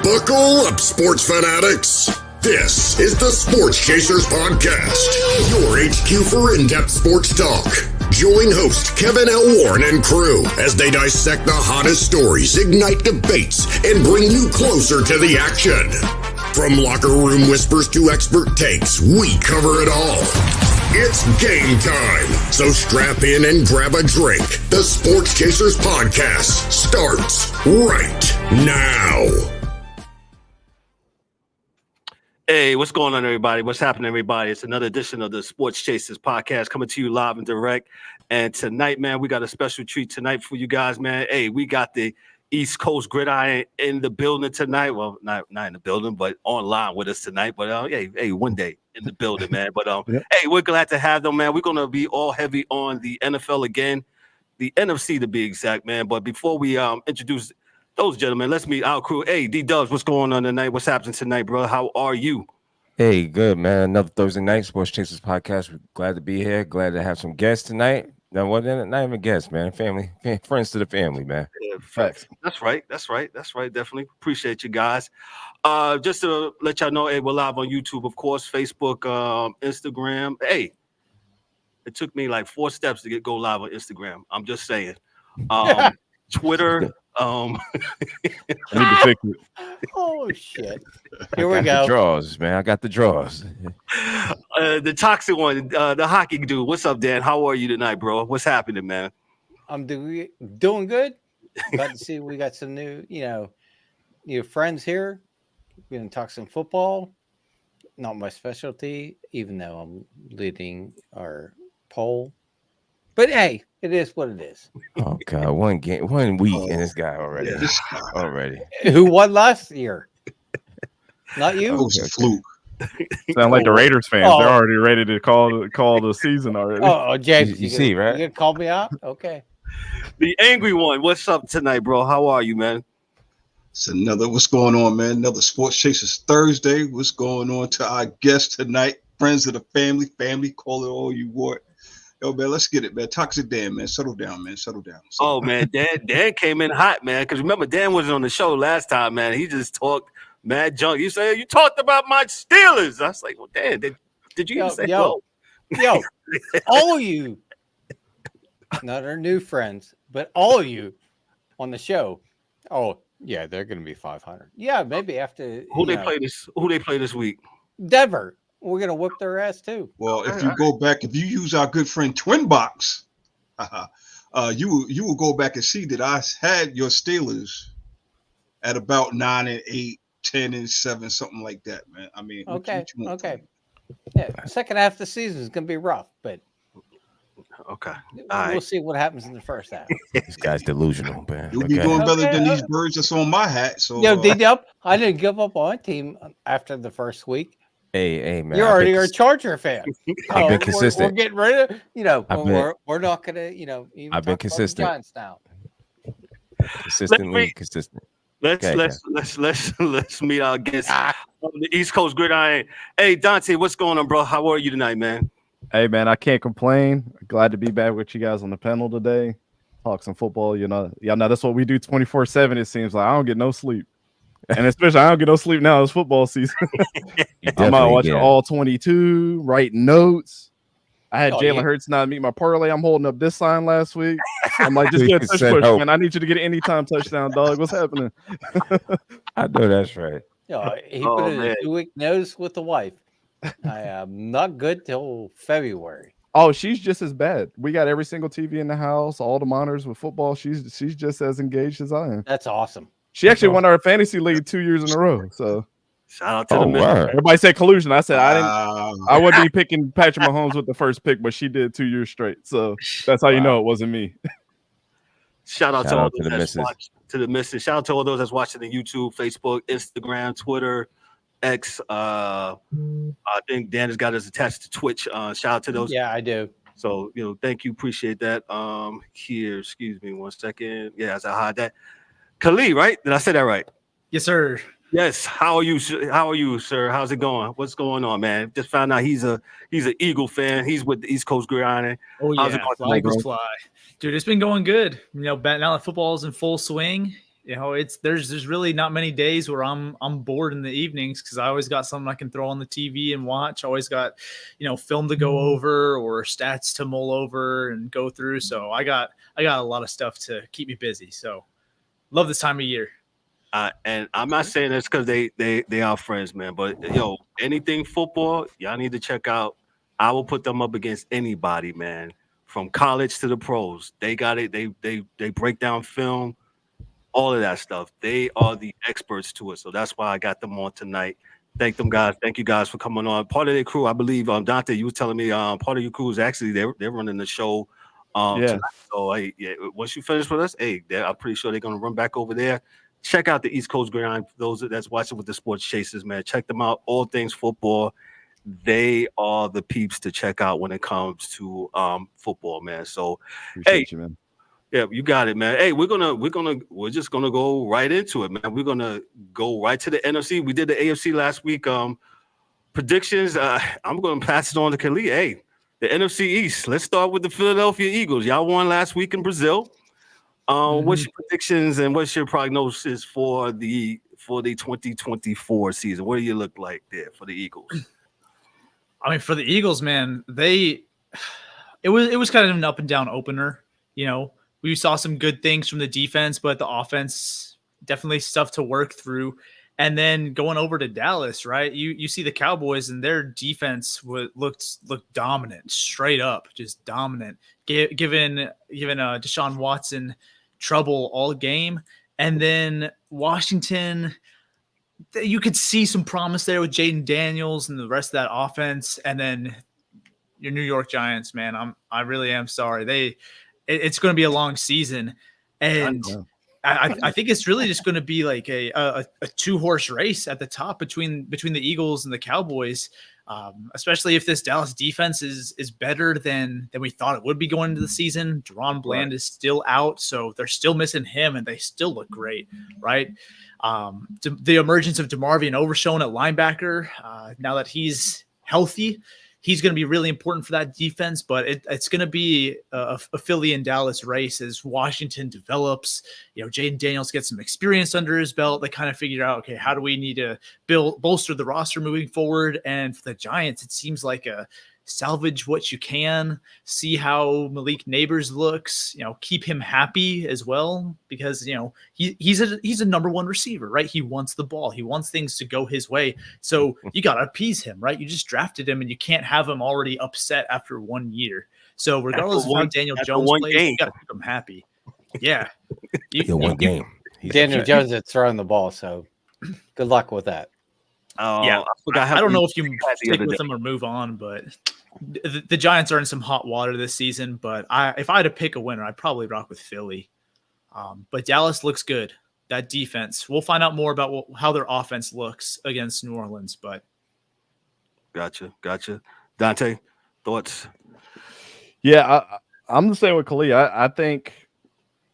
Buckle up, sports fanatics. This is the Sports Chasers Podcast, your HQ for in-depth sports talk. Join host Kevin L. Warren and crew as they dissect the hottest stories, ignite debates, and bring you closer to the action. From locker room whispers to expert takes, we cover it all. It's game time, so strap in and grab a drink. The Sports Chasers Podcast starts right now. Hey, what's going on, everybody? What's happening, everybody? It's another edition of the Sports Chasers Podcast coming to you live and direct. And tonight, man, we got a special treat tonight for you guys, man. Hey, we got the East Coast Gridiron in the building tonight. Well, not in the building, but online with us tonight. But hey, one day in the building, man. But Hey, we're glad to have them, man. We're gonna be all heavy on the NFL again, the NFC to be exact, man. But before we introduce those gentlemen, let's meet our crew. Hey, D-Dubs, what's going on tonight? What's happening tonight, bro? How are you? Hey, good, man. Another Thursday night, Sports Chasers Podcast. We're glad to be here. Glad to have some guests tonight. No, well, not even guests, man. Family, friends to the family, man. Yeah, facts. That's right. Definitely appreciate you guys. Just to let y'all know, hey, we're live on YouTube, of course, Facebook, Instagram. Hey, it took me like 4 steps to go live on Instagram. I'm just saying. Twitter. I need to fix it. Oh shit! Here we go. The draws, man. I got the draws. The toxic one, the hockey dude. What's up, Dan? How are you tonight, bro? What's happening, man? I'm doing good. Glad to see we got some new friends here. We're gonna talk some football. Not my specialty, even though I'm leading our poll. But hey, it is what it is. Oh God, one week, and this guy already. Yeah. Already. Who won last year? Not you. That was a fluke. Sound like the Raiders fans. They're already ready to call the season already. Oh, James, you see, right? You gonna call me out? Okay. The angry one. What's up tonight, bro? How are you, man? It's what's going on, man? Another Sports Chasers Thursday. What's going on to our guests tonight? Friends of the family, call it all you want. Yo, man, let's get it, man. Toxic Dan, man. Settle down, man. Settle down. Man, Dan came in hot, man. Because remember, Dan wasn't on the show last time, man. He just talked mad junk. You said you talked about my Steelers. I was like, well, Dan, did you even say yo, all you, not our new friends, but all you on the show. Oh, yeah, they're going to be 500. Yeah, maybe after who they play this week? Denver. We're gonna whip their ass too. Well, if you go back, if you use our good friend Twin Box, you will go back and see that I had your Steelers at about 9-8, 10-7, something like that, man. I mean, okay. Yeah, second half of the season is gonna be rough, but okay, we'll see what happens in the first half. This guy's delusional, man. You'll be doing better than these birds that's on my hat. So, D-Dub, I didn't give up on my team after the first week. Hey, man. You're already a Charger fan. I've been consistent. We're getting rid of, we're not gonna, even I've been consistent. Giants now. Consistently consistent. Let's meet our guests on the East Coast Gridiron. Hey, Dante, what's going on, bro? How are you tonight, man? Hey, man, I can't complain. Glad to be back with you guys on the panel today. Talk some football. Y'all know that's what we do 24/7. It seems like I don't get no sleep. And especially, I don't get no sleep now. It's football season. I'm out watching all 22, writing notes. I had Jalen Hurts not meet my parlay. I'm holding up this sign last week. I'm like, just get a touch push, man. I need you to get an anytime touchdown, dog. What's happening? I know that's right. He put in a 2-week notice with the wife. I am not good till February. Oh, she's just as bad. We got every single TV in the house, all the monitors with football. She's just as engaged as I am. That's awesome. She actually won our fantasy league 2 years in a row. So shout out to the man. Everybody said collusion. I said I wouldn't be picking Patrick Mahomes with the first pick, but she did 2 years straight. So that's how you know it wasn't me. Shout out to all those that's watching, to the missus. Shout out to all those that's watching the YouTube, Facebook, Instagram, Twitter, X. I think Dan has got us attached to Twitch. Shout out to those. Yeah, I do. So thank you, appreciate that. Here, excuse me 1 second. Yeah, as I hide that. Khalid, right? Did I say that right? Yes, sir. Yes. How are you, sir? How's it going? What's going on, man? Just found out he's an Eagle fan. He's with the East Coast Gridiron. Oh yeah, fly, Eagles fly, dude. It's been going good. Now that football is in full swing, You know, there's really not many days where I'm bored in the evenings because I always got something I can throw on the TV and watch. Always got, film to go over or stats to mull over and go through. So I got a lot of stuff to keep me busy. So love this time of year. And I'm not saying this because they are friends, man. But anything football, y'all need to check out. I will put them up against anybody, man, from college to the pros. They got it. They break down film. All of that stuff. They are the experts to it. So that's why I got them on tonight. Thank them, guys. Thank you guys for coming on. Part of their crew, I believe, Dante, you were telling me part of your crew is actually they're running the show tonight. So once you finish with us, I'm pretty sure they're gonna run back over there. Check out the East Coast Gridiron. Those that's watching with the Sports Chasers, man. Check them out. All things football. They are the peeps to check out when it comes to football, man. So Appreciate you, man. Yeah, you got it, man. Hey, we're just gonna go right into it, man. We're gonna go right to the NFC. We did the AFC last week. Predictions. I'm gonna pass it on to Khalid. Hey, the NFC East. Let's start with the Philadelphia Eagles. Y'all won last week in Brazil. What's your predictions and what's your prognosis for the 2024 season? What do you look like there for the Eagles? I mean, for the Eagles, man, it was kind of an up and down opener. We saw some good things from the defense, but the offense definitely stuff to work through. And then going over to Dallas, right? You see the Cowboys and their defense looked dominant, straight up, just dominant, giving Deshaun Watson trouble all game. And then Washington, you could see some promise there with Jaden Daniels and the rest of that offense. And then your New York Giants, man, I really am sorry. It's going to be a long season, and I think it's really just going to be like a 2-horse race at the top between the Eagles and the Cowboys, especially if this Dallas defense is better than we thought it would be going into the season. Deron Bland is still out, so they're still missing him, and they still look great, right? The emergence of DeMarvion Overshown at linebacker, now that he's healthy, he's going to be really important for that defense, but it's going to be a Philly and Dallas race as Washington develops. Jaden Daniels gets some experience under his belt. They kind of figure out, okay, how do we need to bolster the roster moving forward? And for the Giants, it seems like a salvage what you can, see how Malik Neighbors looks, keep him happy as well, because, he's a number one receiver, right? He wants the ball. He wants things to go his way. So you got to appease him, right? You just drafted him and you can't have him already upset after 1 year. So regardless of how Daniel Jones plays, you got to keep him happy. Yeah. One game. Daniel Jones is throwing the ball. So good luck with that. I don't know if you stick with them or move on, but the Giants are in some hot water this season. But if I had to pick a winner, I'd probably rock with Philly. But Dallas looks good. That defense. We'll find out more about how their offense looks against New Orleans. But Gotcha. Dante, thoughts? Yeah, I'm the same with Khalid. I think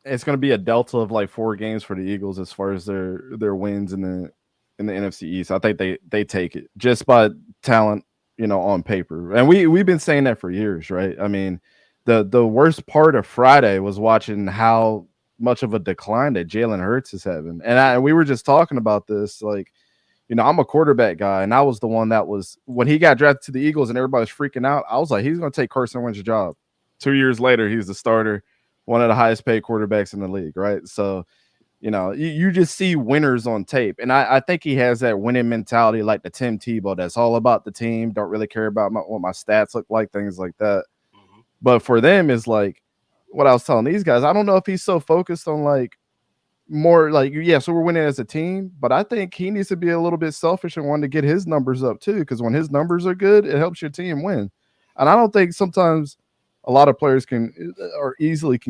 it's going to be a delta of like 4 games for the Eagles as far as their wins in the NFC East. I think they take it just by talent, on paper. And we've been saying that for years, right? I mean, the worst part of Friday was watching how much of a decline that Jalen Hurts is having. And we were just talking about this, like, I'm a quarterback guy, and I was the one that was, when he got drafted to the Eagles and everybody was freaking out, I was like, he's going to take Carson Wentz's job. 2 years later, he's the starter, one of the highest paid quarterbacks in the league, right? So, you just see winners on tape. And I think he has that winning mentality like the Tim Tebow. That's all about the team. Don't really care about what my stats look like, things like that. Mm-hmm. But for them is like what I was telling these guys. I don't know if he's so focused on like more like, so we're winning as a team. But I think he needs to be a little bit selfish and want to get his numbers up too. Because when his numbers are good, it helps your team win. And I don't think sometimes a lot of players can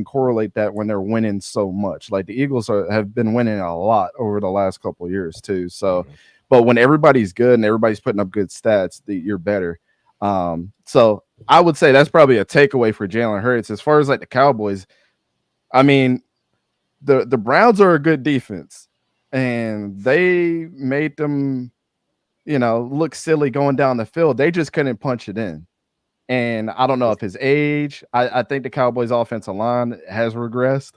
correlate that when they're winning so much. Like the Eagles have been winning a lot over the last couple of years too. So, but when everybody's good and everybody's putting up good stats, you're better. So I would say that's probably a takeaway for Jalen Hurts. As far as like the Cowboys, I mean, the Browns are a good defense, and they made them, look silly going down the field. They just couldn't punch it in. And I don't know if his age, I think the Cowboys offensive line has regressed,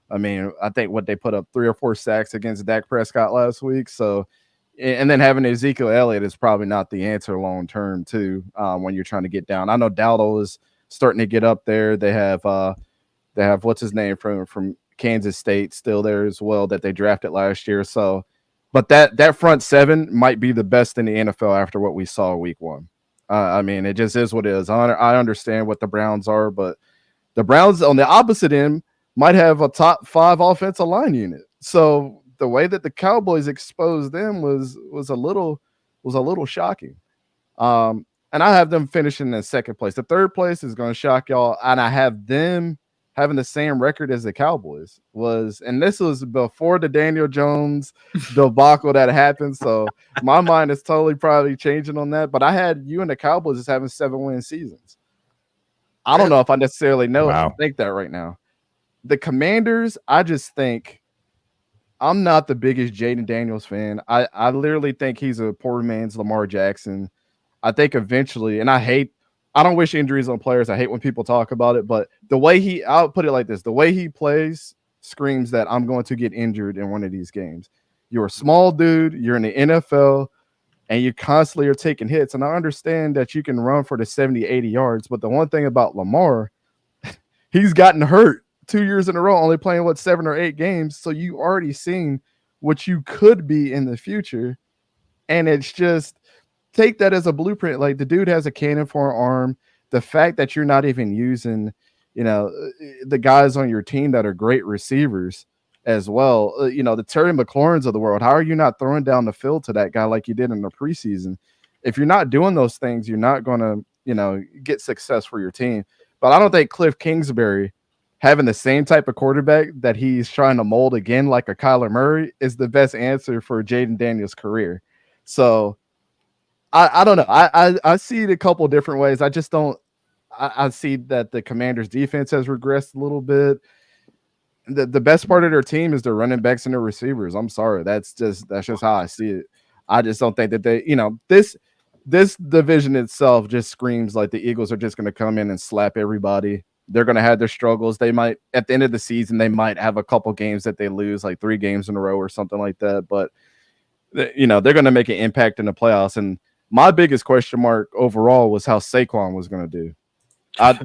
I mean, I think what they put up 3 or 4 sacks against Dak Prescott last week. So, and then having Ezekiel Elliott is probably not the answer long term too. When you're trying to get down, I know Darnold is starting to get up there. They have what's his name from Kansas State still there as well that they drafted last year. So, but that front seven might be the best in the NFL after what we saw week 1. I mean, it just is what it is. I understand what the Browns are, but the Browns on the opposite end might have a top 5 offensive line unit. So the way that the Cowboys exposed them was a little shocking. And I have them finishing in second place. The third place is going to shock y'all, and I have them having the same record as the Cowboys and this was before the Daniel Jones debacle that happened. So my mind is totally probably changing on that. But I had you and the Cowboys as having 7-win seasons. I don't know if I necessarily think that right now. The Commanders, I just think I'm not the biggest Jaden Daniels fan. I literally think he's a poor man's Lamar Jackson. I think eventually, and I don't wish injuries on players. I hate when people talk about it, but I'll put it like this. The way he plays screams that I'm going to get injured in one of these games. You're a small dude. You're in the NFL, and you constantly are taking hits. And I understand that you can run for the 70, 80 yards, but the one thing about Lamar, he's gotten hurt 2 years in a row, only playing 7 or 8 games. So you already seen what you could be in the future. And it's just take that as a blueprint. Like the dude has a cannon for an arm. The fact that you're not even using, the guys on your team that are great receivers as well. The Terry McLaurins of the world. How are you not throwing down the field to that guy like you did in the preseason? If you're not doing those things, you're not going to, get success for your team. But I don't think Cliff Kingsbury having the same type of quarterback that he's trying to mold again, like a Kyler Murray, is the best answer for Jaden Daniels' career. So I don't know. I see it a couple different ways. I just don't. I see that the Commanders' defense has regressed a little bit. The best part of their team is their running backs and their receivers. I'm sorry. That's just how I see it. I just don't think that they, this division itself just screams like the Eagles are just going to come in and slap everybody. They're going to have their struggles. They might, at the end of the season, they might have a couple games that they lose, like 3 games in a row or something like that. But, they're going to make an impact in the playoffs. And my biggest question mark overall was how Saquon was going to do.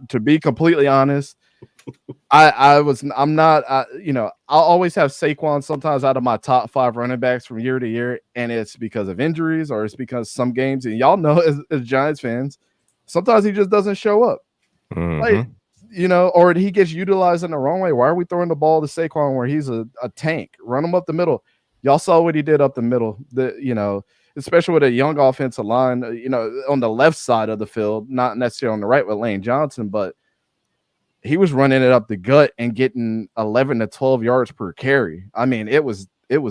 To be completely honest, I'll always have Saquon sometimes out of my top 5 running backs from year to year, and it's because of injuries or it's because some games, and y'all know as Giants fans, sometimes he just doesn't show up. Mm-hmm. Or he gets utilized in the wrong way. Why are we throwing the ball to Saquon where he's a tank? Run him up the middle. Y'all saw what he did up the middle. Especially with a young offensive line, on the left side of the field, not necessarily on the right with Lane Johnson, but he was running it up the gut and getting 11 to 12 yards per carry. I mean, it was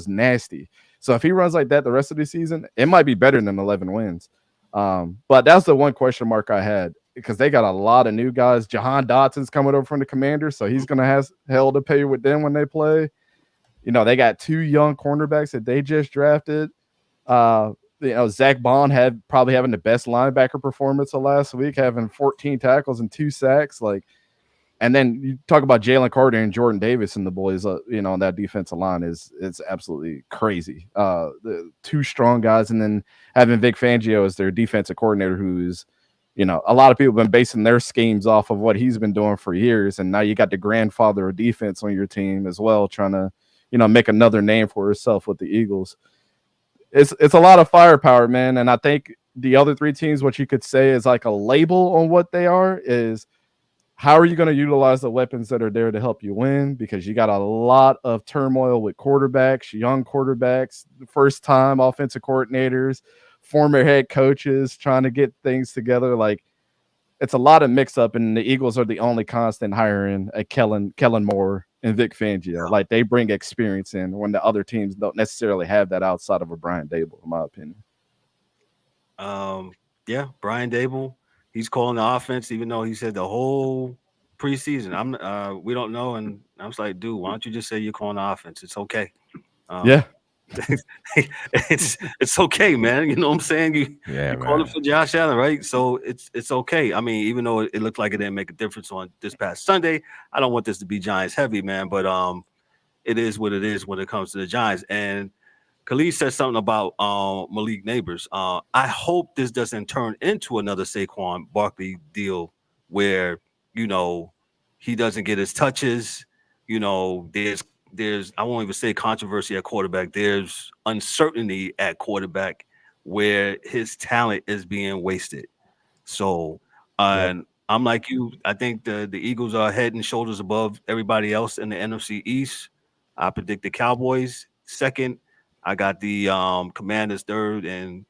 nasty. So if he runs like that the rest of the season, it might be better than 11 wins. But that's the one question mark I had, because they got a lot of new guys. Jahan Dotson's coming over from the Commanders, so he's going to have hell to pay with them when they play. They got 2 young cornerbacks that they just drafted. Zach Bond probably having the best linebacker performance of last week, having 14 tackles and 2 sacks. And then you talk about Jalen Carter and Jordan Davis and the boys, on that defensive line it's absolutely crazy. The 2 strong guys, and then having Vic Fangio as their defensive coordinator, who's, a lot of people have been basing their schemes off of what he's been doing for years. And now you got the grandfather of defense on your team as well, trying to, make another name for herself with the Eagles. It's a lot of firepower, man. And I think the other 3 teams, what you could say is like a label on what they are is, how are you going to utilize the weapons that are there to help you win? Because you got a lot of turmoil with quarterbacks, young quarterbacks, first-time offensive coordinators, former head coaches trying to get things together. Like, it's a lot of mix-up, and the Eagles are the only constant hiring a Kellen Moore and Vic Fangio. Like, they bring experience in when the other teams don't necessarily have that outside of a Brian Dable, in my opinion. Brian Dable. He's calling the offense, even though he said the whole preseason, we don't know. And I was like, dude, why don't you just say you're calling the offense? It's okay. It's okay, man. You know what I'm saying? You called it for Josh Allen, right? So it's okay. I mean, even though it looked like it didn't make a difference on this past Sunday, I don't want this to be Giants heavy, man. But it is what it is when it comes to the Giants. And Khalid said something about Malik Neighbors. I hope this doesn't turn into another Saquon Barkley deal where, he doesn't get his touches. There's I won't even say controversy at quarterback. There's uncertainty at quarterback where his talent is being wasted. So, and I'm like you. I think the Eagles are head and shoulders above everybody else in the NFC East. I predict the Cowboys second. I got the Commanders third, and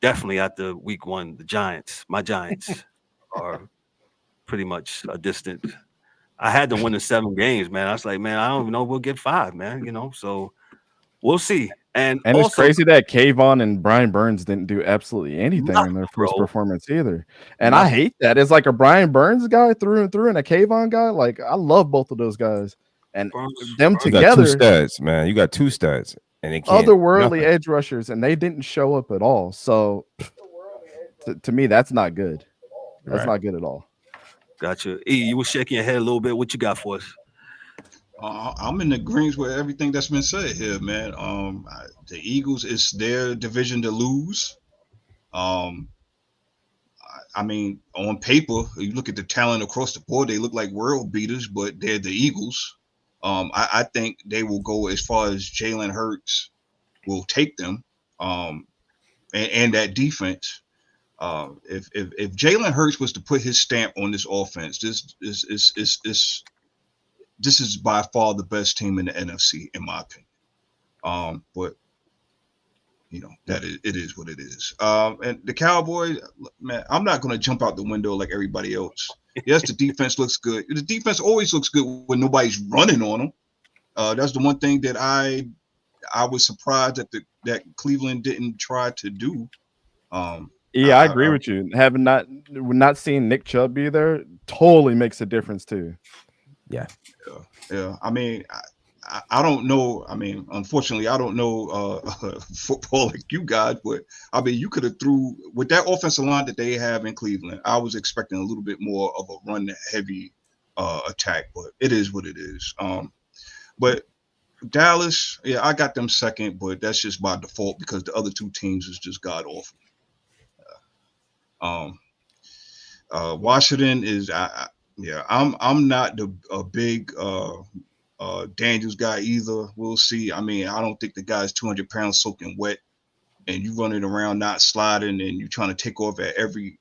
definitely after week one, the Giants. My Giants are pretty much a distant. I had them win the 7 games, man. I was like, man, I don't even know if we'll get 5, man. So we'll see. And it's also, crazy that Kayvon and Brian Burns didn't do absolutely anything in their first performance either. And I hate that. It's like a Brian Burns guy through and through and a Kayvon guy. Like, I love both of those guys. And them You together. got 2 studs, man. You got 2 studs. And they can't otherworldly edge rushers, and they didn't show up at all. So to me, that's not good. That's not good at all. Gotcha. E, you were shaking your head a little bit. What you got for us? I'm in the greens with everything that's been said here, man. The Eagles, it's their division to lose. I mean, on paper, you look at the talent across the board, they look like world beaters, but they're the Eagles. I think they will go as far as Jalen Hurts will take them, and that defense. If Jalen Hurts was to put his stamp on this offense, this is by far the best team in the NFC, in my opinion. But that it is what it is. And the Cowboys, man, I'm not going to jump out the window like everybody else. Yes, the defense looks good. The defense always looks good when nobody's running on them. That's the one thing that I was surprised that Cleveland didn't try to do. Yeah, I agree with you. Having not seeing Nick Chubb be there totally makes a difference too. Yeah. I mean, I don't know. I mean, unfortunately, I don't know football like you guys, but I mean, you could have threw with that offensive line that they have in Cleveland. I was expecting a little bit more of a run-heavy attack, but it is what it is. But Dallas, yeah, I got them second, but that's just by default because the other 2 teams is just god awful. Washington is, I'm not a big Daniels guy either. We'll see. I mean, I don't think the guy's 200 pounds soaking wet, and you running around not sliding, and you trying to take off at every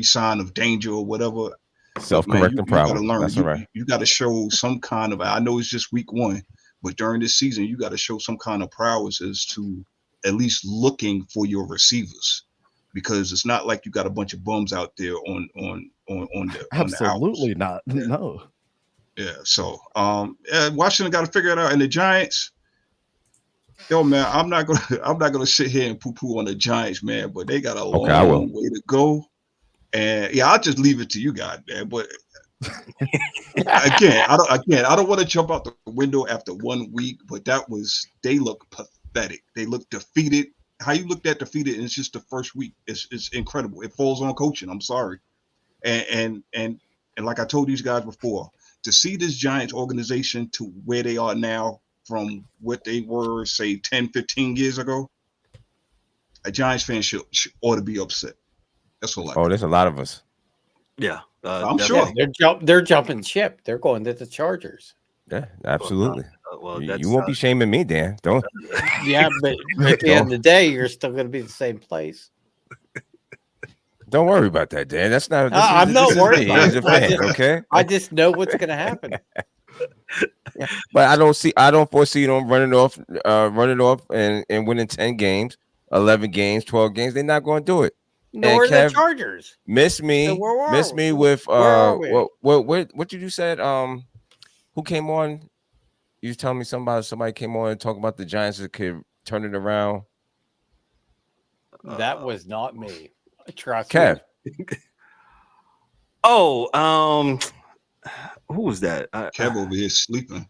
sign of danger or whatever. Self-correcting problem. That's all right. You got to show some kind of. I know it's just week 1, but during this season, you got to show some kind of prowess as to at least looking for your receivers, because it's not like you got a bunch of bums out there on the absolutely not. No. Yeah, so Washington got to figure it out, and the Giants. Yo, man, I'm not gonna sit here and poo-poo on the Giants, man, but they got a long way to go. And yeah, I'll just leave it to you guys, man. But again, I don't want to jump out the window after 1 week, but they look pathetic. They look defeated. How you looked at defeated, and it's just the first week. It's incredible. It falls on coaching. I'm sorry. And like I told these guys before, to see this Giants organization to where they are now from what they were, say, 10, 15 years ago, a Giants fan ought to be upset. That's all. There's a lot of us. Yeah, I'm sure they're jumping ship. They're going to the Chargers. Yeah, absolutely. You won't be be shaming me, Dan. Don't. Yeah, but at the end of the day, you're still going to be the same place. Don't worry about that, Dan. That's not. I'm not worried about it. Okay. I just know what's going to happen. Yeah. But I don't foresee them running off and winning 10 games, 11 games, 12 games. They're not going to do it. Nor the Chargers. Miss me with what did you said? Who came on? You was telling me somebody came on and talking about the Giants that could turn it around. That was not me. Trust Kev. me. Who was that? Kev over here sleeping.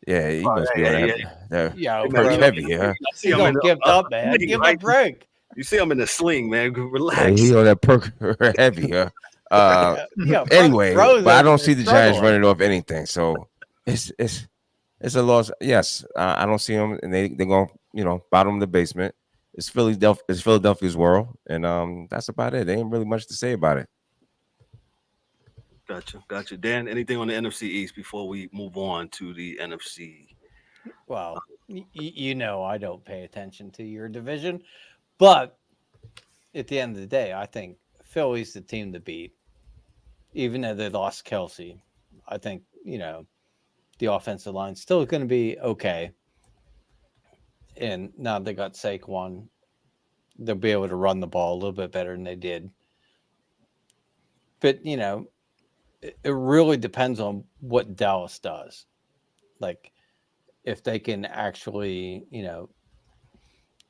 Yeah, he must be on that. Yeah, heavy, yeah. You don't give up, man. Give him a break. You see, I'm in the sling, man. Relax. Yeah, he on that perk heavy, huh? Anyway, but I don't see the Giants running off anything. So it's It's a loss. Yes, I don't see them, and they're going to bottom the basement. It's Philadelphia's world, and that's about it. There ain't really much to say about it. Gotcha. Dan, anything on the NFC East before we move on to the NFC? Well, I don't pay attention to your division, but at the end of the day, I think Philly's the team to beat. Even though they lost Kelsey, I think, the offensive line's still going to be okay. And now they got Saquon, they'll be able to run the ball a little bit better than they did. But, it really depends on what Dallas does. Like, if they can actually,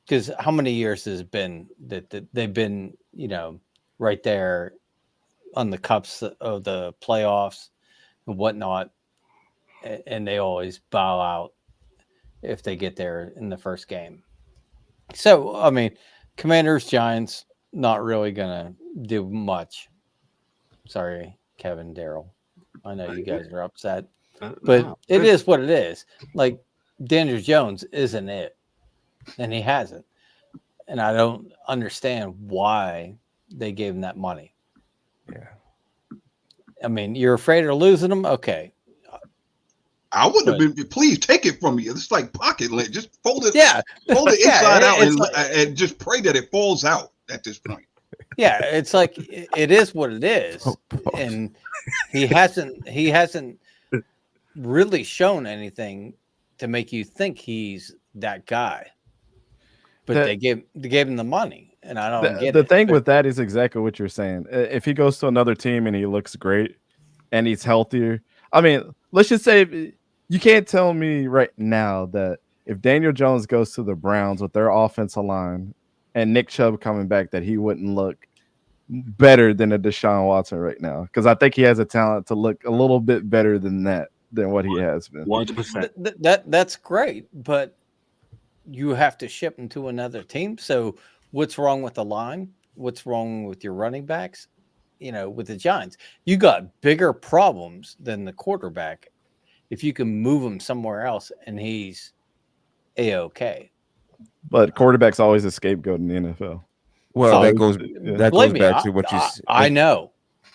because how many years has it been that they've been, right there on the cups of the playoffs and whatnot, and they always bow out if they get there in the first game. So, I mean, Commanders, Giants, not really going to do much. Sorry, Kevin, Daryl. I know you guys are upset, but it is what it is. Like, Daniel Jones isn't it, and he hasn't. And I don't understand why they gave him that money. Yeah. I mean, you're afraid of losing him? Okay. I wouldn't have been. Please take it from me. It's like pocket lint. Just fold it. Yeah. Fold it inside out and just pray that it falls out at this point. Yeah, it's like it is what it is, and he hasn't really shown anything to make you think he's that guy. But they gave him the money, and I don't get it. The thing with that is exactly what you're saying. If he goes to another team and he looks great and he's healthier, I mean, let's just say you can't tell me right now that if Daniel Jones goes to the Browns with their offensive line and Nick Chubb coming back, that he wouldn't look better than a Deshaun Watson right now, because I think he has a talent to look a little bit better than what he has been. 100%. That's great, but you have to ship him to another team. So what's wrong with the line? What's wrong with your running backs? With the Giants, you got bigger problems than the quarterback. If you can move him somewhere else and he's A-okay. But quarterback's always a scapegoat in the NFL. Well, that goes back to what you. I know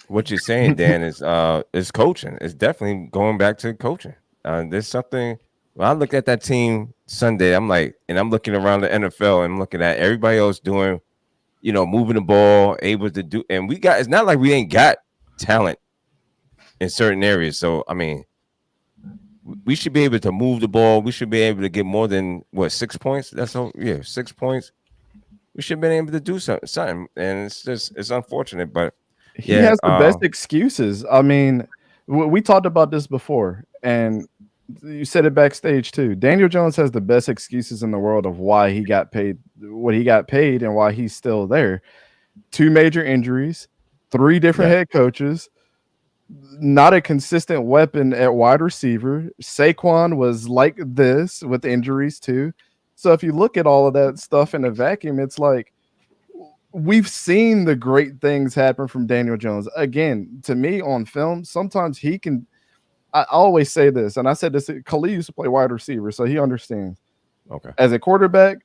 what you're saying, Dan, is coaching. It's definitely going back to coaching. There's something. When I look at that team Sunday, I'm like, and I'm looking around the NFL and I'm looking at everybody else doing, moving the ball, able to do, and we got. It's not like we ain't got talent in certain areas. So I mean, we should be able to move the ball. We should be able to get more than 6 points. That's all. Yeah, 6 points. We should have been able to do something, and it's unfortunate, but he has the best excuses. I mean, we talked about this before, and you said it backstage too. Daniel Jones has the best excuses in the world of why he got paid what he got paid and why he's still there. 2 major injuries, 3 different head coaches, not a consistent weapon at wide receiver. Saquon was like this with injuries too. So if you look at all of that stuff in a vacuum, it's like we've seen the great things happen from Daniel Jones. Again, to me on film, sometimes he can. I always say this, and I said this. Khalil used to play wide receiver, so he understands. Okay. As a quarterback,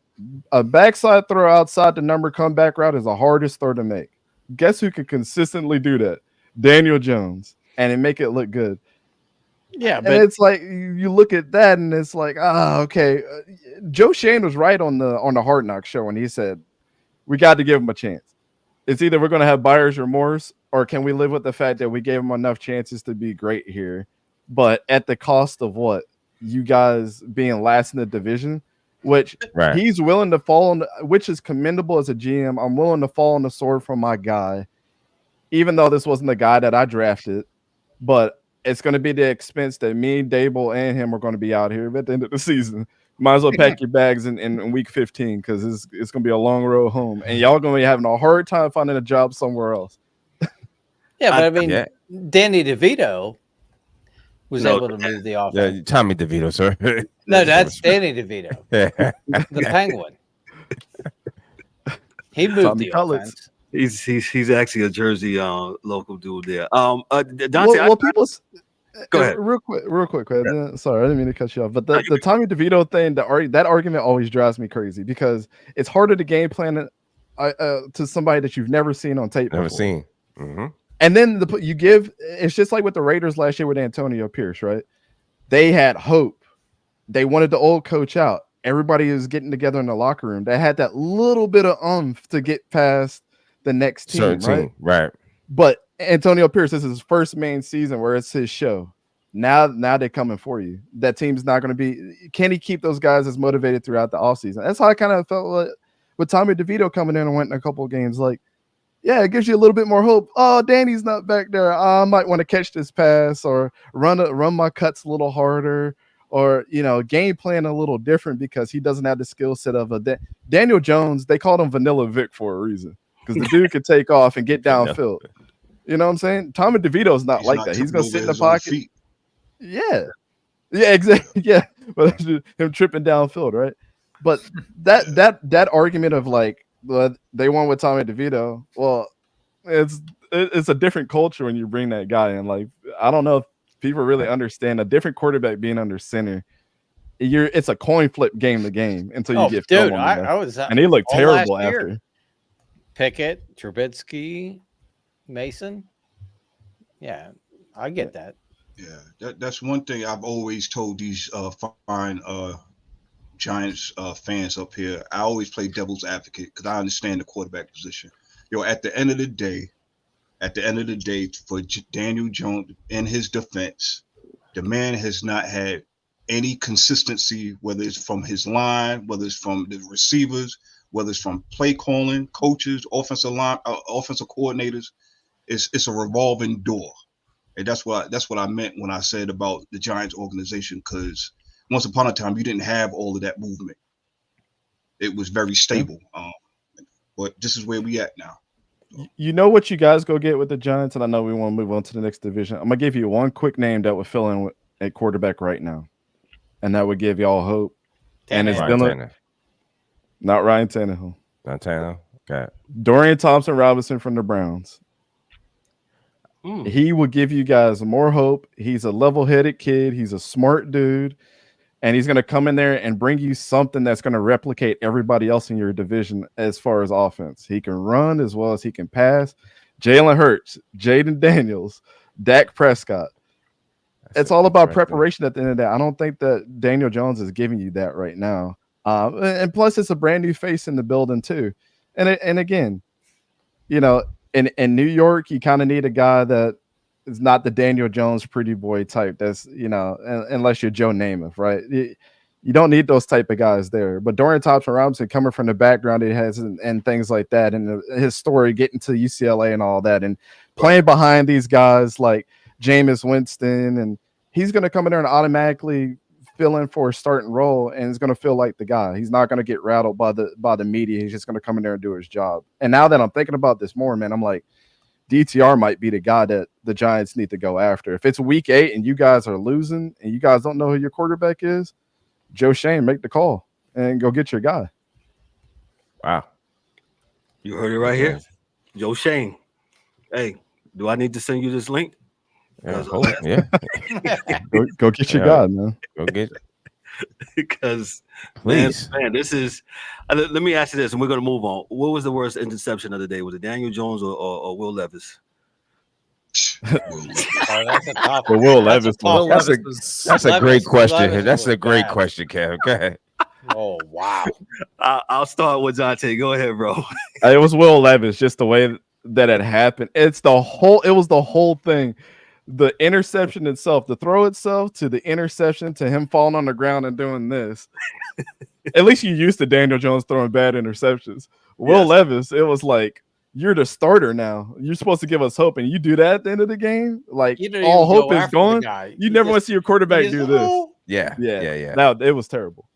a backside throw outside the number comeback route is the hardest throw to make. Guess who could consistently do that? Daniel Jones, and make it look good. Yeah, but it's like you look at that and it's like, okay. Joe Shane was right on the Hard Knocks show when he said we got to give him a chance. It's either we're going to have buyer's remorse or can we live with the fact that we gave him enough chances to be great here, but at the cost of what? You guys being last in the division, which he's willing to fall on, which is commendable as a GM. I'm willing to fall on the sword for my guy, even though this wasn't the guy that I drafted, but it's going to be the expense that me, Dable, and him are going to be out here at the end of the season. Might as well pack your bags in week 15 because it's going to be a long road home. And y'all going to be having a hard time finding a job somewhere else. Yeah, but I mean, Danny DeVito was able to move the offense. Yeah, Tommy DeVito, sir. No, that's Danny DeVito. The Penguin. He moved the offense. He's actually a Jersey local dude there. Dante, Go ahead. Real quick. Sorry, I didn't mean to cut you off. But the Tommy DeVito thing, that argument always drives me crazy because it's harder to game plan to somebody that you've never seen on tape. Never before. seen. Mm-hmm. And then it's just like with the Raiders last year with Antonio Pierce, right? They had hope. They wanted the old coach out. Everybody was getting together in the locker room. They had that little bit of oomph to get past the next team, right? But Antonio Pierce, this is his first main season where it's his show. Now they're coming for you. That team's not going to be. Can he keep those guys as motivated throughout the offseason? That's how I kind of felt with Tommy DeVito coming in and went in a couple of games. Like, yeah, it gives you a little bit more hope. Oh, Danny's not back there. I might want to catch this pass or run my cuts a little harder, or game plan a little different because he doesn't have the skill set of a Daniel Jones. They called him Vanilla Vic for a reason because the dude could take off and get downfield. You know what I'm saying? Tommy DeVito's not like that. He's gonna sit in the pocket. Yeah, exactly. Yeah, but him tripping downfield, right? But that argument of like they won with Tommy DeVito. Well, it's a different culture when you bring that guy in. Like, I don't know if people really understand a different quarterback being under center. It's a coin flip game to game until you get dude. I was and he looked terrible after. Pickett, Trubisky, Mason. Yeah, I get that. Yeah, that's one thing I've always told these fine Giants fans up here. I always play devil's advocate because I understand the quarterback position. At the end of the day, for Daniel Jones in his defense, the man has not had any consistency, whether it's from his line, whether it's from the receivers, whether it's from play calling, coaches, offensive coordinators. It's a revolving door. And that's what I meant when I said about the Giants organization, because once upon a time you didn't have all of that movement. It was very stable. But this is where we at now. You know what you guys go get with the Giants, and I know we want to move on to the next division. I'm gonna give you one quick name that would fill in at quarterback right now, and that would give y'all hope. And it's not Ryan Tannehill. Not Tannehill. Okay. Dorian Thompson-Robinson from the Browns. He will give you guys more hope. He's a level-headed kid. He's a smart dude. And he's going to come in there and bring you something that's going to replicate everybody else in your division as far as offense. He can run as well as he can pass. Jalen Hurts, Jaden Daniels, Dak Prescott. It's all about preparation at the end of the day. I don't think that Daniel Jones is giving you that right now. And plus, it's a brand new face in the building too. And again, in New York, you kind of need a guy that is not the Daniel Jones pretty boy type. That's unless you're Joe Namath, right? You don't need those type of guys there. But Dorian Thompson-Robinson, coming from the background he has and things like that, and his story getting to UCLA and all that, and playing behind these guys like Jameis Winston, and he's going to come in there and automatically fill in for a starting role, and is going to feel like the guy. He's not going to get rattled by the media. He's just going to come in there and do his job. And now that I'm thinking about this more, man, I'm like, DTR might be the guy that the Giants need to go after. If it's week 8 and you guys are losing and you guys don't know who your quarterback is, Joe Shane, make the call and go get your guy. Wow. You heard it right here. Joe Shane. Hey, do I need to send you this link? Yeah. Go get your guy, man. Go get it. Because, please, man, this is. Let me ask you this, and we're going to move on. What was the worst interception of the day? Was it Daniel Jones or Will Levis? That's a tough. Will Levis. That's a great question. That's a great question, Kevin. Go ahead. Oh wow. I'll start with Dante. Go ahead, bro. It was Will Levis. Just the way that it happened. It was the whole thing. The interception itself, the throw itself, to the interception, to him falling on the ground and doing this. At least you used to Daniel Jones throwing bad interceptions. Will Levis, it was like, you're the starter now. You're supposed to give us hope, and you do that at the end of the game. Like, all hope is gone. You never want to see your quarterback do this. Yeah. Now it was terrible.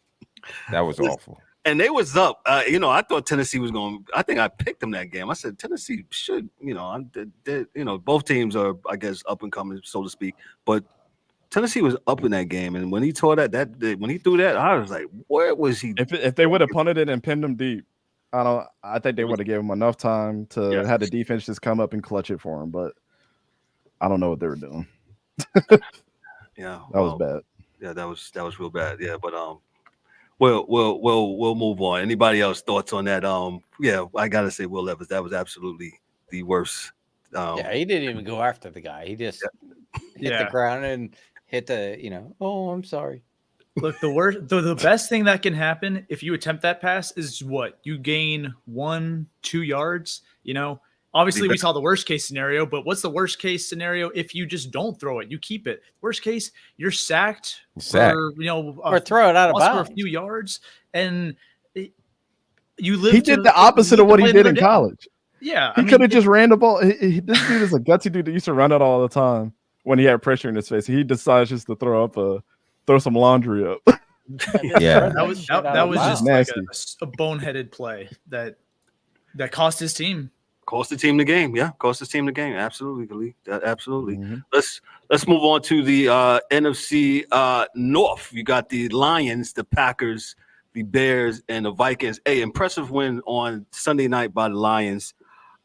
That was awful. And they was up. I thought Tennessee was going. I think I picked them that game. I said Tennessee should. Both teams are, I guess, up and coming, so to speak. But Tennessee was up in that game, and when he tore when he threw that, I was like, where was he? If they would have punted it and pinned him deep, I think they would have given him enough time to have the defense just come up and clutch it for him. But I don't know what they were doing. Yeah, That was bad. Yeah, that was real bad. Yeah, but we'll move on. Anybody else thoughts on that? Yeah, I gotta say Will Levis. That was absolutely the worst. Yeah, he didn't even go after the guy. He just hit the ground and hit the, oh, I'm sorry. Look, the best thing that can happen if you attempt that pass is what? You gain 1-2 yards, Obviously, we saw the worst case scenario, but what's the worst case scenario if you just don't throw it? You keep it. Worst case, you're sacked. For, or throw it out of bounds for a few yards, and you live. He did the opposite of what he did in college. Yeah, he could have just ran the ball. This dude is a gutsy dude that used to run it all the time when he had pressure in his face. He decides just to throw some laundry up. Yeah, that was just nasty. Like a boneheaded play that cost his team. Cost the team the game. Yeah, cost the team the game. Absolutely, Khalid. Absolutely. Mm-hmm. Let's move on to the NFC North. You got the Lions, the Packers, the Bears, and the Vikings. Hey, impressive win on Sunday night by the Lions.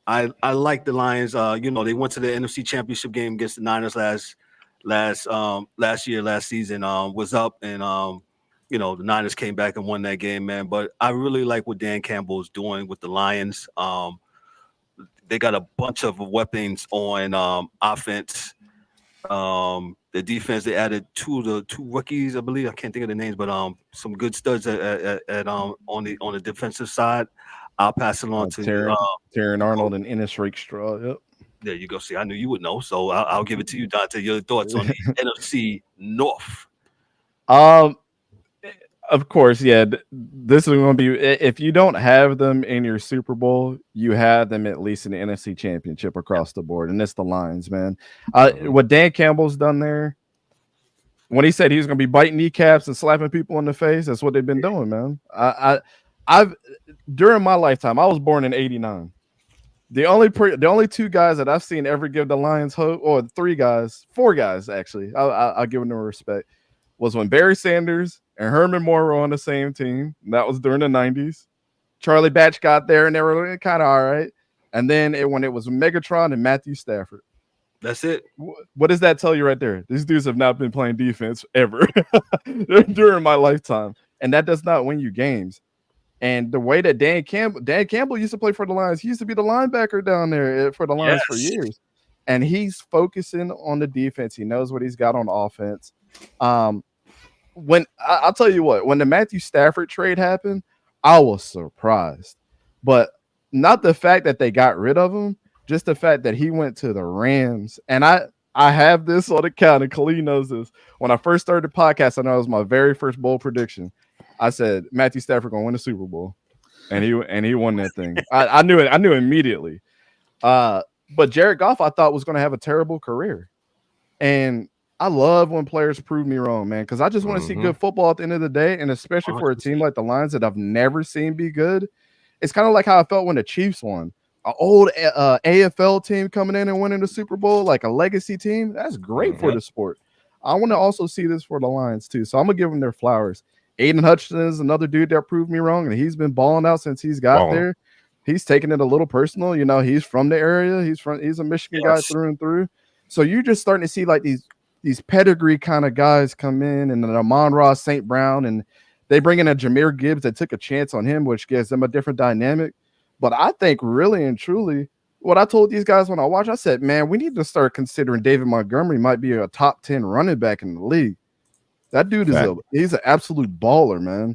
I like the Lions. They went to the NFC Championship game against the Niners last season. Was up, and the Niners came back and won that game, man. But I really like what Dan Campbell is doing with the Lions. They got a bunch of weapons on offense. The defense, they added two rookies, I believe. I can't think of the names, but some good studs on the defensive side. I'll pass it on to Terran Arnold and Ennis Rakestraw. Yep. There you go. See, I knew you would know, so I'll give it to you, Dante. Your thoughts on the NFC North? Of course, yeah. This is going to be, if you don't have them in your Super Bowl, you have them at least in the NFC Championship across the board, and it's the Lions, man. What Dan Campbell's done there, when he said he was going to be biting kneecaps and slapping people in the face, that's what they've been doing, man. I've during my lifetime, I was born in '89. The only two guys that I've seen ever give the Lions hope, or four guys actually, I'll give them respect, was when Barry Sanders and Herman Moore were on the same team. That was during the 90s. Charlie Batch got there, and they were kind of all right. And then when it was Megatron and Matthew Stafford. That's it. What does that tell you right there? These dudes have not been playing defense ever during my lifetime. And that does not win you games. And the way that Dan Campbell used to play for the Lions, he used to be the linebacker down there for the Lions for years. And he's focusing on the defense. He knows what he's got on offense. When I'll tell you what, when the Matthew Stafford trade happened, I was surprised, but not the fact that they got rid of him, just the fact that he went to the Rams. And I have this on the count, and Khalid knows this. When I first started the podcast, I know it was my very first bold prediction. I said Matthew Stafford gonna win the Super Bowl, and he won that thing. I knew it. I knew immediately. But Jared Goff, I thought was gonna have a terrible career, and I love when players prove me wrong, man, because I just want to see good football at the end of the day, and especially for a team like the Lions that I've never seen be good. It's kind of like how I felt when the Chiefs won. An old AFL team coming in and winning the Super Bowl, like a legacy team. That's great for the sport. I want to also see this for the Lions, too, so I'm going to give them their flowers. Aiden Hutchinson is another dude that proved me wrong, and he's been balling out since he's got there. He's taking it a little personal. He's from the area. He's a Michigan guy through and through. So you're just starting to see like these pedigree kind of guys come in, and then Amon-Ra St. Brown, and they bring in a Jahmyr Gibbs that took a chance on him, which gives them a different dynamic. But I think really and truly, what I told these guys when I watched, I said, man, we need to start considering David Montgomery might be a top 10 running back in the league. That dude he's an absolute baller, man.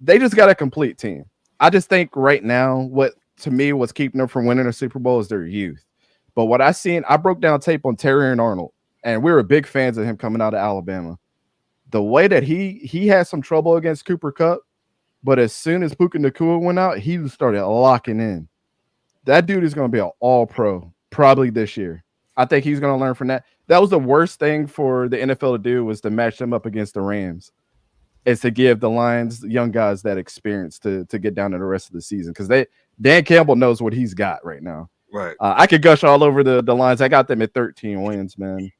They just got a complete team. I just think right now, what to me was keeping them from winning a Super Bowl is their youth. But what I broke down tape on Terrian Arnold, and we were big fans of him coming out of Alabama. The way that he had some trouble against Cooper Kupp, but as soon as Puka Nacua went out, he started locking in. That dude is going to be an all-pro probably this year. I think he's going to learn from that. That was the worst thing for the NFL to do, was to match them up against the Rams. Is to give the Lions, young guys, that experience to get down to the rest of the season, because Dan Campbell knows what he's got right now. Right. I could gush all over the Lions. I got them at 13 wins, man.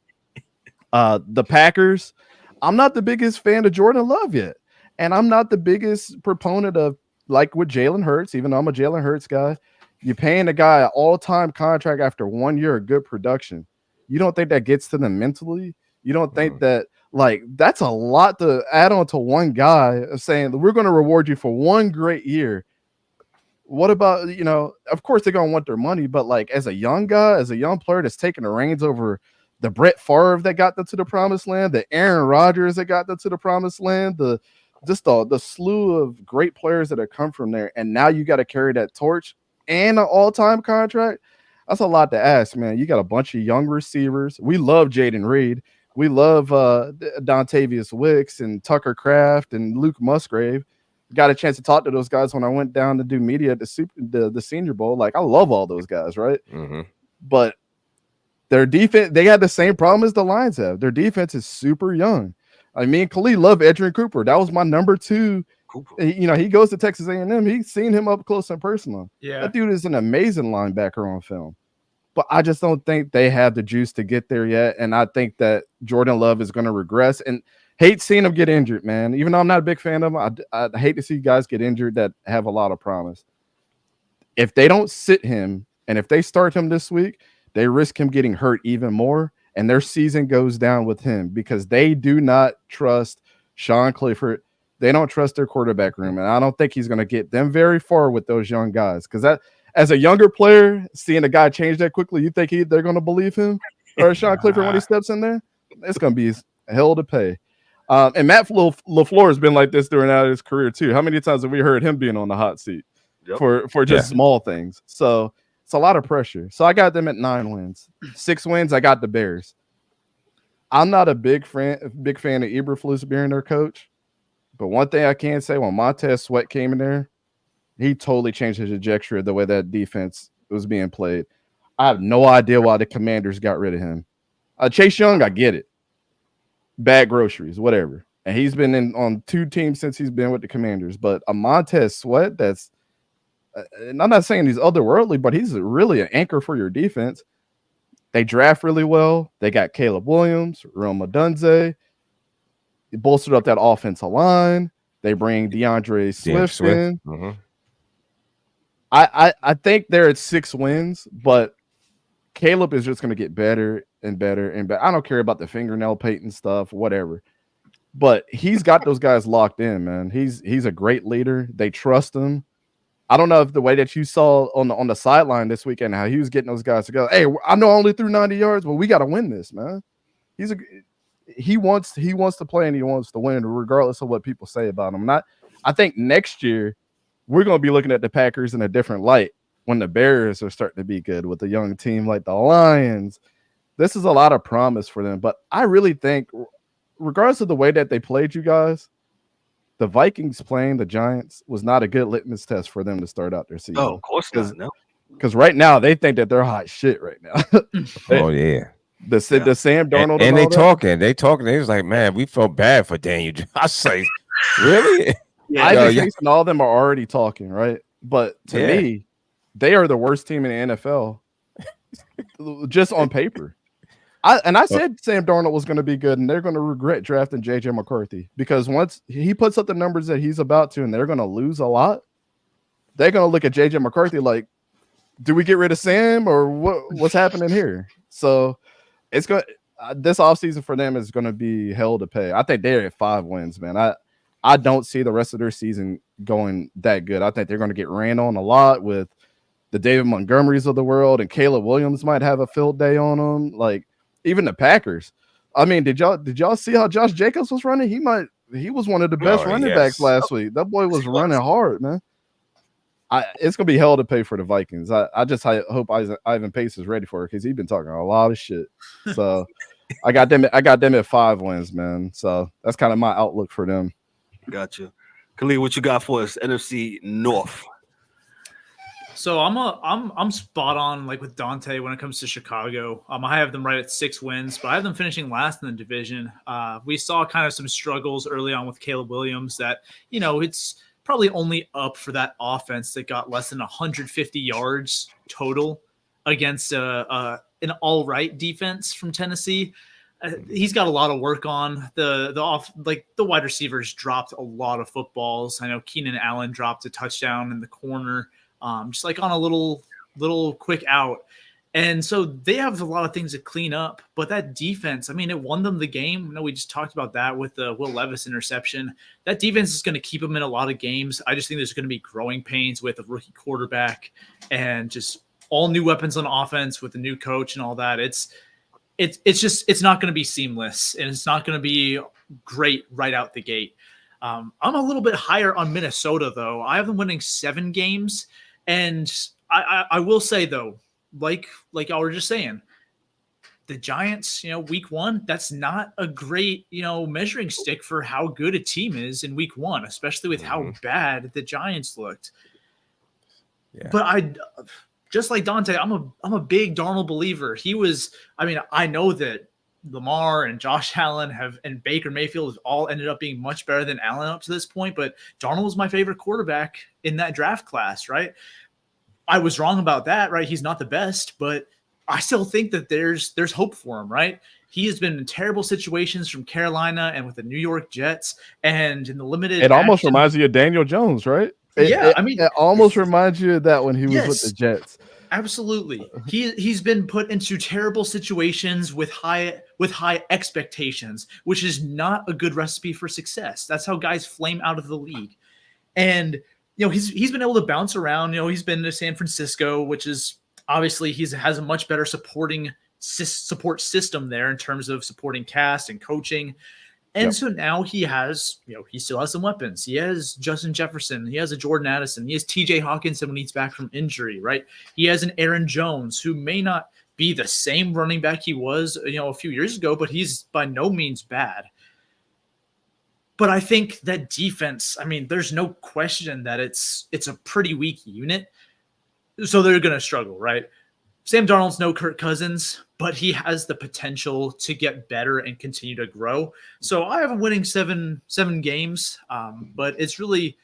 The Packers, I'm not the biggest fan of Jordan Love yet. And I'm not the biggest proponent of, like with Jalen Hurts, even though I'm a Jalen Hurts guy, you're paying a guy an all-time contract after 1 year of good production. You don't think that gets to them mentally? You don't think that, like, that's a lot to add on to one guy of saying we're going to reward you for one great year. What about, of course they're going to want their money, but like as a young guy, as a young player that's taking the reins over the Brett Favre that got them to the promised land, the Aaron Rodgers that got them to the promised land, the slew of great players that have come from there. And now you got to carry that torch and an all-time contract. That's a lot to ask, man. You got a bunch of young receivers. We love Jaden Reed. We love Dontavius Wicks and Tucker Kraft and Luke Musgrave. Got a chance to talk to those guys when I went down to do media at the Senior Bowl. Like, I love all those guys, right? Mm-hmm. But their defense, they had the same problem as the Lions have. Their defense is super young. I mean, Khalil love Edgerrin Cooper. That was my number 2. He goes to Texas A&M. He's seen him up close and personal. Yeah, that dude is an amazing linebacker on film. But I just don't think they have the juice to get there yet. And I think that Jordan Love is going to regress. And hate seeing him get injured, man. Even though I'm not a big fan of him, I hate to see guys get injured that have a lot of promise. If they don't sit him, and if they start him this week, they risk him getting hurt even more, and their season goes down with him because they do not trust Sean Clifford. They don't trust their quarterback room, and I don't think he's going to get them very far with those young guys. Because that, as a younger player, seeing a guy change that quickly, you think they're going to believe him or Sean Clifford when he steps in there? It's going to be hell to pay. And Matt LaFleur has been like this throughout his career too. How many times have we heard him being on the hot seat for just small things? So it's a lot of pressure. So I got them at 9 wins. 6 wins, I got the Bears. I'm not a big fan of Eberflus being their coach. But one thing I can say, when Montez Sweat came in there, he totally changed the trajectory of the way that defense was being played. I have no idea why the Commanders got rid of him. Chase Young, I get it. Bad groceries, whatever. And he's been on 2 teams since he's been with the Commanders. But a Montez Sweat, that's and I'm not saying he's otherworldly, but he's really an anchor for your defense. They draft really well. They got Caleb Williams, Rome Odunze. They bolstered up that offensive line. They bring DeAndre Swift in. Mm-hmm. I think they're at 6 wins, but Caleb is just going to get better and better and better. I don't care about the fingernail painting stuff, whatever. But he's got those guys locked in, man. He's a great leader. They trust him. I don't know if the way that you saw on the sideline this weekend, how he was getting those guys to go, hey, I know I only threw 90 yards, but we got to win this, man. He wants to play and he wants to win, regardless of what people say about him. I think next year we're going to be looking at the Packers in a different light when the Bears are starting to be good with a young team like the Lions. This is a lot of promise for them, but I really think, regardless of the way that they played you guys, the Vikings playing the Giants was not a good litmus test for them to start out their season. Oh, of course not. No. Because right now they think that they're hot shit right now. Oh yeah. The Sam Darnold and they talking. They was like, man, we felt bad for Daniel. I say, really? I think all of them are already talking, right? But to me, they are the worst team in the NFL, just on paper. I said Sam Darnold was going to be good, and they're going to regret drafting J.J. McCarthy because once he puts up the numbers that he's about to, and they're going to lose a lot, they're going to look at J.J. McCarthy like, do we get rid of Sam or what's happening here? So it's going this offseason for them is going to be hell to pay. I think they're at 5 wins, man. I don't see the rest of their season going that good. I think they're going to get ran on a lot with the David Montgomerys of the world, and Caleb Williams might have a field day on them. Like, even the Packers. I mean, did y'all see how Josh Jacobs was running? He was one of the best running backs last week. That boy was running hard, man. It's gonna be hell to pay for the Vikings. I just hope Ivan Pace is ready for it because he's been talking a lot of shit. So I got them at 5 wins, man. So that's kind of my outlook for them. Gotcha. Khalid, what you got for us? NFC North. So I'm spot on like with Dante when it comes to Chicago. I have them right at 6 wins, but I have them finishing last in the division. We saw kind of some struggles early on with Caleb Williams that, it's probably only up for that offense that got less than 150 yards total against an all right defense from Tennessee. He's got a lot of work on the wide receivers dropped a lot of footballs. I know Keenan Allen dropped a touchdown in the corner. Just like on a little quick out. And so they have a lot of things to clean up, but that defense, I mean, it won them the game. We just talked about that with the Will Levis interception. That defense is going to keep them in a lot of games. I just think there's going to be growing pains with a rookie quarterback and just all new weapons on offense with a new coach and all that. It's not going to be seamless, and it's not going to be great right out the gate. I'm a little bit higher on Minnesota, though. I have them winning 7 games, and I will say, though, like y'all were just saying, the Giants, week 1, that's not a great, measuring stick for how good a team is in week 1, especially with how bad the Giants looked. Yeah. But just like Dante, I'm a big Darnold believer. I know that Lamar and Josh Allen and Baker Mayfield have all ended up being much better than Allen up to this point, but Darnold was my favorite quarterback in that draft class, right? I was wrong about that, right? He's not the best, but I still think that there's hope for him, right? He has been in terrible situations from Carolina and with the New York Jets, and in the limited it almost reminds you of Daniel Jones, right? It almost reminds you of that when he was with the Jets. Absolutely. He's been put into terrible situations with high expectations, which is not a good recipe for success. That's how guys flame out of the league. And he's been able to bounce around. He's been to San Francisco, which is obviously has a much better support system there in terms of supporting cast and coaching. And so now he has, he still has some weapons. He has Justin Jefferson. He has a Jordan Addison. He has TJ Hawkinson when he's back from injury, right? He has an Aaron Jones who may not be the same running back he was, a few years ago, but he's by no means bad. But I think that defense, there's no question that it's a pretty weak unit. So they're going to struggle, right? Sam Darnold's no Kirk Cousins, but he has the potential to get better and continue to grow. So I have him winning seven games, but it's really,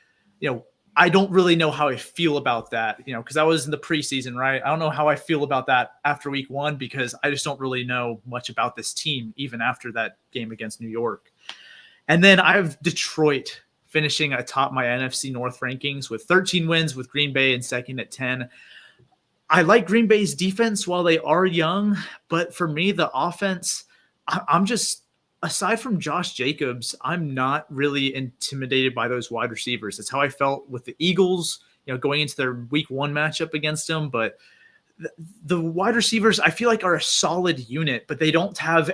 I don't really know how I feel about that, because I was in the preseason, right? I don't know how I feel about that after week 1 because I just don't really know much about this team, even after that game against New York. And then I have Detroit finishing atop my NFC North rankings with 13 wins, with Green Bay in second at 10. I like Green Bay's defense while they are young, but for me, the offense, I'm just, aside from Josh Jacobs, I'm not really intimidated by those wide receivers. That's how I felt with the Eagles, going into their week 1 matchup against them. But the wide receivers, I feel like, are a solid unit, but they don't have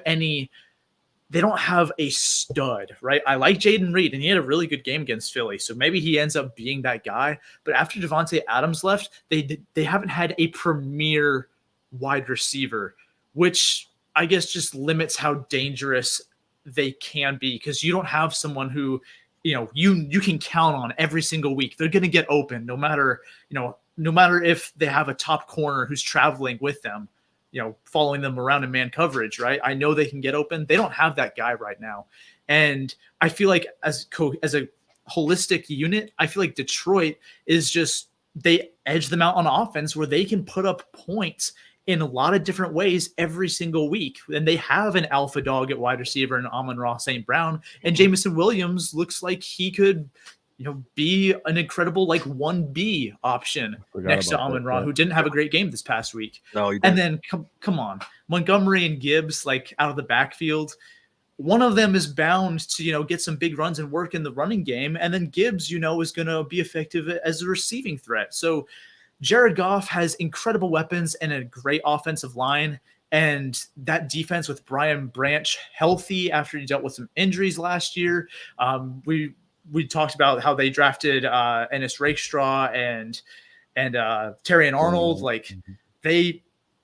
a stud, right? I like Jaden Reed, and he had a really good game against Philly, so maybe he ends up being that guy. But after Devontae Adams left, they haven't had a premier wide receiver, which I guess just limits how dangerous they can be, because you don't have someone who, you can count on every single week. They're going to get open no matter if they have a top corner who's traveling with them, following them around in man coverage, right? I know they can get open. They don't have that guy right now. And I feel like as a holistic unit, I feel like Detroit is just, they edge them out on offense where they can put up points in a lot of different ways every single week. And they have an alpha dog at wide receiver in Amon-Ra St. Brown. And Jameson Williams looks like he could, be an incredible 1B option next to Amon-Ra, who didn't have a great game this past week. No, he didn't. And then come on, Montgomery and Gibbs, out of the backfield. One of them is bound to, get some big runs and work in the running game. And then Gibbs, is going to be effective as a receiving threat. So Jared Goff has incredible weapons and a great offensive line. And that defense with Brian Branch healthy after he dealt with some injuries last year. We talked about how they drafted Ennis Rakestraw and Terry and Arnold.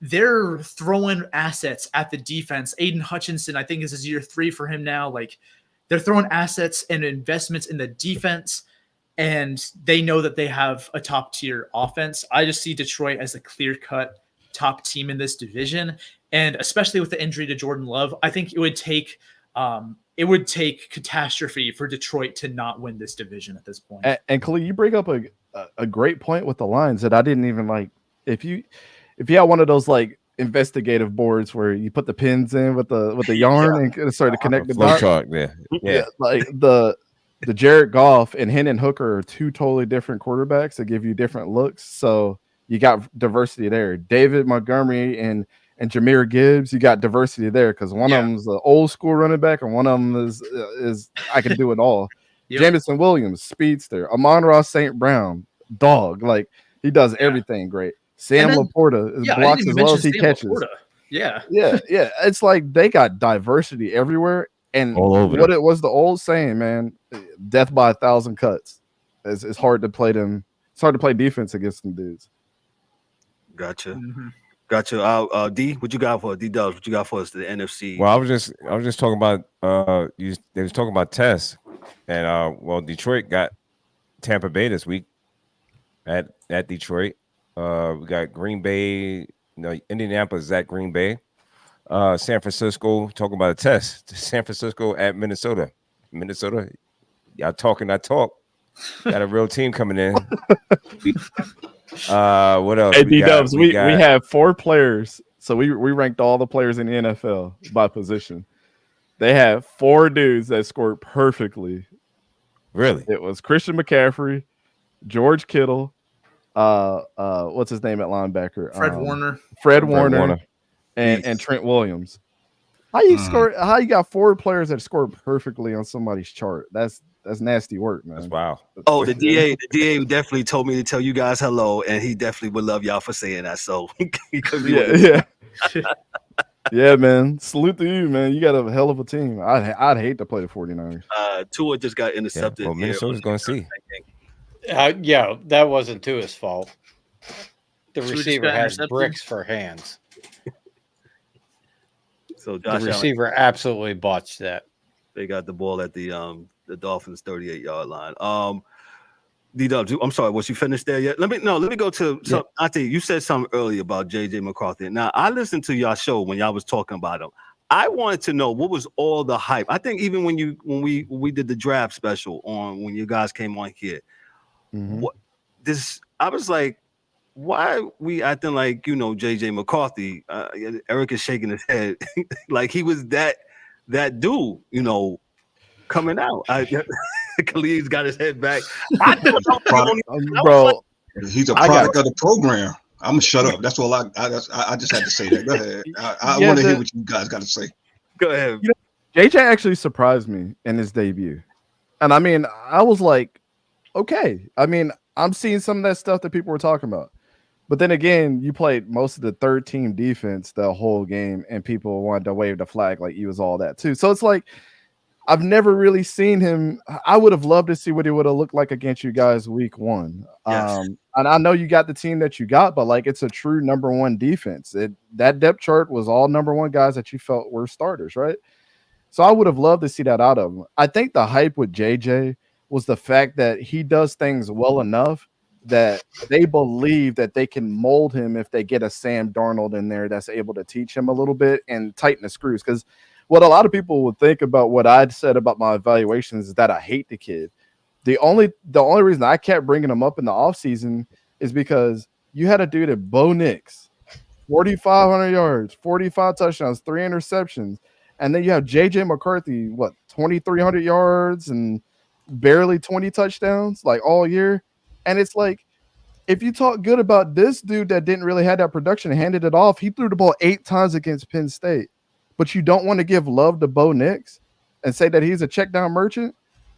They're throwing assets at the defense. Aiden Hutchinson, I think this is year 3 for him now. They're throwing assets and investments in the defense, and they know that they have a top tier offense. I just see Detroit as a clear cut top team in this division. And especially with the injury to Jordan Love, I think it would take catastrophe for Detroit to not win this division at this point. And Khalil, you bring up a great point with the lines that I didn't even like. If you had one of those investigative boards where you put the pins in with the yarn and start to connect the dots. Yeah. The Jared Goff and Hendon Hooker are 2 totally different quarterbacks that give you different looks. So you got diversity there. David Montgomery and Jahmyr Gibbs, you got diversity there because one of them is an old school running back and one of them is I can do it all. Jamison Williams, speedster. Amon-Ra St. Brown, dog. Like, he does everything great. Sam Laporta blocks as well as he catches. Laporta. Yeah. It's like they got diversity everywhere. And what it was the old saying, man, death by 1,000 cuts. It's hard to play them. It's hard to play defense against them dudes. Gotcha. Gotcha. D, what you got for D-Dubs? What you got for us to the NFC? Well, I was just talking about they was talking about tests, and Detroit got Tampa Bay this week at Detroit. We got Green Bay, Indianapolis is at Green Bay. San Francisco, talking about a test. San Francisco at Minnesota. Y'all talking, I talk. Got a real team coming in. What else? Hey, D-Dubs, we have 4 players. So we ranked all the players in the NFL by position. They have 4 dudes that scored perfectly. Really? It was Christian McCaffrey, George Kittle, what's his name at linebacker? Fred Warner. And Trent Williams. How you got 4 players that scored perfectly on somebody's chart? That's nasty work, man. That's wow. Oh, the DA definitely told me to tell you guys hello, and he definitely would love y'all for saying that. So yeah, man. Salute to you, man. You got a hell of a team. I'd hate to play the 49ers. Tua just got intercepted. Well, Minnesota's going to see. That wasn't Tua's fault. The receiver has bricks for hands. So Josh the receiver absolutely botched that. They got the ball at the Dolphins 38-yard line. D-Dubs, I'm sorry, was you finished there yet? Let me go to some. I think you said something earlier about JJ McCarthy. Now I listened to y'all show when y'all was talking about him. I wanted to know what was all the hype. I think even when we did the draft special on when you guys came on here, I was like, why we acting like JJ McCarthy? Eric is shaking his head like he was that dude, coming out. Khalid's got his head back. Bro, he's a product of the program. I'm gonna shut up. That's all. I just had to say that. Go ahead. I want to hear what you guys got to say. Go ahead. JJ actually surprised me in his debut, and I mean, I was like, okay. I mean, I'm seeing some of that stuff that people were talking about. But then again, you played most of the third team defense the whole game, and people wanted to wave the flag like he was all that too. So it's like, I've never really seen him. I would have loved to see what he would have looked like against you guys week 1. Yes. And I know you got the team that you got, but like, it's a true number 1 defense. That depth chart was all number 1 guys that you felt were starters, right? So I would have loved to see that out of him. I think the hype with JJ was the fact that he does things well enough that they believe that they can mold him if they get a Sam Darnold in there that's able to teach him a little bit and tighten the screws. Because what a lot of people would think about what I'd said about my evaluations is that I hate the kid. The only reason I kept bringing him up in the offseason is because you had a dude at Bo Nix, 4,500 yards, 45 touchdowns, 3 interceptions. And then you have JJ McCarthy, 2,300 yards and barely 20 touchdowns like all year. And it's like, if you talk good about this dude that didn't really have that production and handed it off, he threw the ball 8 times against Penn State. But you don't want to give love to Bo Nix and say that he's a check down merchant.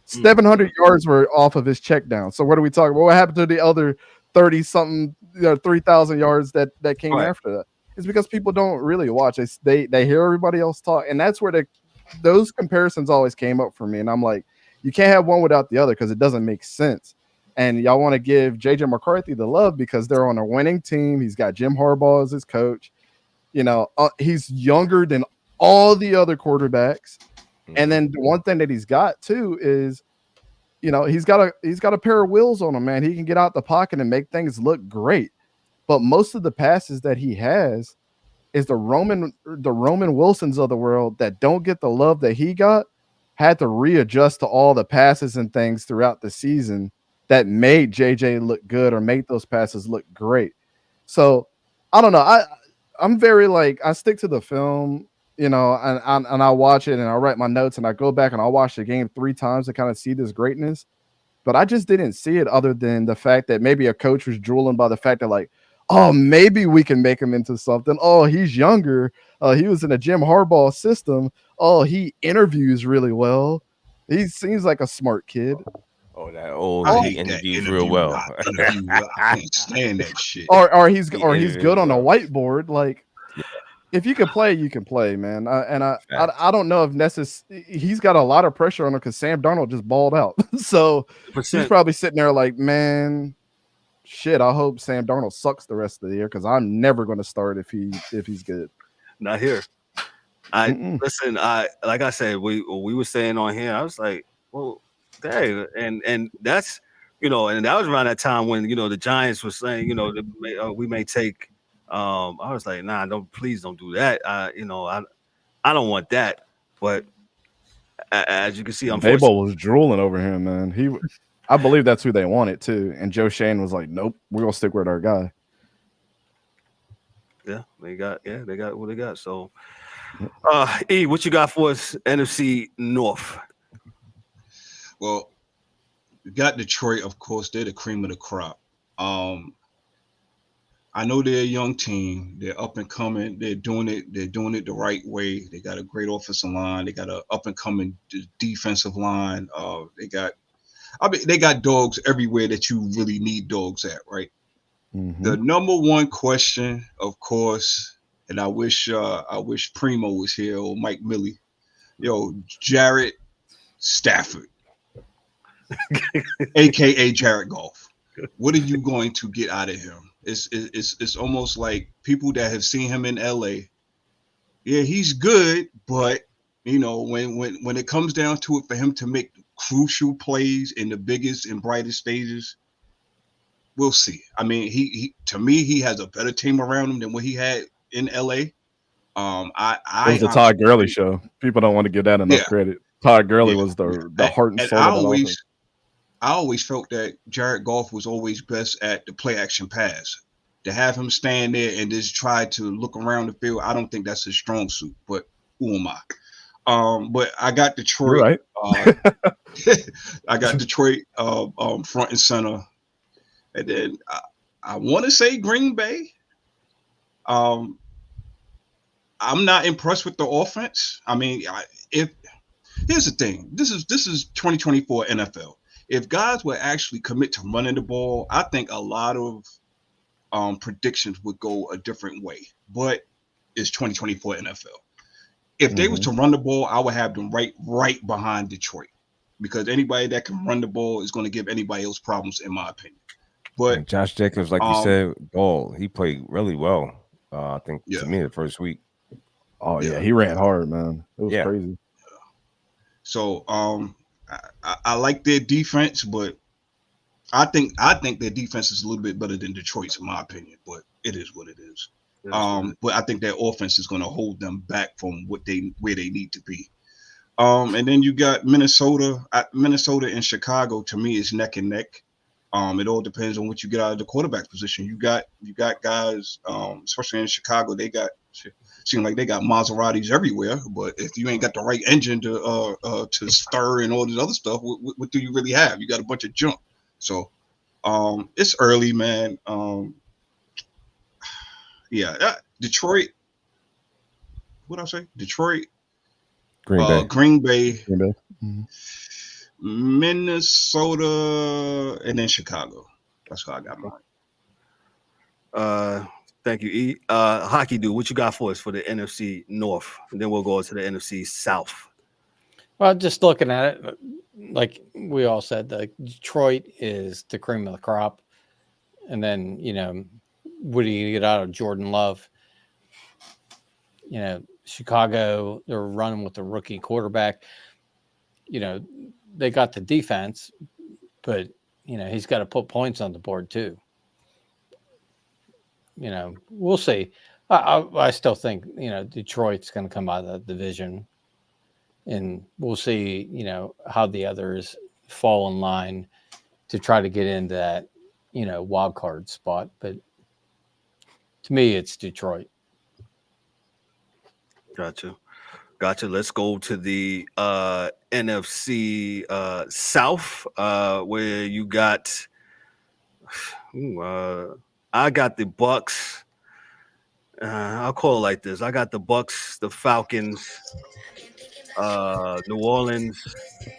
700 yards were off of his check down. So what are we talking about? What happened to the other 30-something, 3,000 yards that came after that? It's because people don't really watch. They hear everybody else talk. And that's where those comparisons always came up for me. And I'm like, you can't have one without the other because it doesn't make sense. And y'all want to give JJ McCarthy the love because they're on a winning team. He's got Jim Harbaugh as his coach. He's younger than all the other quarterbacks. And then the one thing that he's got too is, he's got a pair of wheels on him, man. He can get out the pocket and make things look great. But most of the passes that he has is the Roman Wilsons of the world that don't get the love that he got, had to readjust to all the passes and things throughout the season that made JJ look good or made those passes look great. So I don't know. I'm very I stick to the film, and I watch it and I write my notes and I go back and I'll watch the game 3 times to kind of see this greatness. But I just didn't see it other than the fact that maybe a coach was drooling by the fact that oh, maybe we can make him into something. Oh, he's younger. He was in a Jim Harbaugh system. Oh, he interviews really well. He seems like a smart kid. Oh, that old I he hate that interviews real well. I can't stand that shit. Or he's He good on a interviews whiteboard. Like, if you can play, you can play, man. I don't know if he's got a lot of pressure on him because Sam Darnold just balled out. So he's probably sitting there like, man, shit. I hope Sam Darnold sucks the rest of the year because I'm never going to start if he's good. Not here. Listen. Like I said, we were saying on here. I was like, well, dang, and that's and that was around that time when the Giants were saying we may take. I was like, nah, please don't do that. I don't want that. But as you can see, Daboll was drooling over him, man. I believe that's who they wanted too. And Joe Shane was like, nope, we're gonna stick with our guy. Yeah, they got what they got. So, E, what you got for us, NFC North? Well, we got Detroit, of course. They're the cream of the crop. I know they're a young team. They're up and coming. They're doing it the right way. They got a great offensive line. They got an up and coming defensive line. They got dogs everywhere that you really need dogs at, right? Mm-hmm. The number one question, of course, and I wish Primo was here or Mike Millie. Jared Stafford, aka Jared Goff. What are you going to get out of him? It's almost like people that have seen him in LA. Yeah, he's good, but when it comes down to it, for him to make crucial plays in the biggest and brightest stages, we'll see. I mean, he to me, he has a better team around him than what he had in LA. It was the Todd Gurley show. People don't want to give that enough credit. Todd Gurley was the heart and soul of the offense. I always felt that Jared Goff was always best at the play action pass. To have him stand there and just try to look around the field, I don't think that's his strong suit. But who am I? But I got Detroit. Right. I got Detroit front and center, and then I want to say Green Bay. I'm not impressed with the offense. I mean, here's the thing. This is 2024 NFL. If guys would actually commit to running the ball, I think a lot of predictions would go a different way. But it's 2024 NFL. If they was to run the ball, I would have them right behind Detroit, because anybody that can run the ball is going to give anybody else problems, in my opinion. But and Josh Jacobs, like you said, he played really well. I think to me the first week. Oh yeah, he ran hard, man. It was crazy. So I like their defense, but I think their defense is a little bit better than Detroit's, in my opinion. But it is what it is. But I think their offense is going to hold them back from where they need to be. And then you got Minnesota. Minnesota and Chicago, to me, is neck and neck. It all depends on what you get out of the quarterback position. You got guys, especially in Chicago, seem like they got Maseratis everywhere. But if you ain't got the right engine to stir and all this other stuff, what do you really have? You got a bunch of junk. So it's early, man. Detroit. What I say? Detroit, Green Bay. Mm-hmm. Minnesota, and then Chicago. That's how I got mine. Thank you, E. Hockey dude, what you got for us for the NFC North? And then we'll go to the NFC South. Well, just looking at it, like we all said, Detroit is the cream of the crop. And then, what do you get out of Jordan Love? Chicago, they're running with the rookie quarterback. They got the defense, but he's got to put points on the board too. We'll see. I still think Detroit's going to come out of that division, and we'll see how the others fall in line to try to get into that wild card spot. But to me, it's Detroit. Gotcha. Let's go to the NFC South, where you got. I I got the Bucks. I'll call it like this. I got the Bucks, the Falcons, New Orleans,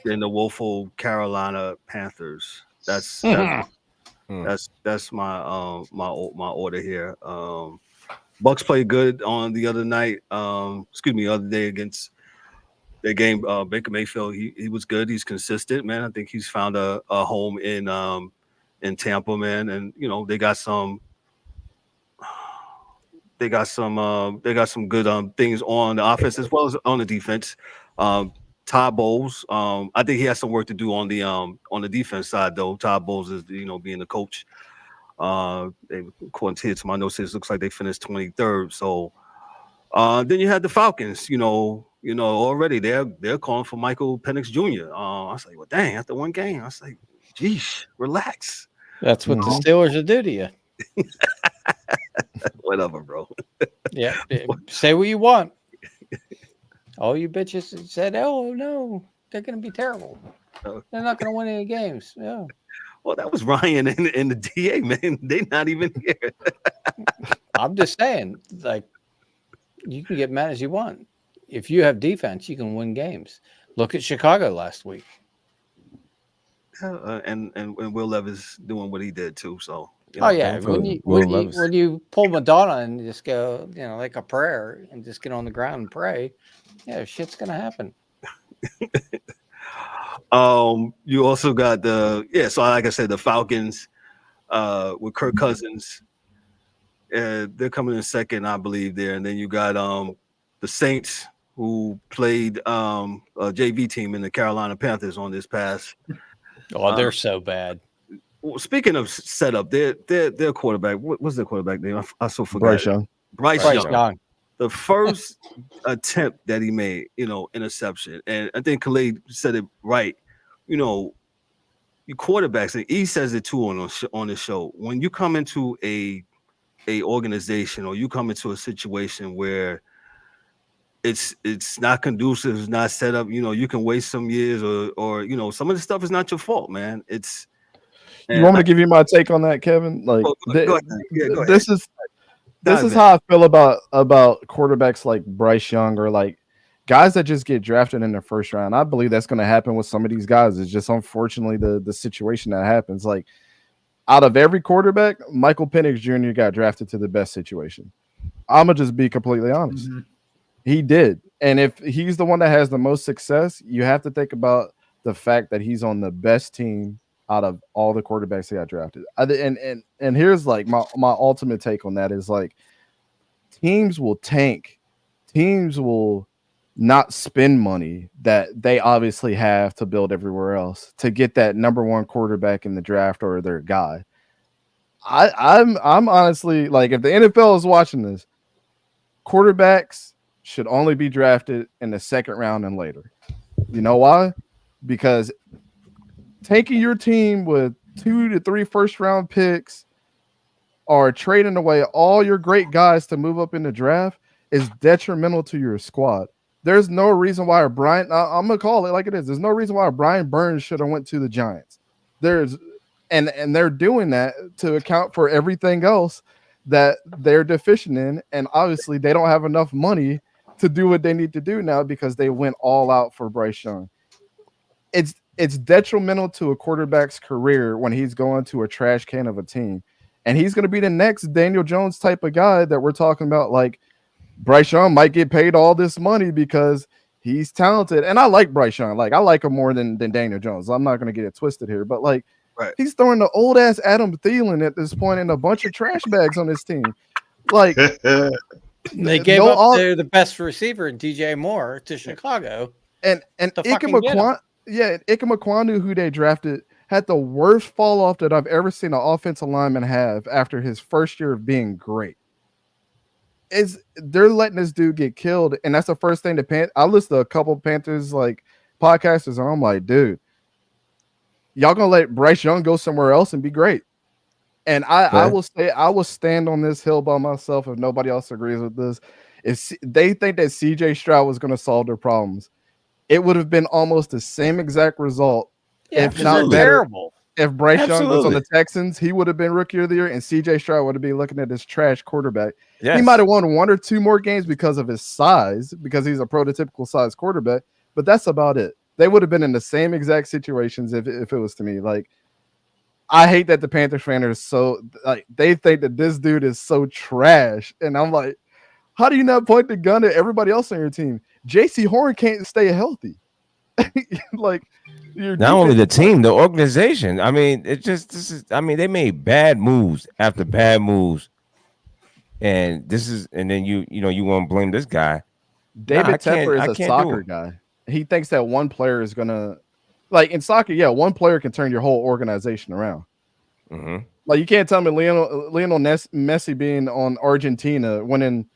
and the woeful Carolina Panthers. That's my my order here. Bucks played good on the other night. Other day against their game. Baker Mayfield, he was good. He's consistent, man. I think he's found a home in Tampa, man. And they got some good things on the offense as well as on the defense. Todd Bowles, I think he has some work to do on the defense side, though. Todd Bowles is being the coach. According to my notes, it looks like they finished 23rd. So then you had the Falcons. Already they're calling for Michael Penix Jr. I was like, well, dang, after one game, I was like, geesh, relax. That's what the Steelers will do to you. Whatever, bro. Yeah, say what you want. All you bitches said, "Oh no, they're going to be terrible. They're not going to win any games." Yeah. Well, that was Ryan and the DA, man. They're not even here. I'm just saying, like, you can get mad as you want. If you have defense, you can win games. Look at Chicago last week. And Will Levis doing what he did too. So. When you pull Madonna and just go, like a prayer and just get on the ground and pray, shit's gonna happen. You also got so like I said, the Falcons with Kirk Cousins. They're coming in second, I believe, there. And then you got the Saints, who played a JV team in the Carolina Panthers on this pass. Oh, they're so bad. Well, speaking of setup, their quarterback, what's their quarterback name? I so forgot. Bryce Young. The first attempt that he made, interception. And I think Khalid said it right. You quarterbacks, and he says it too on the show. When you come into a organization, or you come into a situation where it's not conducive, it's not set up, you can waste some years, or some of the stuff is not your fault, man. You want me to give you my take on that, Kevin? Like, go ahead. Go ahead. This is how I feel about quarterbacks like Bryce Young, or like guys that just get drafted in the first round. I believe that's going to happen with some of these guys. It's just unfortunately the situation that happens. Like, out of every quarterback, Michael Penix Jr. got drafted to the best situation. I'm gonna just be completely honest. Mm-hmm. He did, and if he's the one that has the most success, you have to think about the fact that he's on the best team out of all the quarterbacks that got drafted. And here's like my ultimate take on that is, like, teams will tank. Teams will not spend money that they obviously have to build everywhere else to get that number one quarterback in the draft or their guy. I'm honestly, like, if the NFL is watching this, quarterbacks should only be drafted in the second round and later. You know why? Because taking your team with 2 to 3 first round picks or trading away all your great guys to move up in the draft is detrimental to your squad. There's no reason why I'm going to call it like it is. There's no reason why Brian Burns should have went to the Giants. And they're doing that to account for everything else that they're deficient in. And obviously they don't have enough money to do what they need to do now because they went all out for Bryce Young. It's detrimental to a quarterback's career when he's going to a trash can of a team. And he's going to be the next Daniel Jones type of guy that we're talking about. Like, Bryce Young might get paid all this money because he's talented. And I like Bryce Young. Like, I like him more than Daniel Jones. I'm not going to get it twisted here. But, like, right, he's throwing the old-ass Adam Thielen at this point and a bunch of trash bags on his team. Like, they gave up the best receiver in DJ Moore to Chicago. And Ike Ekwonu, who they drafted, had the worst fall off that I've ever seen an offensive lineman have after his first year of being great. They're letting this dude get killed, and that's the first thing I listened to a couple of Panthers like podcasters, and I'm like, dude, y'all gonna let Bryce Young go somewhere else and be great? And I will stand on this hill by myself if nobody else agrees with this. If they think that CJ Stroud was going to solve their problems, it would have been almost the same exact result, if not better. Terrible. if Bryce Young was on Absolutely. the Texans, he would have been rookie of the year, and CJ Stroud would have been looking at this trash quarterback. Yes. He might have won 1 or 2 more games because of his size, because he's a prototypical size quarterback, but that's about it. They would have been in the same exact situations if it was to me. Like, I hate that the Panthers fans are so like they think that this dude is so trash, and I'm like, how do you not point the gun at everybody else on your team? JC Horn can't stay healthy. Like, not only the team, the organization. I mean, they made bad moves after bad moves, and then you want to blame this guy. David Tepper is a soccer guy. He thinks that one player is gonna, like in soccer, one player can turn your whole organization around. Mm-hmm. Like, you can't tell me Lionel Messi being on Argentina winning,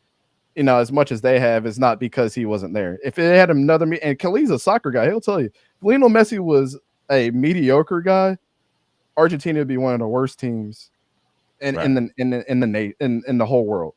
as much as they have, is not because he wasn't there. If it had another, and Khalid's a soccer guy, he'll tell you, if Lionel Messi was a mediocre guy, Argentina would be one of the worst teams in the whole world.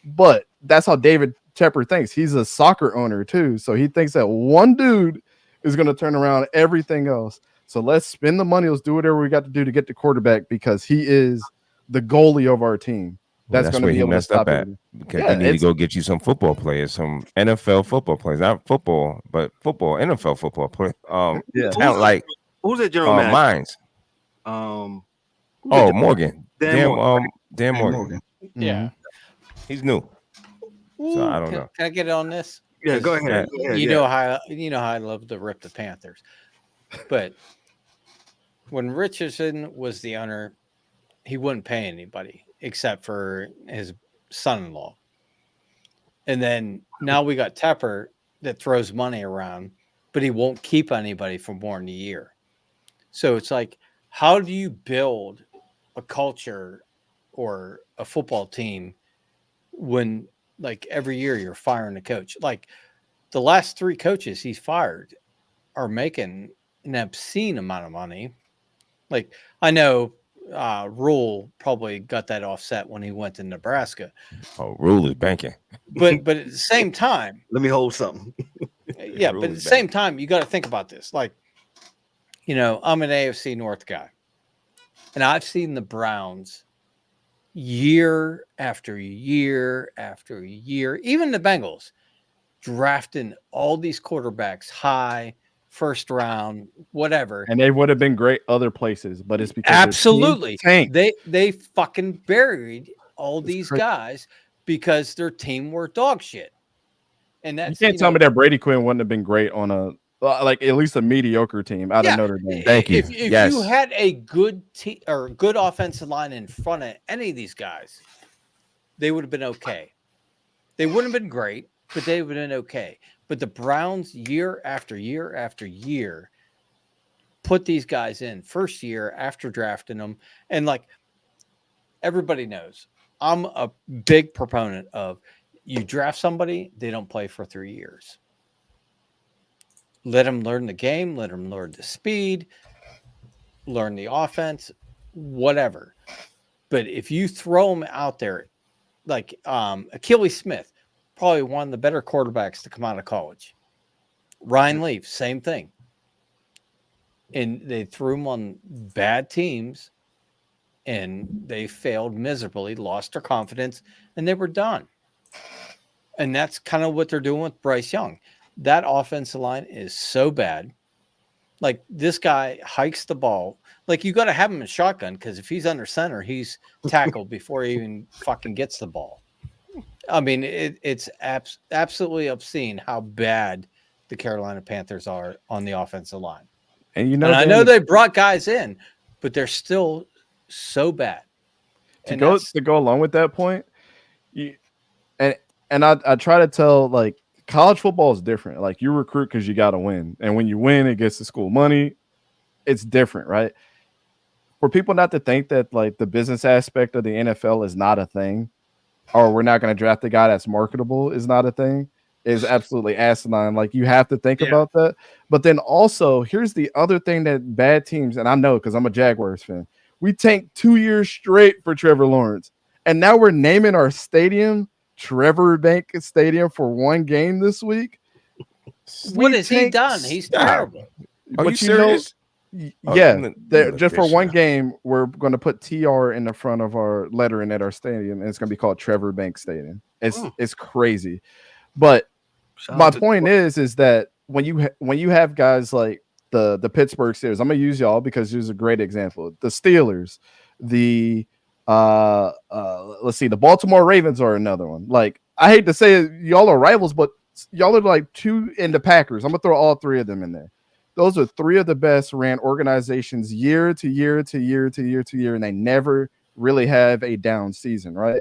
But that's how David Tepper thinks. He's a soccer owner too, so he thinks that one dude is going to turn around everything else. So let's spend the money. Let's do whatever we got to do to get the quarterback, because he is the goalie of our team. That's going to be able to stop it. Because you need to go get you some football players, some NFL football players, not football, but football, NFL football players. Who's that general manager? Mines. Morgan. Dan Morgan. Yeah, he's new. So I don't know. Can I get on this? Yeah, go ahead. You know how I love to rip the Panthers, but when Richardson was the owner, he wouldn't pay anybody except for his son-in-law. And then now we got Tepper that throws money around, but he won't keep anybody for more than a year. So it's like, how do you build a culture or a football team when, like, every year you're firing a coach? Like, the last 3 coaches he's fired are making an obscene amount of money. Like, I know Rule probably got that offset when he went to Nebraska. Oh, Rule is banking. But at the same time, let me hold something. Yeah, but at the same time, you got to think about this. Like, I'm an AFC North guy, and I've seen the Browns year after year after year, even the Bengals, drafting all these quarterbacks high, first round, whatever. And they would have been great other places, but it's because absolutely they fucking buried all these guys because their team were dog shit. And that's, you can't tell me that Brady Quinn wouldn't have been great on a like at least a mediocre team out of Notre Dame. Thank you. If you had a good team or good offensive line in front of any of these guys, they would have been okay. They wouldn't have been great, but they would have been okay. But the Browns, year after year after year, put these guys in first year after drafting them. And like everybody knows, I'm a big proponent of you draft somebody, they don't play for 3 years. Let them learn the game, let them learn the speed, learn the offense, whatever. But if you throw them out there, like Achilles Smith, probably one of the better quarterbacks to come out of college. Ryan Leaf, same thing. And they threw him on bad teams, and they failed miserably, lost their confidence, and they were done. And that's kind of what they're doing with Bryce Young. That offensive line is so bad. Like, this guy hikes the ball. Like, you got to have him in shotgun, because if he's under center, he's tackled before he even fucking gets the ball. I mean, it's absolutely obscene how bad the Carolina Panthers are on the offensive line. And I know they brought guys in, but they're still so bad. To go along with that point, I try to tell, like, college football is different. Like, you recruit because you got to win, and when you win, it gets the school money. It's different, right? For people not to think that, like, the business aspect of the NFL is not a thing, or we're not going to draft a guy that's marketable is not a thing, is absolutely asinine. Like, you have to think about that. But then also, here's the other thing that bad teams, and I know because I'm a Jaguars fan, we tanked 2 years straight for Trevor Lawrence, and now we're naming our stadium Trevor Bank Stadium for one game this week. What has he done? He's terrible. Are you serious? Yeah, just for one game, we're going to put TR in the front of our lettering at our stadium, and it's going to be called Trevor Banks Stadium. It's crazy, but my point is that when you have guys like the Pittsburgh Steelers, I'm gonna use y'all because there's a great example. The Steelers, let's see, the Baltimore Ravens are another one. Like, I hate to say it, y'all are rivals, but y'all are like two in the Packers. I'm gonna throw all three of them in there. Those are three of the best ran organizations year to year to year to year to year, and they never really have a down season, right?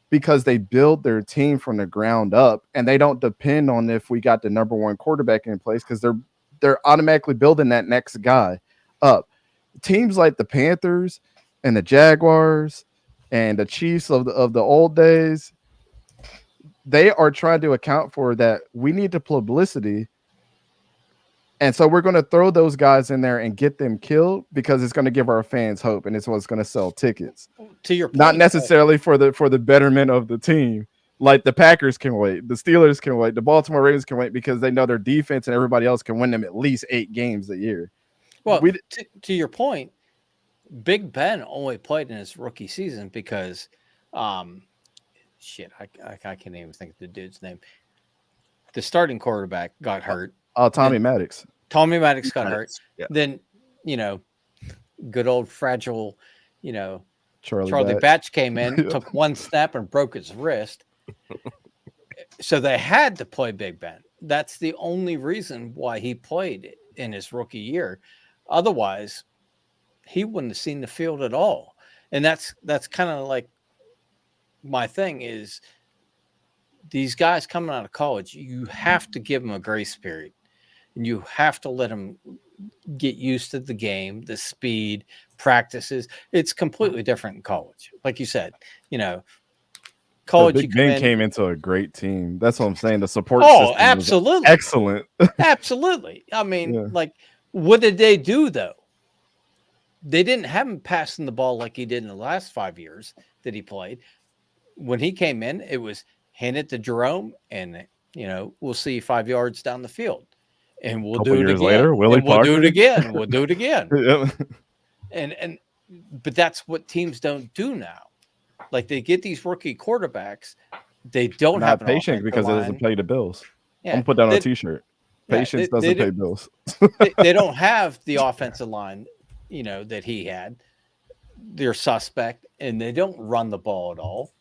Because they build their team from the ground up, and they don't depend on if we got the number one quarterback in place, because they're automatically building that next guy up. Teams like the Panthers and the Jaguars and the Chiefs of the old days, they are trying to account for that. We need the publicity. And so we're going to throw those guys in there and get them killed because it's going to give our fans hope, and it's what's going to sell tickets. To your point, not necessarily for the betterment of the team. Like the Packers can wait, the Steelers can wait, the Baltimore Ravens can wait because they know their defense and everybody else can win them at least 8 games a year. Well, to your point, Big Ben only played in his rookie season because, I can't even think of the dude's name. The starting quarterback got hurt. Tommy Maddox. Tommy Maddox got hurt. Yeah. Then, good old fragile, Charlie Batch. Batch came in, took one snap and broke his wrist. So they had to play Big Ben. That's the only reason why he played in his rookie year. Otherwise, he wouldn't have seen the field at all. And that's kind of like my thing is these guys coming out of college, you have to give them a grace period. And you have to let them get used to the game, the speed, practices. It's completely different in college. Like you said, college. Big Ben came into a great team. That's what I'm saying. The support system absolutely. Excellent. Absolutely. I mean, what did they do, though? They didn't have him passing the ball like he did in the last 5 years that he played. When he came in, it was hand it to Jerome and, we'll see you 5 yards down the field. And we'll do it again. Later, we'll do it again. We'll do it again. But that's what teams don't do now. Like they get these rookie quarterbacks, they don't have patience because it doesn't pay the bills. Yeah, I'm gonna put that on a t-shirt. Patience doesn't pay bills. They don't have the offensive line, that he had. They're suspect, and they don't run the ball at all.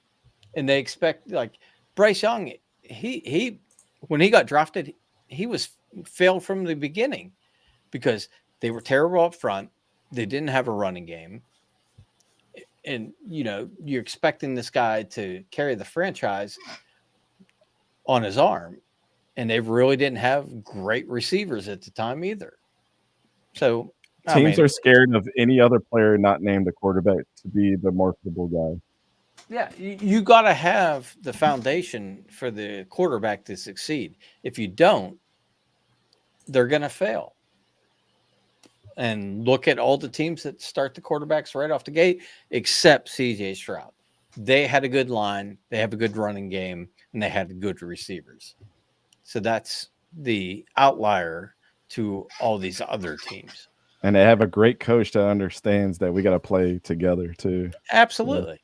And they expect like Bryce Young. He when he got drafted, he was failed from the beginning because they were terrible up front. They didn't have a running game. And, you're expecting this guy to carry the franchise on his arm. And they really didn't have great receivers at the time either. So teams are scared of any other player not named a quarterback to be the marketable guy. Yeah, you got to have the foundation for the quarterback to succeed. If you don't, they're going to fail. And look at all the teams that start the quarterbacks right off the gate, except CJ Stroud. They had a good line, they have a good running game, and they had good receivers. So that's the outlier to all these other teams. And they have a great coach that understands that we got to play together too. Absolutely.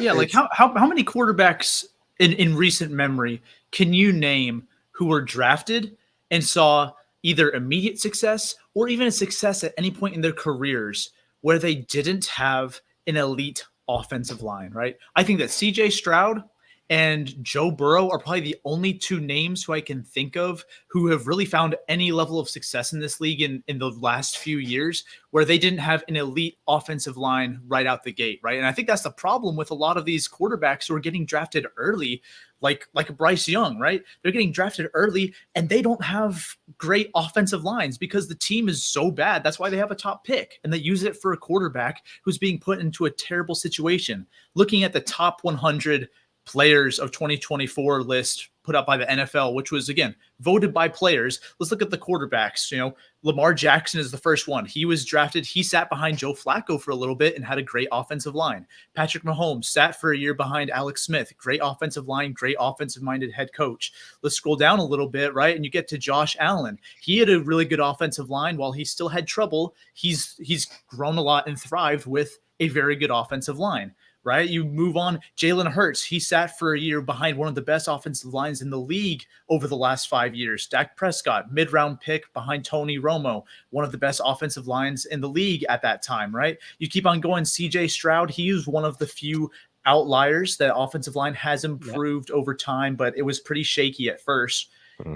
Yeah, like how many quarterbacks in recent memory can you name who were drafted and saw either immediate success or even a success at any point in their careers where they didn't have an elite offensive line, right? I think that CJ Stroud and Joe Burrow are probably the only two names who I can think of who have really found any level of success in this league in the last few years where they didn't have an elite offensive line right out the gate, right? And I think that's the problem with a lot of these quarterbacks who are getting drafted early, like Bryce Young, right? They're getting drafted early and they don't have great offensive lines because the team is so bad. That's why they have a top pick and they use it for a quarterback who's being put into a terrible situation. Looking at the top 100 players of 2024 list put up by the NFL, which was, again, voted by players. Let's look at the quarterbacks. Lamar Jackson is the first one. He was drafted. He sat behind Joe Flacco for a little bit and had a great offensive line. Patrick Mahomes sat for a year behind Alex Smith. Great offensive line, great offensive-minded head coach. Let's scroll down a little bit, right? And you get to Josh Allen. He had a really good offensive line while he still had trouble. He's grown a lot and thrived with a very good offensive line. Right? You move on. Jalen Hurts, he sat for a year behind one of the best offensive lines in the league over the last 5 years. Dak Prescott, mid-round pick behind Tony Romo, one of the best offensive lines in the league at that time, right? You keep on going. CJ Stroud, he was one of the few outliers. The offensive line has improved over time, but it was pretty shaky at first.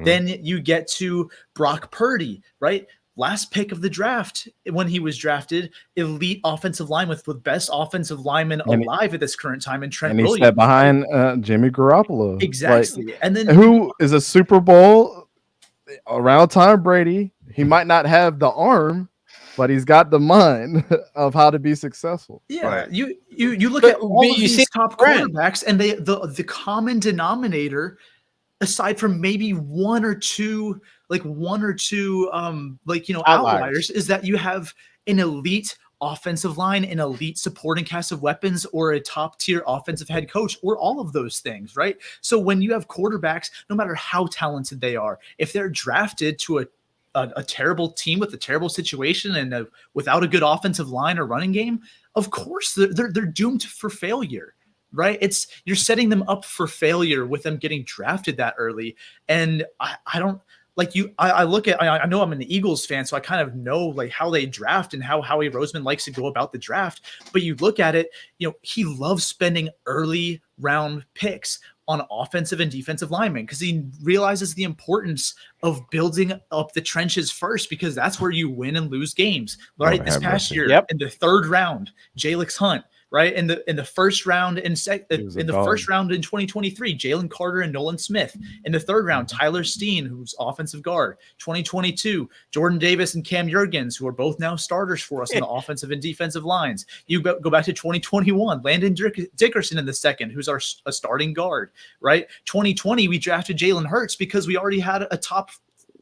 Then you get to Brock Purdy, right? Last pick of the draft when he was drafted, elite offensive line with best offensive lineman alive at this current time, and Trent Williams. He sat behind Jimmy Garoppolo. Exactly. And then who is a Super Bowl around Tom Brady. He might not have the arm, but he's got the mind of how to be succcesul. Yeah, right. You look at all of these top quarterbacks, and the common denominator, aside from maybe one or two outliers, is that you have an elite offensive line, an elite supporting cast of weapons, or a top tier offensive head coach, or all of those things, right? So when you have quarterbacks, no matter how talented they are, if they're drafted to a terrible team with a terrible situation and without a good offensive line or running game, of course they're doomed for failure. Right? You're setting them up for failure with them getting drafted that early. And I don't like you. I know I'm an Eagles fan, so I kind of know like how they draft and how Howie Roseman likes to go about the draft. But you look at it, he loves spending early round picks on offensive and defensive linemen because he realizes the importance of building up the trenches first, because that's where you win and lose games. Right? This past year, in the third round, Jalix Hunt. Right in the first round in first round in 2023, Jalen Carter and Nolan Smith. In the third round, Tyler Steen, who's offensive guard. 2022, Jordan Davis and Cam Jurgens, who are both now starters for us on the offensive and defensive lines. You go back to 2021, Landon Dickerson in the second, who's a starting guard. Right, 2020, we drafted Jalen Hurts because we already had a top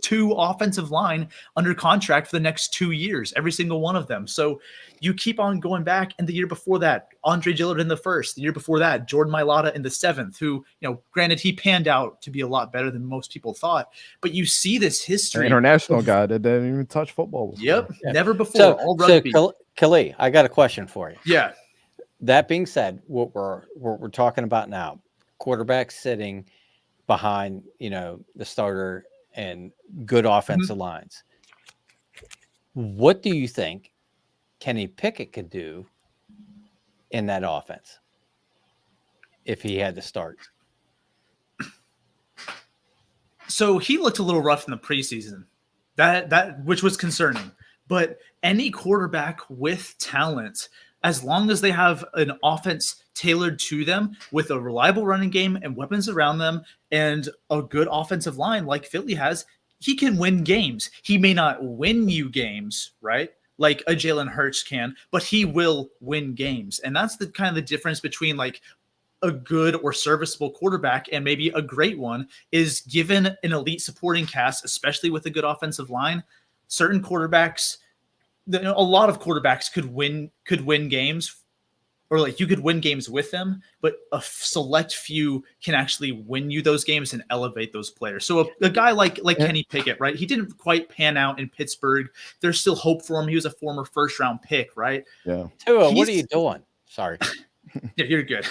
2 offensive line under contract for the next 2 years, every single one of them. So you keep on going back, and the year before that, Andre Dillard in the first. The year before that, Jordan Mailata in the 7th, who, granted, he panned out to be a lot better than most people thought. But you see this history. An international guy that didn't even touch football before. Yep, never before. All rugby. So, Khalil, I got a question for you. Yeah. That being said, what we're talking about now, quarterbacks sitting behind, the starter and good offensive lines. What do you think Kenny Pickett could do in that offense if he had to start? So he looked a little rough in the preseason, that which was concerning. But any quarterback with talent, as long as they have an offense tailored to them with a reliable running game and weapons around them and a good offensive line like Philly has, he can win games. He may not win you games, right? Like a Jalen Hurts can, but he will win games. And that's the kind of the difference between like a good or serviceable quarterback and maybe a great one is given an elite supporting cast, especially with a good offensive line. Certain quarterbacks, a lot of quarterbacks could win games, or like you could win games with them, but a select few can actually win you those games and elevate those players. So a guy like Kenny Pickett, right? He didn't quite pan out in Pittsburgh. There's still hope for him. He was a former first round pick, right? Yeah. Tua, what are you doing? Sorry. Yeah, you're good.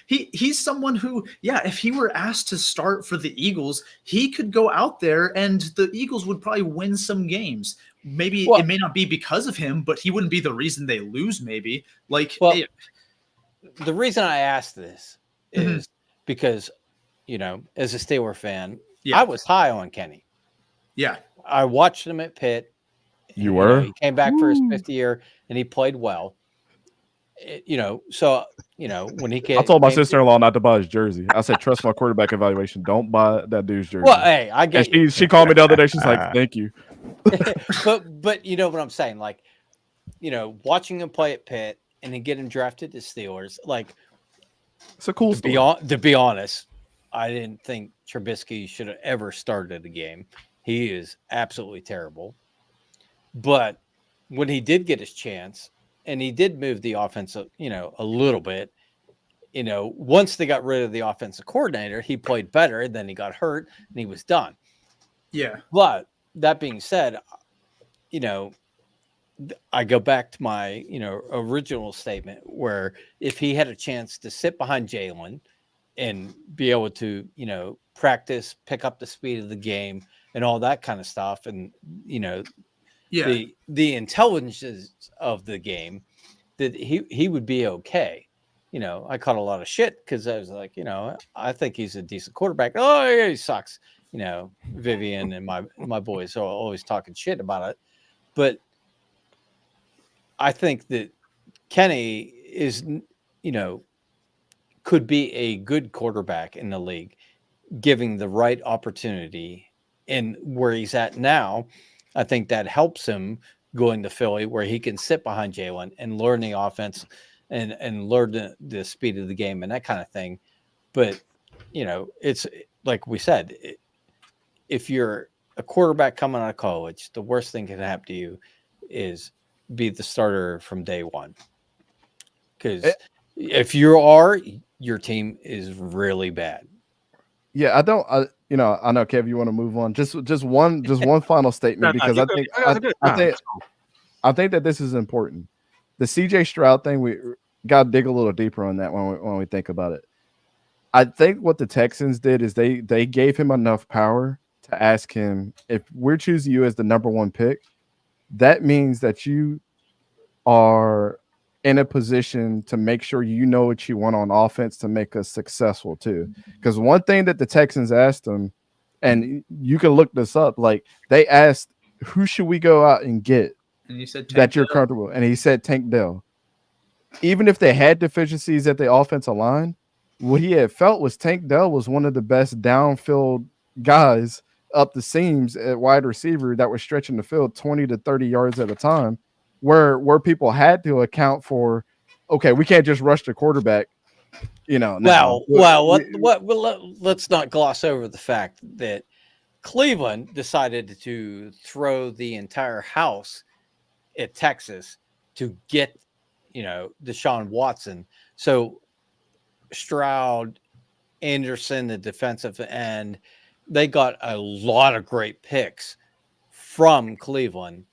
He's someone who, if he were asked to start for the Eagles, he could go out there and the Eagles would probably win some games. Maybe it may not be because of him, but he wouldn't be the reason they lose. Maybe the reason I asked this is because, as a Steelers fan, I was high on Kenny. Yeah. I watched him at Pitt. You were? He came back for his 5th year and he played well. When he came, I told my sister-in-law not to buy his jersey. I said, trust my quarterback evaluation. Don't buy that dude's jersey. Well, hey, I get you. She called me the other day. She's like, thank you. but you know what I'm saying? Like, watching him play at Pitt and then get him drafted to Steelers, like It's a cool story. To be honest, I didn't think Trubisky should have ever started a game. He is absolutely terrible. But when he did get his chance, and he did move the offense, a little bit, once they got rid of the offensive coordinator, he played better. Then he got hurt, and he was done. Yeah. But that being said, I go back to my, original statement where if he had a chance to sit behind Jalen and be able to, practice, pick up the speed of the game and all that kind of stuff. And, the intelligence of the game, that he would be okay. I caught a lot of shit because I was like, I think he's a decent quarterback. Oh, yeah, he sucks. Vivian and my boys are always talking shit about it. But I think that Kenny is, could be a good quarterback in the league, giving the right opportunity. And where he's at now, I think that helps him going to Philly, where he can sit behind Jalen and learn the offense and learn the speed of the game and that kind of thing. But, it's like we said, if you're a quarterback coming out of college, the worst thing that can happen to you is be the starter from day one. Because if you are, your team is really bad. Yeah, I know, Kev, you want to move on. Just one final statement, because I think that this is important. The CJ Stroud thing, we got to dig a little deeper on that when we think about it. I think what the Texans did is they gave him enough power to ask him, if we're choosing you as the number one pick, that means that you are in a position to make sure you know what you want on offense to make us successful too. Because one thing that the Texans asked him, and you can look this up, like they asked, who should we go out and get and you said that you're comfortable? And he said Tank Dell. Even if they had deficiencies at the offensive line, what he had felt was Tank Dell was one of the best downfield guys up the seams at wide receiver that was stretching the field 20 to 30 yards at a time, where people had to account for, okay, we can't just rush the quarterback, Let's not gloss over the fact that Cleveland decided to throw the entire house at Texas to get, Deshaun Watson. So Stroud, Anderson, the defensive end, they got a lot of great picks from Cleveland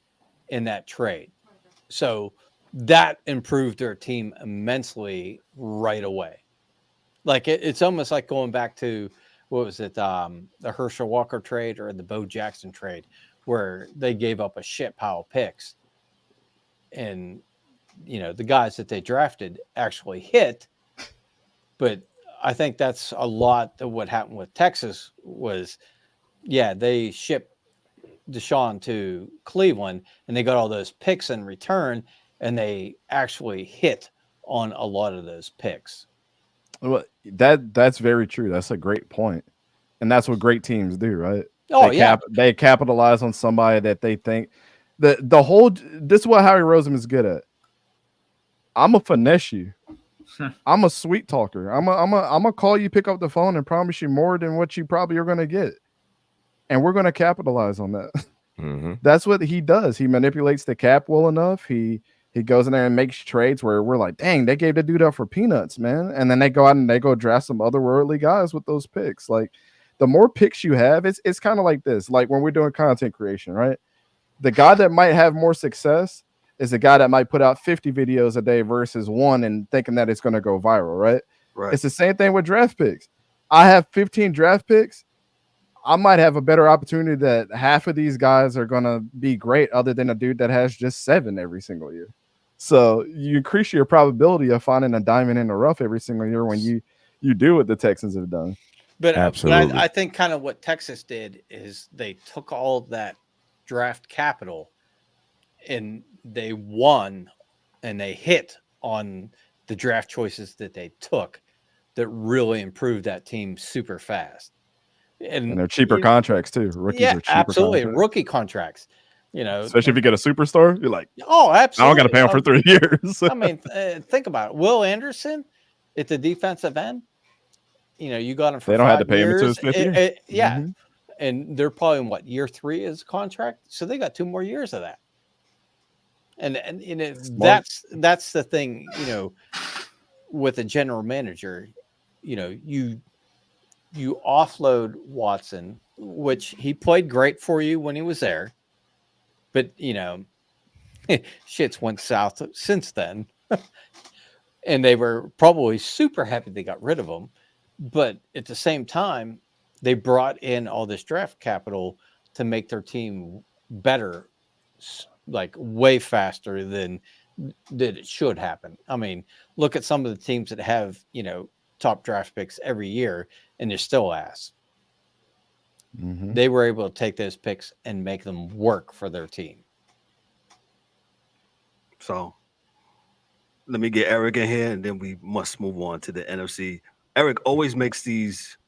in that trade. So that improved their team immensely right away. Like it's almost like going back to, what was it, the Herschel Walker trade or the Bo Jackson trade, where they gave up a shit pile of picks. And, the guys that they drafted actually hit. But I think that's a lot of what happened with Texas was, they shipped Deshaun to Cleveland and they got all those picks in return, and they actually hit on a lot of those picks. Well, that's very true. That's a great point. And that's what great teams do, right? Oh, they capitalize on somebody that they think this is what Howie Roseman is good at. I'm a finesse you. I'm a sweet talker. I'm a call you, pick up the phone, and promise you more than what you probably are going to get. And we're going to capitalize on that. Mm-hmm. That's what he does. He manipulates the cap well enough. He goes in there and makes trades where we're like, dang, they gave the dude up for peanuts, man. And then they go out and they go draft some otherworldly guys with those picks. Like, the more picks you have, it's kind of like this. Like when we're doing content creation, right? The guy that might have more success is the guy that might put out 50 videos a day versus one and thinking that it's going to go viral, right? Right. It's the same thing with draft picks. I have 15 draft picks. I might have a better opportunity that half of these guys are going to be great other than a dude that has just 7 every single year. So you increase your probability of finding a diamond in the rough every single year when you do what the Texans have done. But Absolutely. I think kind of what Texas did is they took all of that draft capital and they won and they hit on the draft choices that they took that really improved that team super fast. And they're cheaper contracts too. Rookies are cheaper. Absolutely. Contracts. Rookie contracts. Especially if you get a superstar, you're like, oh, absolutely. I don't got to pay him for 3 years. I mean, think about it. Will Anderson, at the defensive end, you got him for They don't have 5 to pay him until years. his 5th year. Yeah. Mhm. And they're probably in what, year 3 is contract. So they got 2 more years of that. And that's the thing, with a general manager, you offload Watson, which he played great for you when he was there, but shit's went south since then. And they were probably super happy they got rid of him. But at the same time, they brought in all this draft capital to make their team better, like way faster than it should happen. I mean, look at some of the teams that have, top draft picks every year and they're still ass. Mhm. They were able to take those picks and make them work for their team. So let me get Eric in here, and then we must move on to the NFC. Eric always makes these.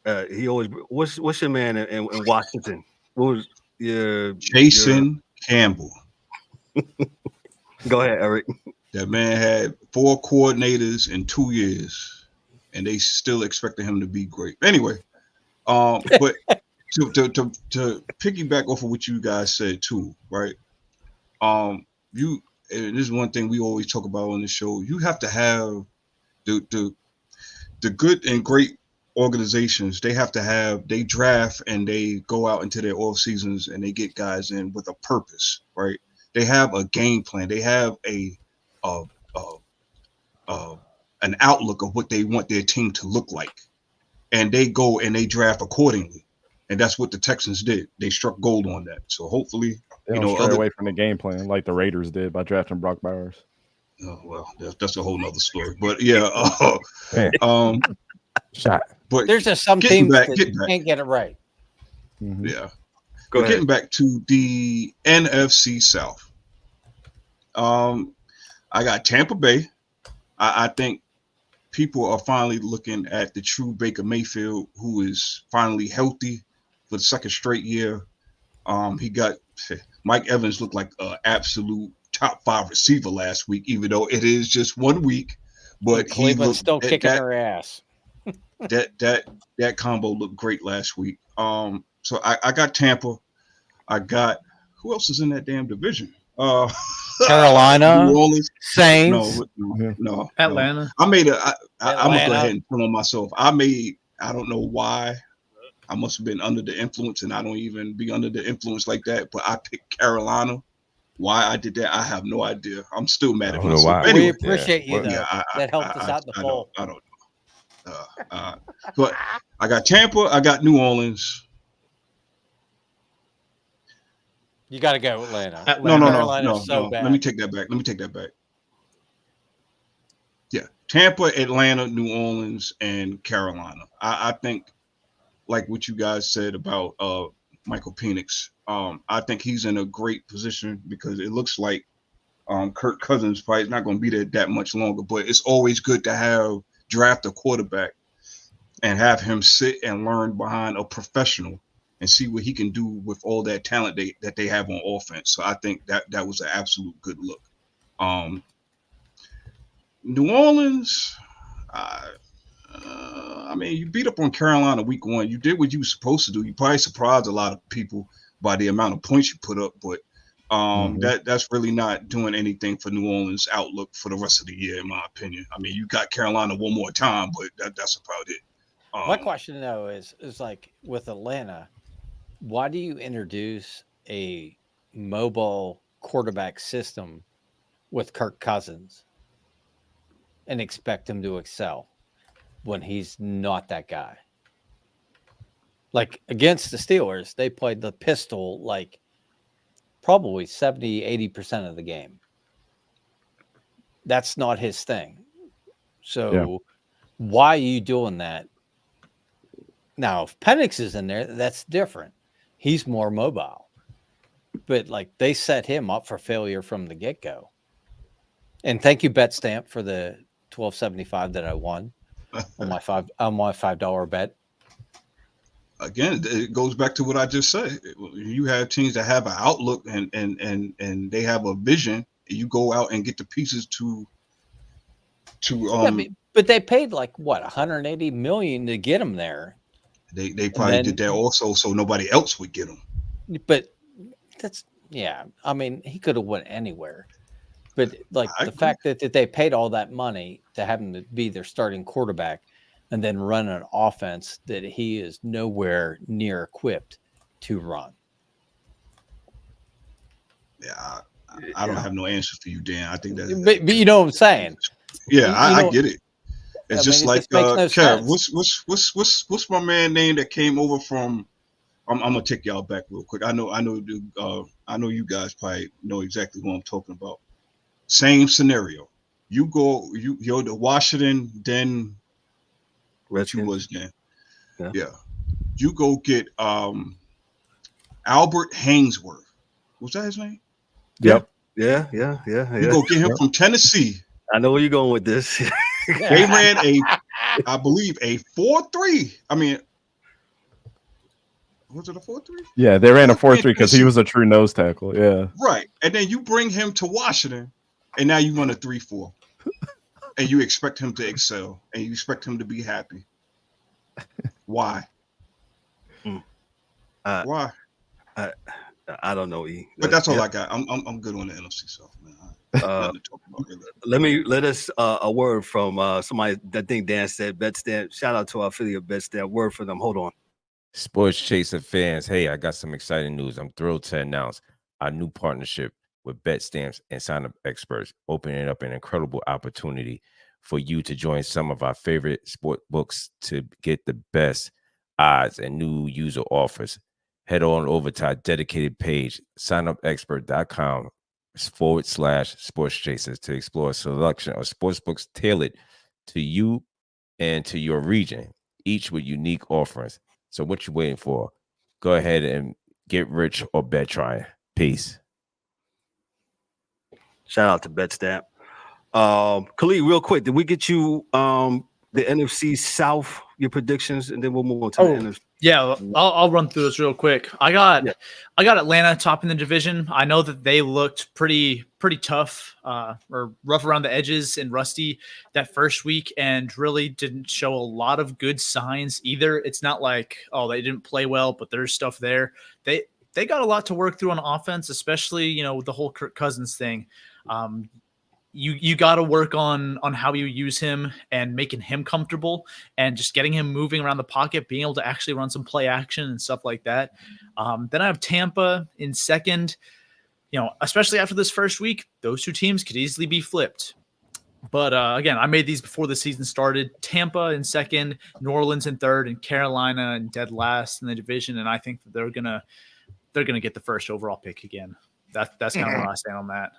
He always. What's your man in Washington? What was Jason Campbell. Go ahead, Eric. That man had 4 coordinators in 2 years, and they still expected him to be great. Anyway, but to piggyback off of what you guys said too, right? And this is one thing we always talk about on the show. You have to have the good and great organizations. They draft and they go out into their off seasons and they get guys in with a purpose, right? They have a game plan. They have an outlook of what they want their team to look like, and they go and they draft accordingly. And that's what the Texans did. They struck gold on that. So hopefully, They don't stray away from the game plan like the Raiders did by drafting Brock Bowers. Oh, well, that's a whole nother story. But yeah, Shot. but There's just some getting teams back- that getting back. can't get it right. Mhm. yeah. Go But ahead. getting back to the NFC South, I got Tampa Bay. I think people are finally looking at the true Baker Mayfield, who is finally healthy for the second straight year. He got Mike Evans looked like an absolute top 5 receiver last week, even though it is just 1 week. But he Cleveland's looked still kicking their ass. that combo looked great last week. So I got Tampa. I got who else is in that damn division? Carolina, New Orleans. Saints. No. Atlanta. I'm gonna go Atlanta. ahead and pull on myself. I don't know why. I must have been under the influence, and I don't even be under the influence like that. But I picked Carolina. Why I did that, I have no idea. I'm still mad I at don't know myself. why. Anyway, We appreciate you, Well, though. yeah, That helped us out in the poll. I don't know. But I got Tampa. I got New Orleans. You got to go Atlanta. No. Carolina's so bad. Let me take that back. Yeah, Tampa, Atlanta, New Orleans, and Carolina. I think, like what you guys said about Michael Penix, I think he's in a great position because it looks like Kirk Cousins probably is not going to be there that much longer. But it's always good to draft a quarterback and have him sit and learn behind a professional and see what he can do with all that talent that they have on offense. So I think that was an absolute good look. New Orleans, I mean, you beat up on Carolina week 1. You did what you were supposed to do. You probably surprised a lot of people by the amount of points you put up, but that's really not doing anything for New Orleans' outlook for the rest of the year, in my opinion. I mean, you got Carolina one more time, but that's about it. My question, though, is like with Atlanta, why do you introduce a mobile quarterback system with Kirk Cousins and expect him to excel when he's not that guy? Like against the Steelers, they played the pistol like probably 70-80% of the game. That's not his thing. So why are you doing that? Now, if Penix is in there, that's different. He's more mobile. But like they set him up for failure from the get-go. And thank you, Bet Stamp, for the $12.75 that I won on my $5 bet. Again, it goes back to what I just said. You have teams that have an outlook and they have a vision. You go out and get the pieces to But they paid like what 180 million to get him there. They probably did that also so nobody else would get him. But that's I mean, he could have went anywhere. But like the fact that they paid all that money to have him to be their starting quarterback and then run an offense that he is nowhere near equipped to run. Yeah, I don't have no answer for you, Dan. I think that. But you know what I'm saying? Yeah, I get it. It's just like Kev. What's my man name that came over from? I'm gonna take y'all back real quick. I know you guys probably know exactly who I'm talking about. Same scenario. You're the Washington, then what you was then. Yeah. You go get Albert Hainsworth. Was that his name? Yep. Yeah. You go get him from Tennessee. I know where you're going with this. They ran I believe a 4-3. I mean, was it a 4-3? Yeah, they ran a 4-3 because he was a true nose tackle. Yeah. Right. And then you bring him to Washington, and now you run a 3-4. And you expect him to excel, and you expect him to be happy. Why? Why? I don't know, E. But that's all I got. I'm good on the NFC South, man. Let us a word from somebody that I think Dan said. BetStamp. Shout out to our affiliate BetStamp. Word for them. Hold on. Sports Chaser fans, hey, I got some exciting news. I'm thrilled to announce our new partnership with BetStamps and sign-up experts, opening up an incredible opportunity for you to join some of our favorite sport books to get the best odds and new user offers. Head on over to our dedicated page, signupexpert.com/sports chasers to explore a selection of sports books tailored to you and to your region, each with unique offerings. So what you waiting for? Go ahead and get rich or bet trying. Peace. Shout out to BetStamp. Khalid, real quick, did we get you the NFC South, your predictions, and then we'll move on to the NFC? Yeah, I'll run through this real quick. I got Atlanta topping the division. I know that they looked pretty tough or rough around the edges and rusty that first week and really didn't show a lot of good signs either. It's not like, they didn't play well, but there's stuff there. They got a lot to work through on offense, especially, with the whole Kirk Cousins thing. You got to work on how you use him and making him comfortable and just getting him moving around the pocket, being able to actually run some play action and stuff like that. Then I have Tampa in second. Especially after this first week, those two teams could easily be flipped. But again, I made these before the season started. Tampa in second, New Orleans in third, and Carolina in dead last in the division. And I think that they're gonna get the first overall pick again. That's kind of where I stand on that.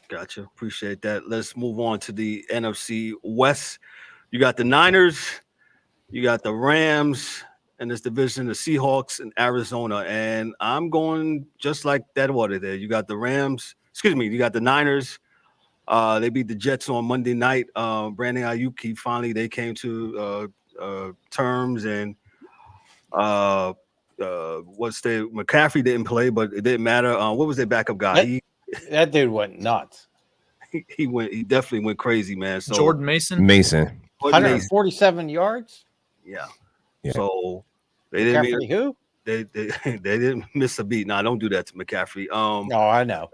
Gotcha. Appreciate that. Let's move on to the NFC West. You got the Niners, you got the Rams in this division, the Seahawks and Arizona. And I'm going just like that order there. You got the Rams, you got the Niners. They beat the Jets on Monday night. Brandon Ayuk, finally they came to terms, and McCaffrey didn't play, but it didn't matter. What was their backup guy? That dude went nuts. He definitely went crazy, man. So Jordan Mason. 147 yards. Yeah. So they didn't who? They didn't miss a beat. Nah, don't do that to McCaffrey. I know.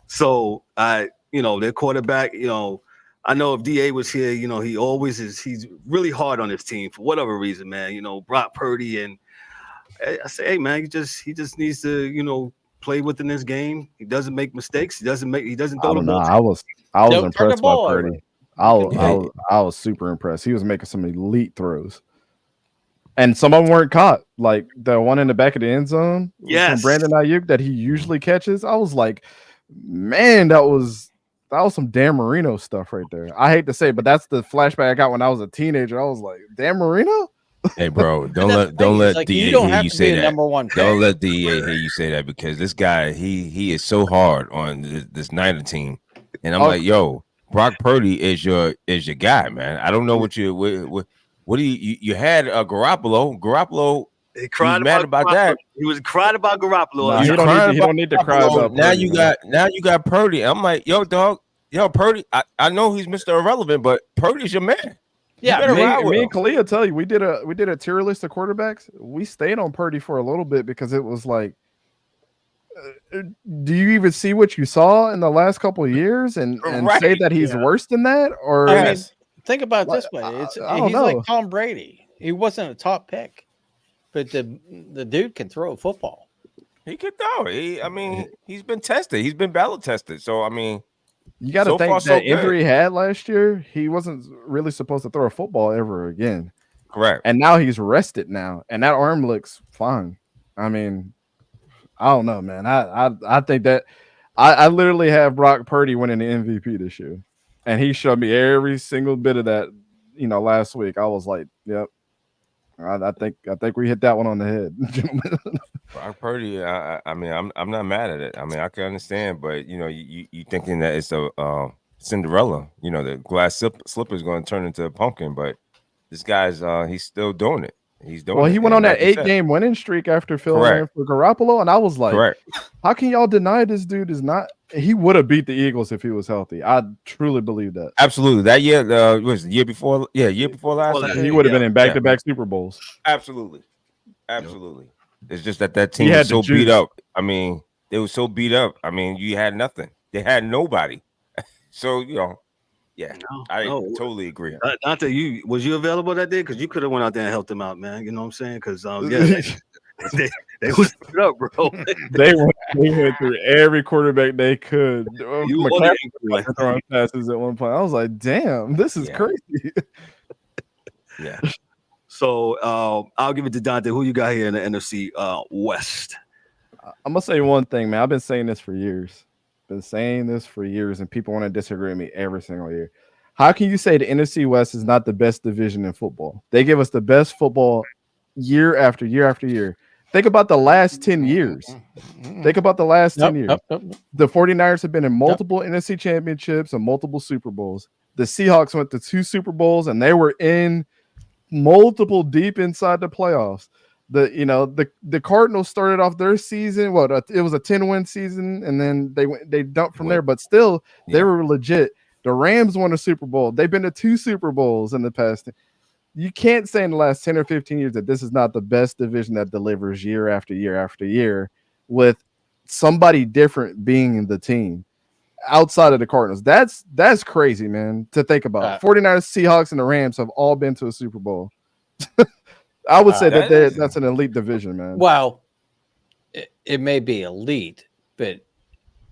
So their quarterback, I know if DA was here, he always is. He's really hard on his team for whatever reason, man. Brock Purdy, and I say, hey, man, he just needs to, play within this game. He doesn't make mistakes. He doesn't throw the ball. I was impressed by Purdy. I was super impressed. He was making some elite throws. And some of them weren't caught. Like the one in the back of the end zone from Brandon Ayuk that he usually catches. I was like, man, that was some Dan Marino stuff right there. I hate to say, but that's the flashback I got when I was a teenager. I was like, Dan Marino? Hey, bro, don't let DA hear you say that. Don't let DA hear you say that, because this guy, he is so hard on this Niner team, and I'm like, yo, Brock Purdy is your guy, man. I don't know what do you had Garoppolo. Garoppolo, he cried about that. He was crying about Garoppolo. He don't need to cry about now Purdy, you got Purdy. I'm like, yo, dog, Yo, Purdy, I know he's Mr. Irrelevant, but Purdy's your man. Yeah, me and Kalia tell you, we did a tier list of quarterbacks. We stayed on Purdy for a little bit because it was like, do you even see what you saw in the last couple of years and say that he's worse than that? Or I mean, think about it this way: he's know. like Tom Brady. He wasn't a top pick, but the dude can throw a football. He could throw. He's been tested. He's been battle tested. So I mean, you got to think that injury he had last year. He wasn't really supposed to throw a football ever again. Correct. And now he's rested now, and that arm looks fine. I mean, I don't know, man. I think that I literally have Brock Purdy winning the MVP this year, and he showed me every single bit of that. Last week I was like, "Yep, I think we hit that one on the head." Brock Purdy. I mean, I'm not mad at it. I mean, I can understand, but you thinking that it's a Cinderella. The glass slipper is going to turn into a pumpkin, but this guy's he's still doing it. He's doing. Well, he went on that like 8-game winning streak after filling in for Garoppolo, and I was like, correct. How can y'all deny this dude is not? He would have beat the Eagles if he was healthy. I truly believe that. Absolutely. That year, was the year before? Yeah, year before last. He would have been in back-to-back Super Bowls. Absolutely. It's just that team was so beat up. I mean, they were so beat up. I mean, you had nothing. They had nobody. So yeah, I totally agree. Dante, was you available that day? Because you could have went out there and helped them out, man. You know what I'm saying? Because they was beat up, bro. they went through every quarterback they could. McCarthy was throwing passes at one point. I was like, damn, this is crazy. Yeah. So I'll give it to Dante. Who you got here in the NFC West? I'm gonna say one thing, man. I've been saying this for years. And people want to disagree with me every single year. How can you say the NFC West is not the best division in football? They give us the best football year after year after year. Think about the last 10 years. The 49ers have been in multiple NFC championships and multiple Super Bowls. The Seahawks went to 2 Super Bowls, and they were in multiple deep inside the playoffs. The Cardinals started off their season. It was a 10-win season, and then they dumped from there, but still they were legit. The Rams won a Super Bowl. They've been to 2 Super Bowls in the past. You can't say in the last 10 or 15 years that this is not the best division that delivers year after year after year with somebody different being the team outside of the Cardinals. That's crazy, man, to think about. 49ers, Seahawks, and the Rams have all been to a Super Bowl. I would say that's an elite division, man. Well, it may be elite, but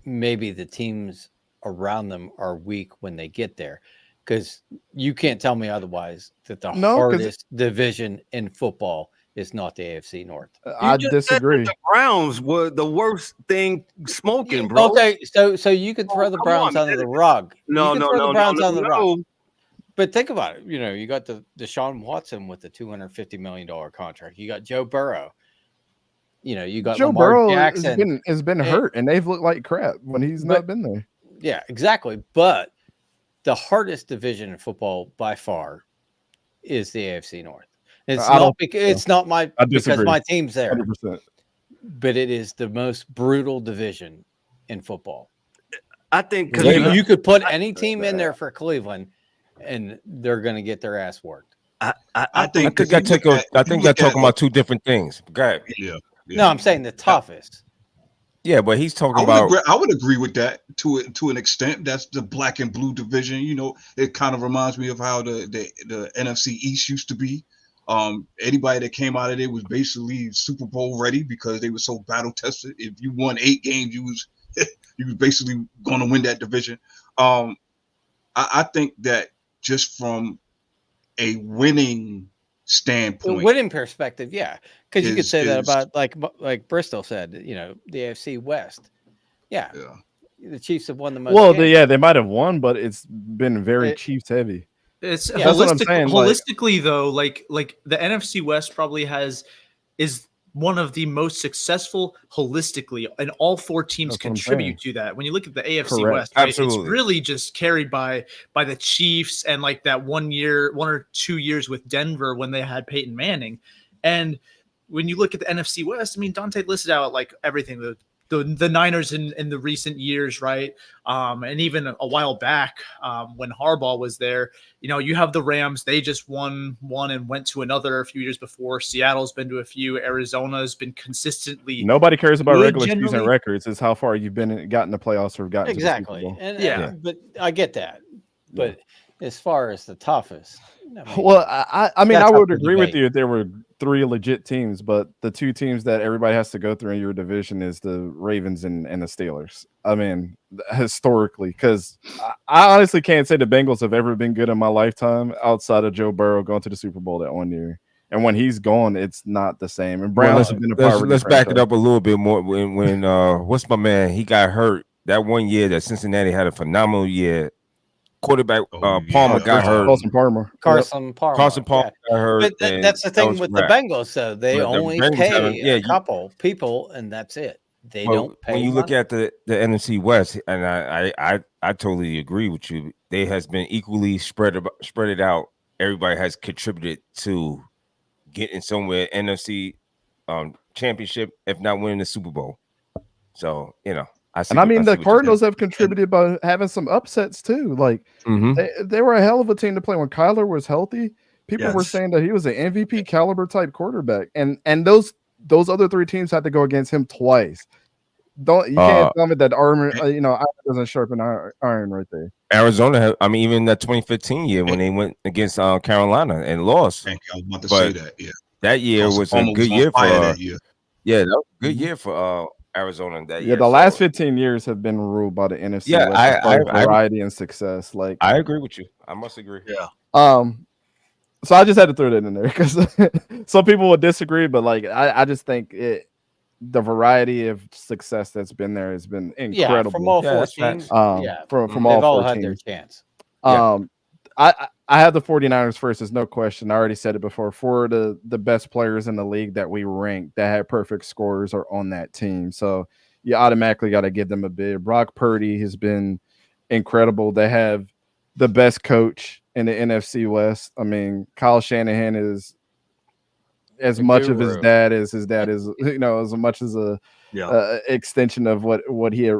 maybe the teams around them are weak when they get there. Because you can't tell me otherwise that the hardest division in football is not the AFC North. I disagree. The Browns were the worst thing smoking, bro. Okay, so you could throw the Browns under the rug. No. But think about it. You got the Deshaun Watson with the $250 million contract. You got Joe Burrow. You got Joe Lamar Burrow Jackson has been hurt, and they've looked like crap when he's not been there. Yeah, exactly. But the hardest division in football by far is the AFC North. It's not because my team's there, 100%. But it is the most brutal division in football. I think you could put any team in there for Cleveland, and they're going to get their ass worked. I think they're talking about 2 different things. Go ahead. Yeah. No, I'm saying the toughest. Yeah, but he's talking about. I would agree with that to an extent. That's the black and blue division. It kind of reminds me of how the NFC East used to be. Anybody that came out of there was basically Super Bowl ready because they were so battle tested. If you won 8 games, you was basically going to win that division. I think that just from a winning standpoint, the winning perspective, yeah, because you could say that about like Bristol said, the AFC West, yeah. The Chiefs have won the most. Well, they might have won, but it's been very Chiefs heavy. It's that's what I'm saying. Holistically, though, like the NFC West probably is one of the most successful holistically, and all 4 teams contribute to that. When you look at the AFC West, right, it's really just carried by the Chiefs and like that 1 or 2 years with Denver when they had Peyton Manning. And when you look at the NFC West, I mean, Dante listed out like everything, the the Niners in the recent years, right? And even a while back when Harbaugh was there, you have the Rams. They just won one and went to another a few years before. Seattle's been to a few. Arizona's been consistently. Nobody cares about regular season generally. records. It's how far you've gotten the playoffs or gotten Exactly. to the Super Bowl. And Yeah. but I get that. But as far as the toughest, Well, I mean, that's I up would for agree with debate. you if there were 3 legit teams, but the 2 teams that everybody has to go through in your division is the Ravens and the Steelers. I mean, historically, because I honestly can't say the Bengals have ever been good in my lifetime outside of Joe Burrow going to the Super Bowl that one year. And when he's gone, it's not the same. And Browns have been a poverty let's back it franchise. up a little bit more. When what's my man? He got hurt that one year that Cincinnati had a phenomenal year. Quarterback Palmer got hurt. Carson Palmer. Carson Palmer. Got hurt. But that's the thing with the Bengals, though. They The only Bengals pay a you- couple people, and that's it. They Well, don't pay. when you look money. at the NFC West, and I totally agree with you. They has been equally spread it out. Everybody has contributed to getting somewhere NFC championship, if not winning the Super Bowl. So I mean, the Cardinals have contributed by having some upsets too. Like they were a hell of a team to play when Kyler was healthy. People were saying that he was an MVP caliber type quarterback, and those other 3 teams had to go against him twice. You can't tell me that armor, iron doesn't sharpen iron right there. Arizona, even that 2015 year when they went against Carolina and lost. Thank you. I was about to say that. Yeah, that year was a good year for that year. Yeah, that was a good year for Arizona that year. Yeah, the last 15 years have been ruled by the NFC. Yeah, West variety and success. Like I agree with you. I must agree. Yeah. So I just had to throw that in there because some people would disagree, but like I just think the variety of success that's been there has been incredible. From all 4 teams. From they've all 4 had teams. their chance. I have the 49ers first. There's no question. I already said it before. 4 of the best players in the league that we ranked that had perfect scores are on that team. So you automatically got to give them a bid. Brock Purdy has been incredible. They have the best coach in the NFC West. I mean, Kyle Shanahan is as much of his dad as his dad is, as much as a extension of what he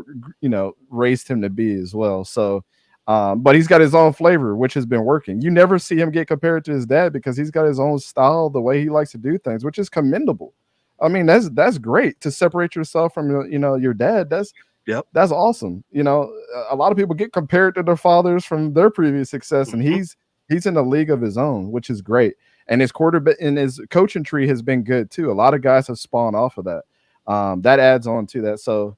raised him to be as well. So but he's got his own flavor, which has been working. You never see him get compared to his dad because he's got his own style, the way he likes to do things, which is commendable. I mean, that's great to separate yourself from your dad. That's awesome. A lot of people get compared to their fathers from their previous success, and he's in a league of his own, which is great. And his quarterback and his coaching tree has been good too. A lot of guys have spawned off of that. That adds on to that. So,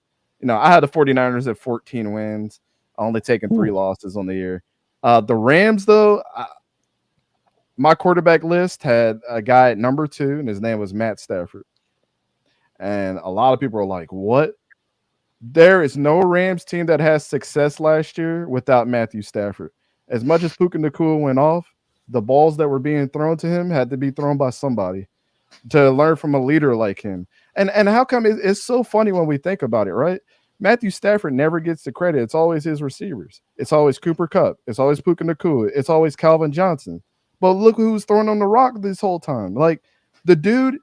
I had the 49ers at 14 wins. Only taking 3 losses on the year. The Rams, though, my quarterback list had a guy at number 2, and his name was Matt Stafford. And a lot of people are like, what? There is no Rams team that has success last year without Matthew Stafford. As much as Puka Nacua went off, the balls that were being thrown to him had to be thrown by somebody to learn from a leader like him. And how come it's so funny when we think about it, right? Matthew Stafford never gets the credit. It's always his receivers. It's always Cooper Kupp. It's always Puka Nacua. It's always Calvin Johnson. But look who's throwing on the rock this whole time. Like, the dude,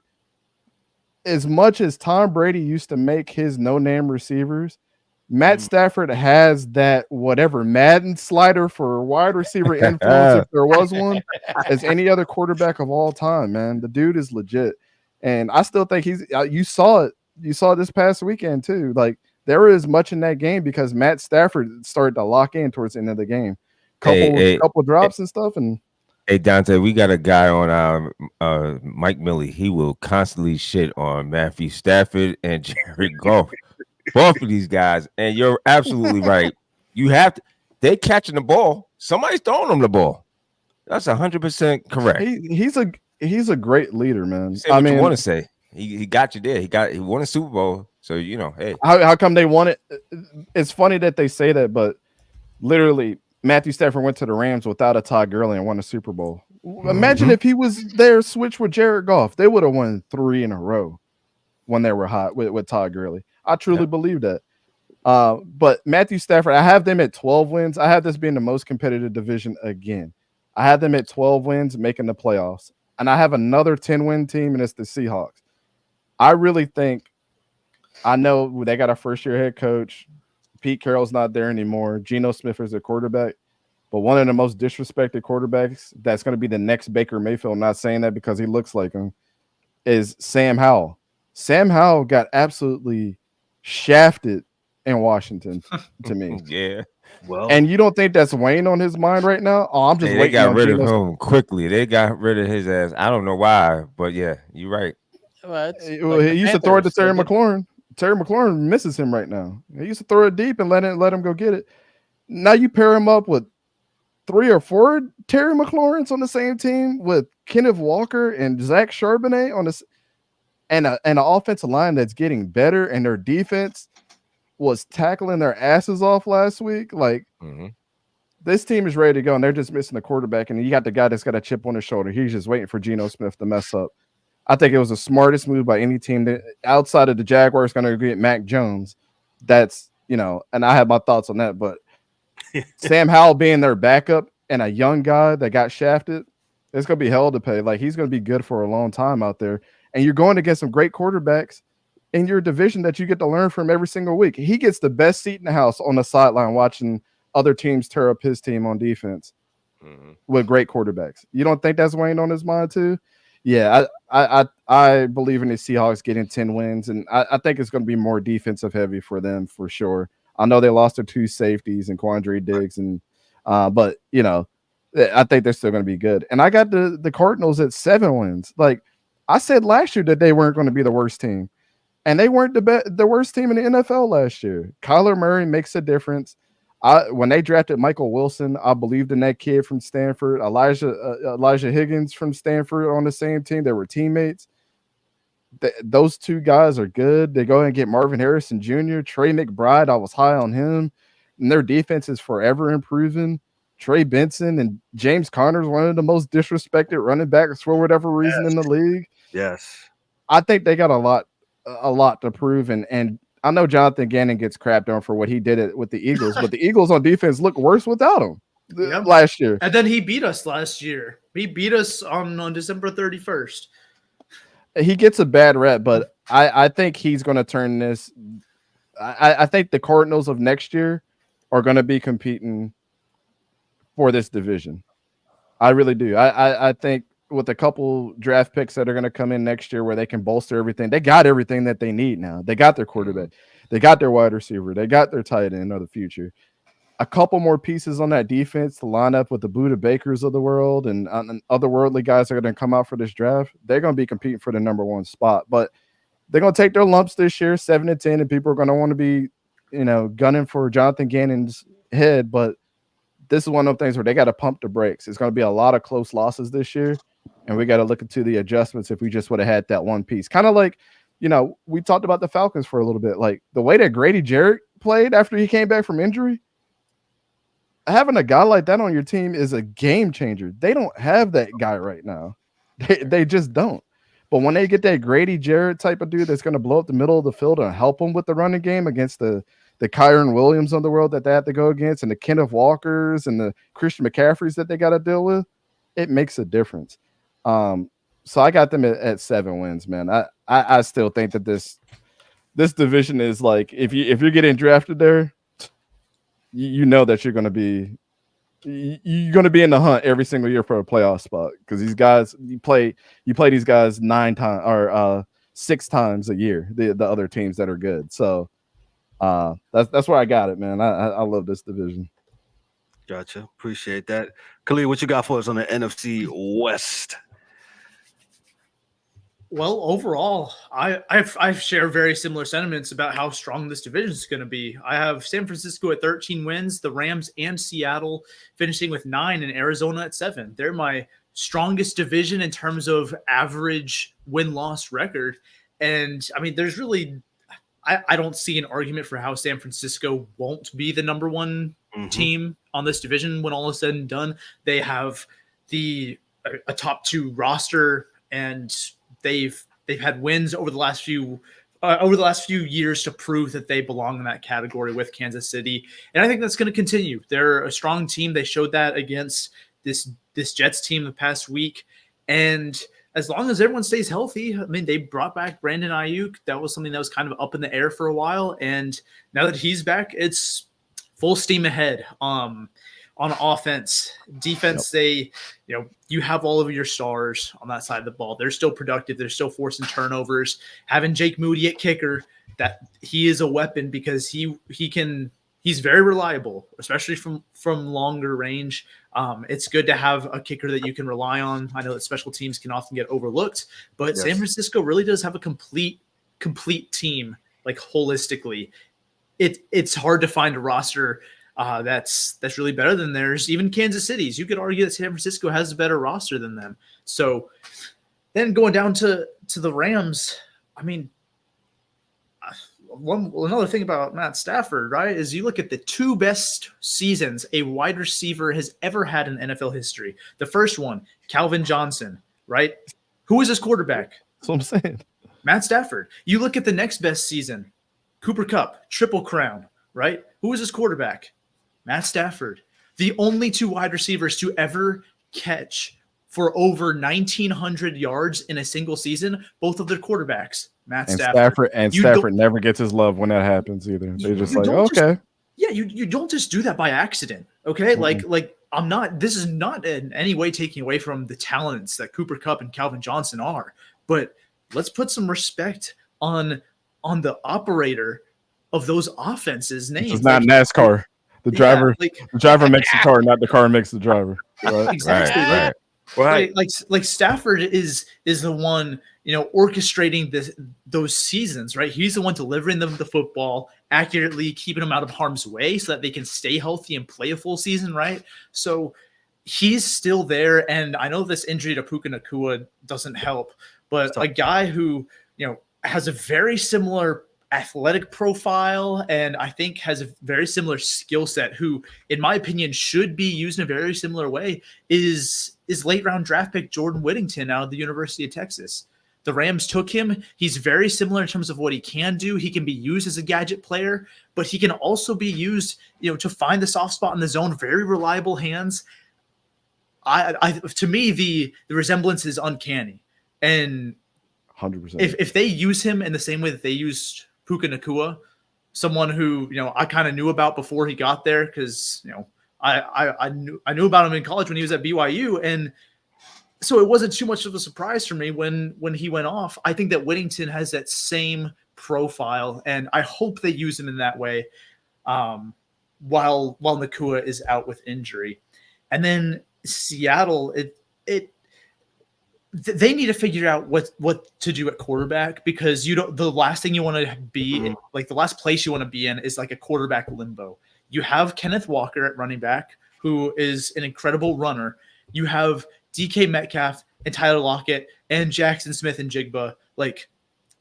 as much as Tom Brady used to make his no-name receivers, Matt Stafford has that whatever Madden slider for wide receiver influence, if there was one, as any other quarterback of all time, man. The dude is legit. And I still think you saw it. You saw it this past weekend, too. Like, there was much in that game because Matt Stafford started to lock in towards the end of the game. Couple drops and stuff. And hey, Dante, we got a guy on Mike Millie. He will constantly shit on Matthew Stafford and Jared Goff. Both of these guys. And you're absolutely right. You have to. They catching the ball. Somebody's throwing them the ball. That's 100% correct. He's a great leader, man. Say what you want to say. He got you there. He won a Super Bowl. So, hey. How come they won it? It's funny that they say that, but literally, Matthew Stafford went to the Rams without a Todd Gurley and won a Super Bowl. Imagine if he was there, switched with Jared Goff. They would have won 3 in a row when they were hot with Todd Gurley. I truly believe that. But Matthew Stafford, I have them at 12 wins. I have this being the most competitive division again. I have them at 12 wins, making the playoffs. And I have another 10-win team, and it's the Seahawks. I really think I know they got a first-year head coach. Pete Carroll's not there anymore. Geno Smith is their quarterback. But one of the most disrespected quarterbacks that's going to be the next Baker Mayfield, not saying that because he looks like him, is Sam Howell. Sam Howell got absolutely shafted in Washington to me. Yeah. Well, And you don't think that's weighing on his mind right now? Oh, I'm just They waiting got on rid of Geno. him quickly. They got rid of his ass. I don't know why, but yeah, you're right. Well, it's He like the used to throw it to Panthers, Terry they did- McLaurin. Terry McLaurin misses him right now. He used to throw it deep and let him go get it. Now you pair him up with 3 or 4 Terry McLaurins on the same team with Kenneth Walker and Zach Charbonnet on this, and an offensive line that's getting better, and their defense was tackling their asses off last week. Like this team is ready to go, and they're just missing the quarterback. And you got the guy that's got a chip on his shoulder. He's just waiting for Geno Smith to mess up. I think it was the smartest move by any team that outside of the Jaguars going to get Mac Jones. That's, and I have my thoughts on that, but Sam Howell being their backup and a young guy that got shafted, it's going to be hell to pay. Like, he's going to be good for a long time out there. And you're going to get some great quarterbacks in your division that you get to learn from every single week. He gets the best seat in the house on the sideline watching other teams tear up his team on defense with great quarterbacks. You don't think that's weighing on his mind too? Yeah, I believe in the Seahawks getting 10 wins, and I think it's going to be more defensive heavy for them for sure. I know they lost their 2 safeties and Quandre Diggs, and but I think they're still going to be good. And I got the Cardinals at 7 wins. Like I said last year that they weren't going to be the worst team, and they weren't the worst team in the NFL last year. Kyler Murray makes a difference. When they drafted Michael Wilson, I believed in that kid from Stanford. Elijah Higgins from Stanford on the same team. They were teammates. Those 2 guys are good. They go and get Marvin Harrison Jr., Trey McBride. I was high on him. And their defense is forever improving. Trey Benson and James Conner is one of the most disrespected running backs for whatever reason in the league. yes. I think they got a lot to prove. And I know Jonathan Gannon gets crapped on for what he did with the Eagles, but the Eagles on defense look worse without him last year. And then he beat us last year. He beat us on December 31st. He gets a bad rep, but I think he's going to turn this. I think the Cardinals of next year are going to be competing for this division. I really do. I think with a couple draft picks that are going to come in next year where they can bolster everything, they got everything that they need now. They got their quarterback. They got their wide receiver. They got their tight end of the future. A couple more pieces on that defense to line up with the Buda Bakers of the world and otherworldly guys that are going to come out for this draft. They're going to be competing for the number 1 spot, but they're going to take their lumps this year, 7-10, and people are going to want to be, gunning for Jonathan Gannon's head. But this is one of those things where they got to pump the brakes. It's going to be a lot of close losses this year, and we got to look into the adjustments if we just would have had that one piece. Kind of like, we talked about the Falcons for a little bit. Like the way that Grady Jarrett played after he came back from injury, having a guy like that on your team is a game changer. They don't have that guy right now. They just don't. But when they get that Grady Jarrett type of dude that's going to blow up the middle of the field and help them with the running game against the Kyron Williams of the world that they have to go against and the Kenneth Walkers and the Christian McCaffreys that they got to deal with, it makes a difference. So I got them at 7 wins, man. I still think that this division is like, if you're getting drafted there, you know that you're going to be in the hunt every single year for a playoff spot because these guys you play these guys 9 times or 6 times a year, the other teams that are good. So that's where I got it, man. I love this division. Gotcha. Appreciate that. Khalid, what you got for us on the NFC West? Well, overall, I share very similar sentiments about how strong this division is going to be. I have San Francisco at 13 wins, the Rams and Seattle finishing with 9, and Arizona at 7. They're my strongest division in terms of average win-loss record. And, I mean, there's really – I don't see an argument for how San Francisco won't be the number 1 team on this division when all is said and done. They have a top 2 roster, and – They've had wins over the last few years to prove that they belong in that category with Kansas City, and I think that's going to continue. They're a strong team. They showed that against this Jets team the past week, and as long as everyone stays healthy, I mean, they brought back Brandon Ayuk. That was something that was kind of up in the air for a while. And now that he's back, it's full steam ahead. On offense, defense, you have all of your stars on that side of the ball. They're still productive. They're still forcing turnovers. Having Jake Moody at kicker, that he is a weapon because he's very reliable, especially from longer range. It's good to have a kicker that you can rely on. I know that special teams can often get overlooked, but San Francisco really does have a complete team, like holistically. It's hard to find a roster that's really better than theirs. Even Kansas City's, you could argue that San Francisco has a better roster than them. So then going down to the Rams, I mean, another thing about Matt Stafford, right, is you look at the two best seasons a wide receiver has ever had in NFL history. The first one, Calvin Johnson, right? Who was his quarterback? That's what I'm saying. Matt Stafford. You look at the next best season, Cooper Kupp, Triple Crown, right? Who was his quarterback? Matt Stafford. The only two wide receivers to ever catch for over 1,900 yards in a single season, both of their quarterbacks, Matt Stafford. Stafford never gets his love when that happens either. They're just like, okay. You don't just do that by accident, okay? Mm-hmm. Like I'm not. This is not in any way taking away from the talents that Cooper Kupp and Calvin Johnson are, but let's put some respect on the operator of those offenses' names. It's not NASCAR. The driver makes the car, not the car makes the driver. Right? Exactly. Right. Like Stafford is the one, orchestrating those seasons, right? He's the one delivering them the football accurately, keeping them out of harm's way so that they can stay healthy and play a full season, right? So he's still there, and I know this injury to Puka Nacua doesn't help, but a guy who has a very similar athletic profile and I think has a very similar skill set, who, in my opinion, should be used in a very similar way, is late round draft pick Jordan Whittington out of the University of Texas. The Rams took him. He's very similar in terms of what he can do. He can be used as a gadget player, but he can also be used, to find the soft spot in the zone. Very reliable hands. To me, the resemblance is uncanny. And 100%. If they use him in the same way that they used Puka Nacua, someone who I kind of knew about before he got there, because I knew about him in college when he was at BYU, and so it wasn't too much of a surprise for me when he went off. I think that Whittington has that same profile, and I hope they use him in that way while Nacua is out with injury. And then Seattle, they need to figure out what to do at quarterback, because the last thing you want to be in, like the last place you want to be in is like a quarterback limbo. You have Kenneth Walker at running back, who is an incredible runner. You have DK Metcalf and Tyler Lockett and Jackson Smith and Jigba, like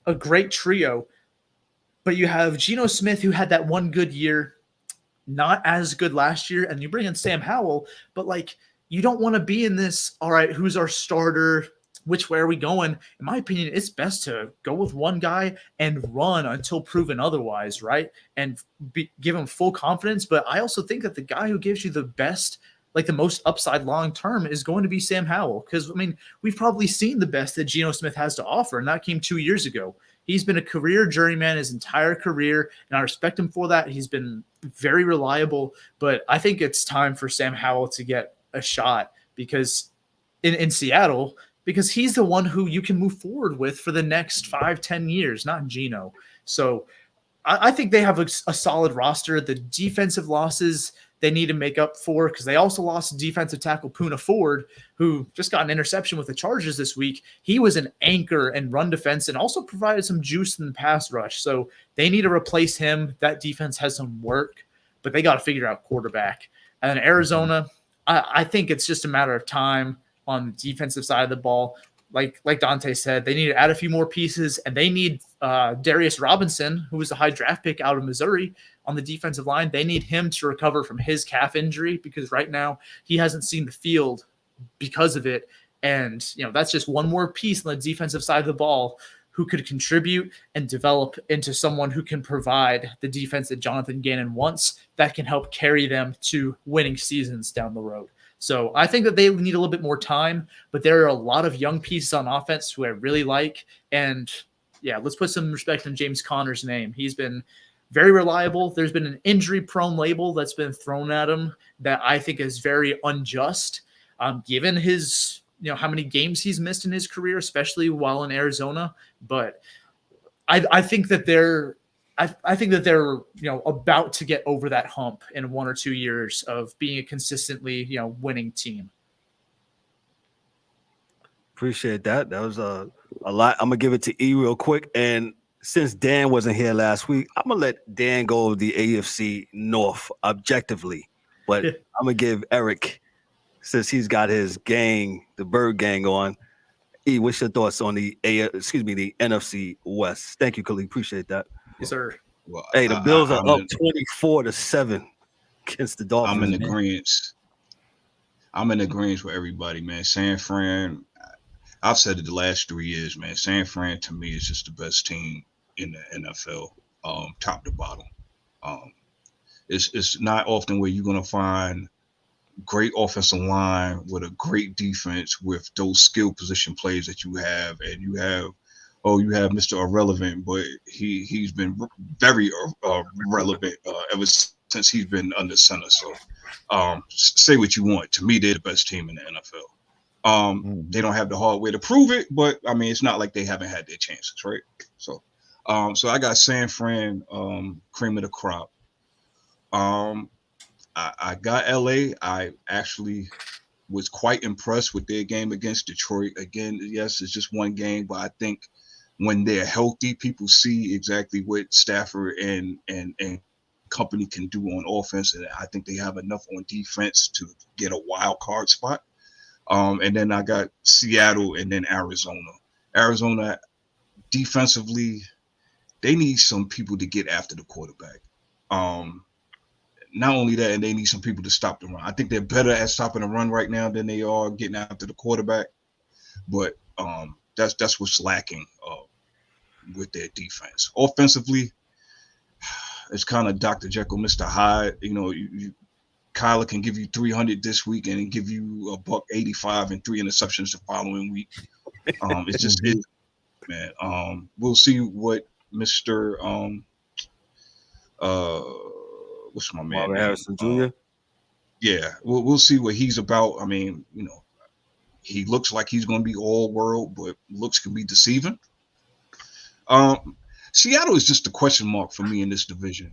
a great trio. But you have Geno Smith, who had that one good year, not as good last year, and you bring in Sam Howell, but like you don't want to be in this, all right, who's our starter? Which way are we going? In my opinion, it's best to go with one guy and run until proven otherwise, right? And give him full confidence. But I also think that the guy who gives you the best, like the most upside long-term, is going to be Sam Howell. Because, we've probably seen the best that Geno Smith has to offer, and that came 2 years ago. He's been a career journeyman his entire career, and I respect him for that. He's been very reliable. But I think it's time for Sam Howell to get a shot, because in Seattle – because he's the one who you can move forward with for the next 5-10 years, not Geno. So I think they have a solid roster. The defensive losses they need to make up for, because they also lost defensive tackle Poona Ford, who just got an interception with the Chargers this week. He was an anchor and run defense and also provided some juice in the pass rush. So they need to replace him. That defense has some work, but they got to figure out quarterback. And then Arizona, I think it's just a matter of time on the defensive side of the ball. Like Dante said, they need to add a few more pieces, and they need Darius Robinson, who was a high draft pick out of Missouri, on the defensive line. They need him to recover from his calf injury, because right now he hasn't seen the field because of it. And, that's just one more piece on the defensive side of the ball who could contribute and develop into someone who can provide the defense that Jonathan Gannon wants, that can help carry them to winning seasons down the road. So I think that they need a little bit more time, but there are a lot of young pieces on offense who I really like. And yeah, let's put some respect on James Conner's name. He's been very reliable. There's been an injury-prone label that's been thrown at him that I think is very unjust, given his, how many games he's missed in his career, especially while in Arizona. But I think that they're about to get over that hump in 1 or 2 years of being a consistently winning team. Appreciate that. That was a lot. I'm gonna give it to E real quick. And since Dan wasn't here last week, I'm gonna let Dan go over the AFC North objectively. But I'm gonna give Eric, since he's got his gang, the Bird Gang on. E, what's your thoughts on the NFC West? Thank you, Khalid. Appreciate that. Yes, sir. Well, Hey, the Bills are up 24-7 against the Dolphins. I'm in agreement. I'm in agreement with everybody, man. San Fran, I've said it the last 3 years, man. San Fran to me is just the best team in the NFL, top to bottom. It's not often where you're gonna find great offensive line with a great defense with those skill position plays that you have, and you have Mr. Irrelevant, but he's been very relevant ever since he's been under center. So say what you want. To me, they're the best team in the NFL. They don't have the hard way to prove it, but I mean, it's not like they haven't had their chances, right? So I got San Fran, cream of the crop. I got LA. I actually was quite impressed with their game against Detroit. Again, yes, it's just one game, but I think when they're healthy, people see exactly what Stafford and company can do on offense, and I think they have enough on defense to get a wild card spot. And then I got Seattle and then Arizona. Arizona defensively, they need some people to get after the quarterback. Not only that, and they need some people to stop the run. I think they're better at stopping the run right now than they are getting after the quarterback. But that's what's lacking with their defense. Offensively, it's kind of Dr. Jekyll, Mr. Hyde. Kyler can give you 300 this week and give you $185 and 3 interceptions the following week. It's just it, man. We'll see what Mr. What's my man? Harrison Jr. Yeah, we'll see what he's about. I mean, he looks like he's going to be all world, but looks can be deceiving. Seattle is just a question mark for me in this division.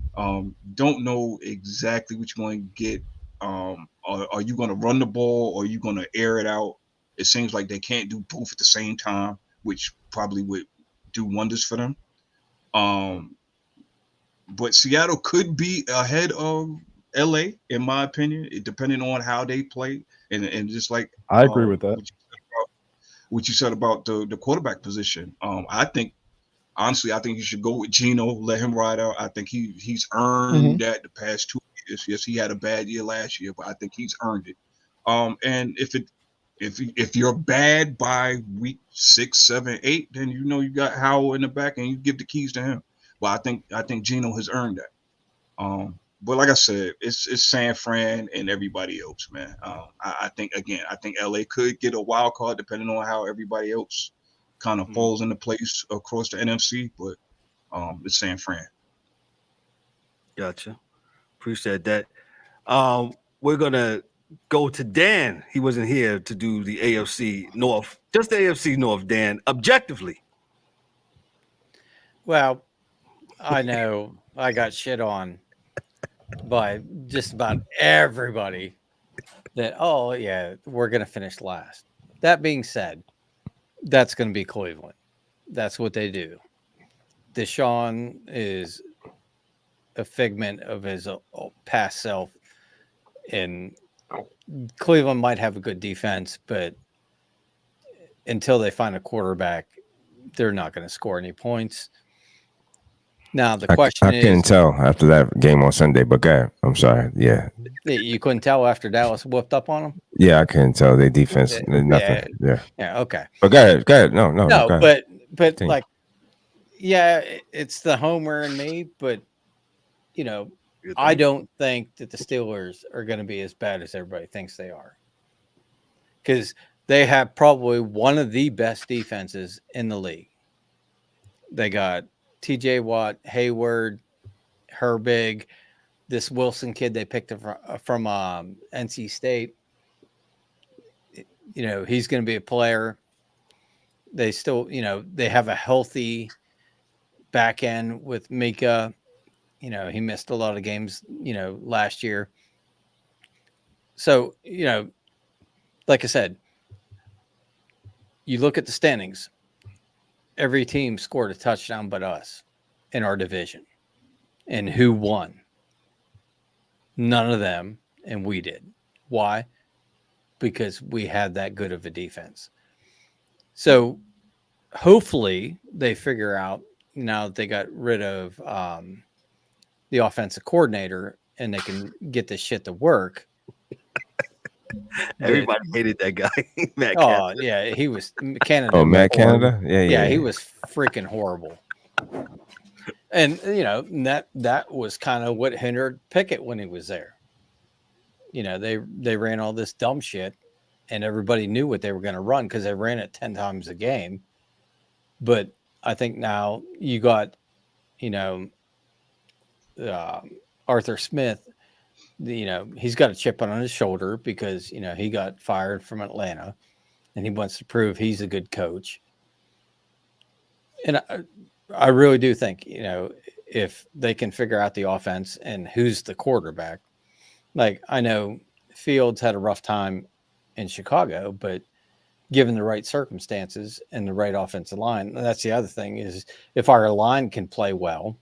Don't know exactly what you're going to get. Are you going to run the ball or are you going to air it out? It seems like they can't do both at the same time, which probably would do wonders for them. But Seattle could be ahead of LA, in my opinion, depending on how they play. And just like I agree with that. What you said about the quarterback position. Honestly, I think you should go with Geno, let him ride out. I think he's earned that the past 2 years. Yes, he had a bad year last year, but I think he's earned it. And if you're bad by week 6, 7, 8, then you got Howell in the back and you give the keys to him. But I think Geno has earned that. But like I said, it's San Fran and everybody else, man. I think LA could get a wild card depending on how everybody else kind of falls into place across the NFC, but it's San Fran. Gotcha. Appreciate that. We're gonna go to Dan. He wasn't here to do the AFC North, just the AFC North, Dan, objectively. Well, I know I got shit on by just about everybody that, oh, yeah, we're going to finish last. That being said, that's going to be Cleveland. That's what they do. Deshaun is a figment of his past self, and Cleveland might have a good defense, but until they find a quarterback, they're not going to score any points. Now, the question is... I couldn't tell after that game on Sunday, but go ahead. I'm sorry. Yeah. You couldn't tell after Dallas whooped up on them? Yeah, I couldn't tell. Their defense, nothing. Yeah. Yeah, okay. But go ahead. No, but like, yeah, it's the homer in me, but, I don't think that the Steelers are going to be as bad as everybody thinks they are. because they have probably one of the best defenses in the league. They got TJ Watt, Hayward, Herbig, this Wilson kid they picked up from NC State. You know, he's going to be a player. They still, you know, they have a healthy back end with Mika. You know, he missed a lot of games, you know, last year. So, you know, like I said, you look at the standings, every team scored a touchdown but us in our division. And who won? None of them, and we did. Why? Because we had that good of a defense. So hopefully they figure out, now that they got rid of the offensive coordinator and they can get this shit to work. Everybody hated that guy. Matt Oh, Canada. yeah, he was Canada. Oh, Matt horrible. Canada? Yeah. He was freaking horrible. And, you know, that was kind of what hindered Pickett when he was there. You know, they ran all this dumb shit and everybody knew what they were going to run because they ran it 10 times a game. But I think now you got, you know, Arthur Smith, you know, he's got a chip on his shoulder because, you know, he got fired from Atlanta and he wants to prove he's a good coach. And I really do think, you know, if they can figure out the offense and who's the quarterback, like I know Fields had a rough time in Chicago, but given the right circumstances and the right offensive line, that's the other thing is if our line can play well,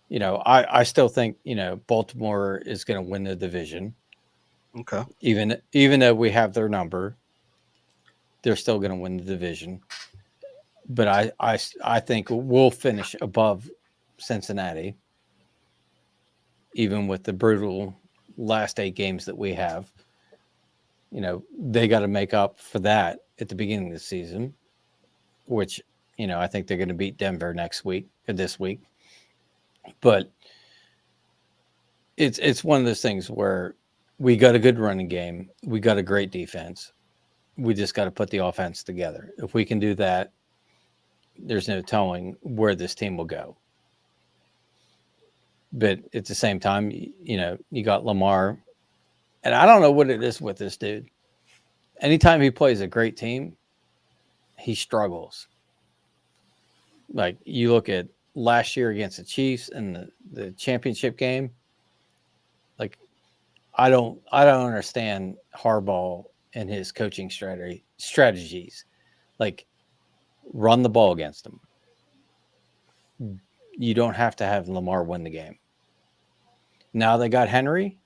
you know, I still think, you know, Baltimore is going to win the division. Okay. Even though we have their number, they're still going to win the division. But I think we'll finish above Cincinnati, even with the brutal last 8 games that we have. You know, they got to make up for that at the beginning of the season, which, you know, I think they're going to beat Denver this week. But it's one of those things where we got a good running game. We got a great defense. We just got to put the offense together. If we can do that, there's no telling where this team will go. But at the same time, you know, you got Lamar. And I don't know what it is with this dude. Anytime he plays a great team, he struggles. Like you look at last year against the Chiefs in the championship game. Like I don't understand Harbaugh and his coaching strategies. Like run the ball against them. You don't have to have Lamar win the game. Now they got Henry.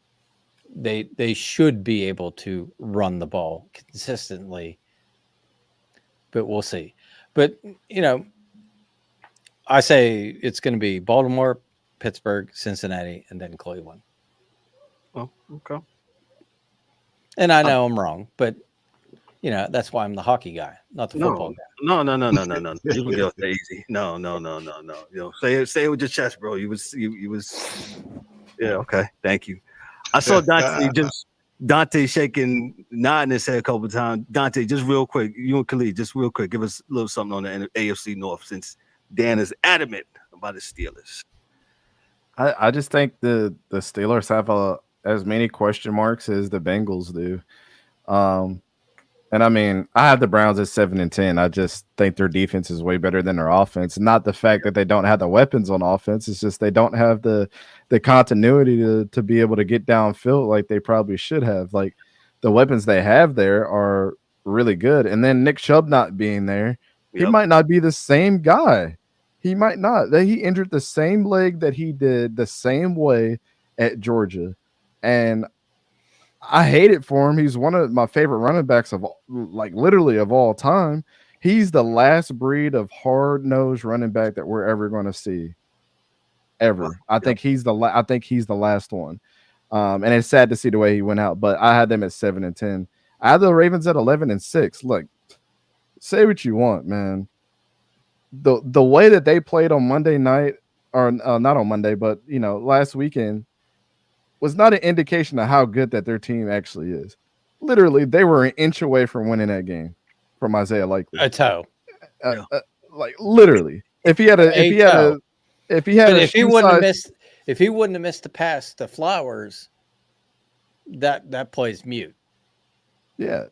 They should be able to run the ball consistently, but we'll see. But, you know, I say it's going to be Baltimore, Pittsburgh, Cincinnati, and then Cleveland. Oh, okay. And I know I'm wrong, but, you know, that's why I'm the hockey guy, not the football guy. No. You can get off that easy. No. You know, say it with your chest, bro. You was. Yeah. Okay. Thank you. I saw Dante shaking, nodding his head a couple of times. Dante, just real quick, you and Khalid, just real quick, give us a little something on the AFC North since Dan is adamant about the Steelers. I just think the Steelers have as many question marks as the Bengals do. And I mean, I have the Browns at 7-10. I just think their defense is way better than their offense. Not the fact that they don't have the weapons on offense. It's just they don't have the continuity to be able to get downfield like they probably should have. Like the weapons they have there are really good. And then Nick Chubb not being there, he might not be the same guy. He might not. He injured the same leg that he did the same way at Georgia. And I hate it for him. He's one of my favorite running backs of literally of all time. He's the last breed of hard-nosed running back that we're ever going to see. Ever. I think he's the last one. And it's sad to see the way he went out, but I had them at 7-10. I had the Ravens at 11-6. Look, say what you want, man. The way that they played on Monday night, or not on Monday, but last weekend, was not an indication of how good that their team actually is. literally, they were an inch away from winning that game from Isaiah Likely. A toe. Like literally, if he had But if he wouldn't have missed the pass to Flowers, that plays mute. Yeah,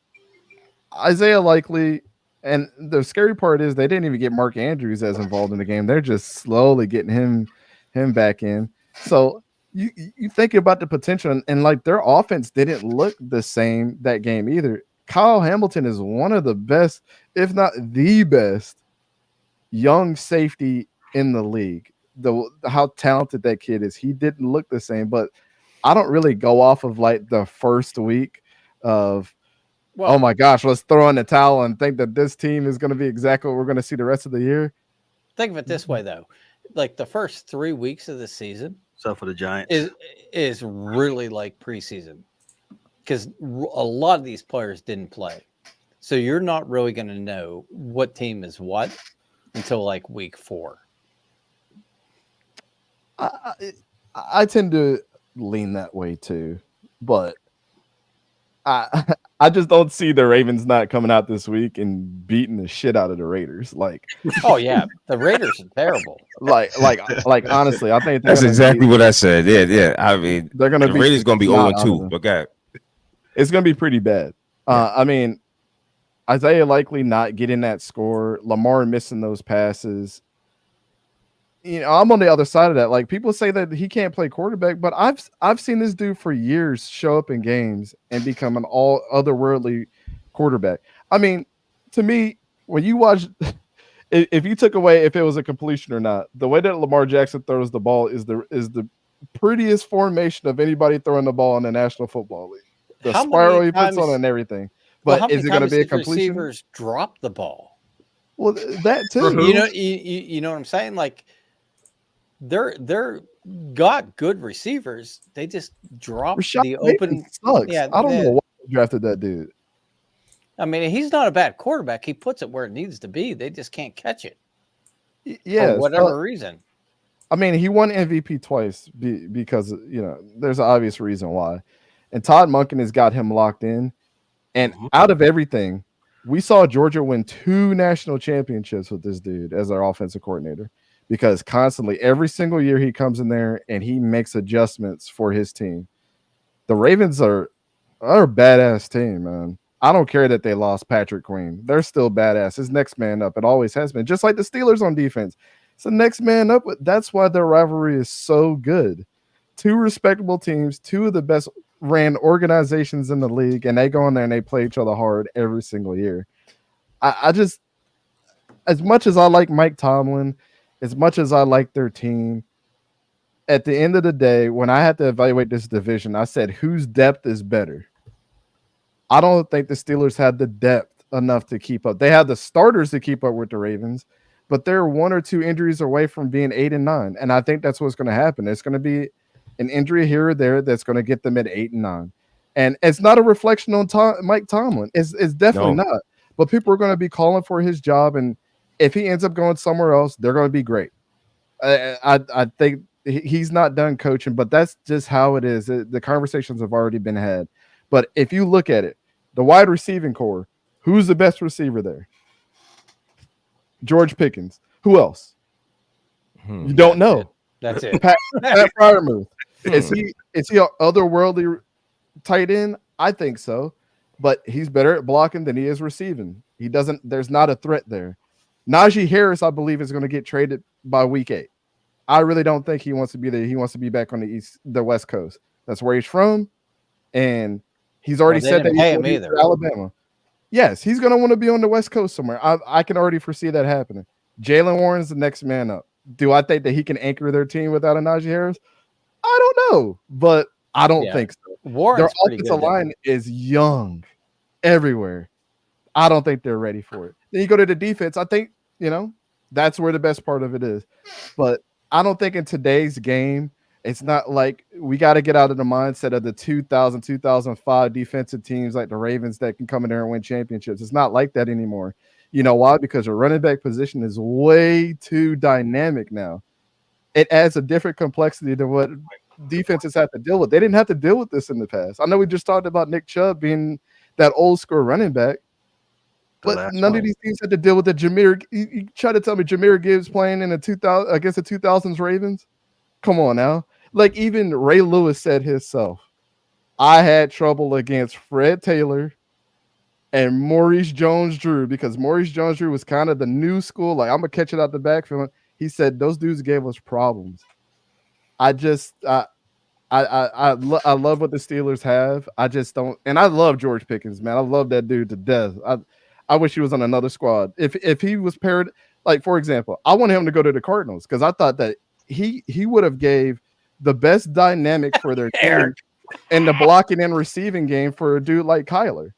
Isaiah Likely, and the scary part is they didn't even get Mark Andrews as involved in the game. They're just slowly getting him back in. So you think about the potential, and like their offense didn't look the same that game either. Kyle Hamilton is one of the best, if not the best, young safety in the league. How talented that kid is. He didn't look the same, but I don't really go off of like the first week of, oh my gosh, let's throw in the towel and think that this team is going to be exactly what we're going to see the rest of the year. Think of it this way, though. Like the first 3 weeks of the season, except for the Giants, is really like preseason because a lot of these players didn't play. So you're not really going to know what team is what until like week 4. I tend to lean that way too, but I just don't see the Ravens not coming out this week and beating the shit out of the Raiders. Like, oh yeah, the Raiders are terrible. Like honestly, I think that's exactly what I said. Yeah. I mean, the Raiders going to be 0-2. Okay, it's going to be pretty bad. I mean, Isaiah Likely not getting that score, Lamar missing those passes. You know, I'm on the other side of that. Like people say that he can't play quarterback, but I've seen this dude for years show up in games and become an all otherworldly quarterback. I mean, to me, when you watch, if you took away if it was a completion or not, the way that Lamar Jackson throws the ball is the prettiest formation of anybody throwing the ball in the National Football League. The spiral he puts on and everything. But is it going to be a completion? Receivers drop the ball. Well, that too. You know what I'm saying? Like. They're got good receivers. They just drop the open. Sucks. Yeah, I don't know why they drafted that dude. I mean, he's not a bad quarterback. He puts it where it needs to be. They just can't catch it. Yeah, for whatever reason. I mean, he won MVP twice because there's an obvious reason why. And Todd Monken has got him locked in. And out of everything, we saw Georgia win 2 national championships with this dude as our offensive coordinator. Because constantly, every single year he comes in there and he makes adjustments for his team. The Ravens are a badass team, man. I don't care that they lost Patrick Queen. They're still badass. His next man up. It always has been. Just like the Steelers on defense. It's the next man up. That's why their rivalry is so good. 2 respectable teams, 2 of the best ran organizations in the league, and they go in there and they play each other hard every single year. I just, as much as I like Mike Tomlin, as much as I like their team, at the end of the day, when I had to evaluate this division, I said, whose depth is better? I don't think the Steelers had the depth enough to keep up. They had the starters to keep up with the Ravens, but they're 1 or 2 injuries away from being 8-9. And I think that's what's going to happen. It's going to be an injury here or there that's going to get them at 8-9. And it's not a reflection on Mike Tomlin. It's definitely not. But people are going to be calling for his job, and if he ends up going somewhere else, they're going to be great. I think he's not done coaching, but that's just how it is. The conversations have already been had. But if you look at it, the wide receiving core, who's the best receiver there? George Pickens. Who else? You don't know. That's it. Pat Fryermuth. Is he an otherworldly tight end? I think so. But he's better at blocking than he is receiving. There's not a threat there. Najee Harris, I believe, is going to get traded by week 8. I really don't think he wants to be there. He wants to be back on the West Coast. That's where he's from, and he's already said that he's going to Alabama. Yes, he's going to want to be on the West Coast somewhere. I can already foresee that happening. Jalen Warren's the next man up. Do I think that he can anchor their team without a Najee Harris? I don't know, but I don't think so. Their offensive line is young everywhere. I don't think they're ready for it. Then you go to the defense. I think, that's where the best part of it is. But I don't think in today's game, it's not like we got to get out of the mindset of the 2000, 2005 defensive teams like the Ravens that can come in there and win championships. It's not like that anymore. You know why? Because your running back position is way too dynamic now. It adds a different complexity to what defenses have to deal with. They didn't have to deal with this in the past. I know we just talked about Nick Chubb being that old school running back. The But last none one. of these teams had to deal with the Jameer. You try to tell me Jameer Gibbs playing in the 2000 against the 2000s Ravens? Come on now. Like even Ray Lewis said himself, I had trouble against Fred Taylor and Maurice Jones-Drew because Maurice Jones-Drew was kind of the new school. Like, I'm going to catch it out the backfield. He said, those dudes gave us problems. I love what the Steelers have. I just don't. And I love George Pickens, man. I love that dude to death. I wish he was on another squad. If he was paired, like, for example, I want him to go to the Cardinals because I thought that he would have gave the best dynamic for their team in the blocking and receiving game for a dude like Kyler.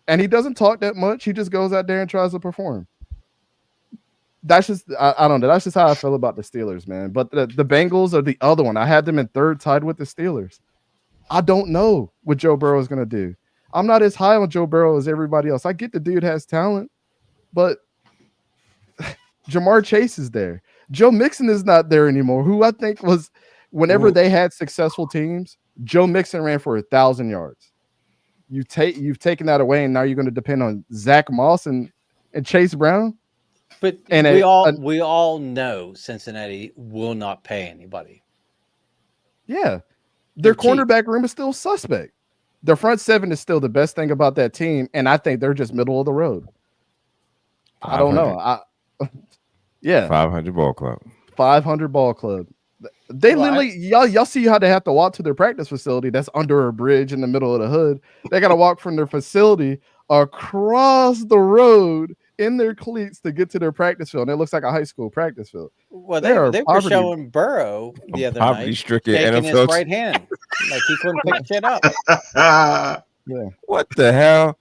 And he doesn't talk that much. He just goes out there and tries to perform. That's just I don't know. That's just how I feel about the Steelers, man. But the Bengals are the other one. I had them in third, tied with the Steelers. I don't know what Joe Burrow is going to do. I'm not as high on Joe Burrow as everybody else. I get the dude has talent, but Jamar Chase is there. Joe Mixon is not there anymore, who I think was whenever they had successful teams, Joe Mixon ran for 1,000 yards. You've taken that away, and now you're going to depend on Zach Moss and Chase Brown. But and we all know Cincinnati will not pay anybody. Yeah, their cornerback room is still suspect. Their front seven is still the best thing about that team, and I think they're just middle of the road. I don't know. Yeah, 500 ball club. 500 ball club. They literally y'all see how they have to walk to their practice facility that's under a bridge in the middle of the hood. They got to walk from their facility across the road in their cleats to get to their practice field. And it looks like a high school practice field. Well, they were showing Burrow the other night Poverty-stricken taking NFL. his right hand. Like he couldn't pick shit up. Yeah. What the hell?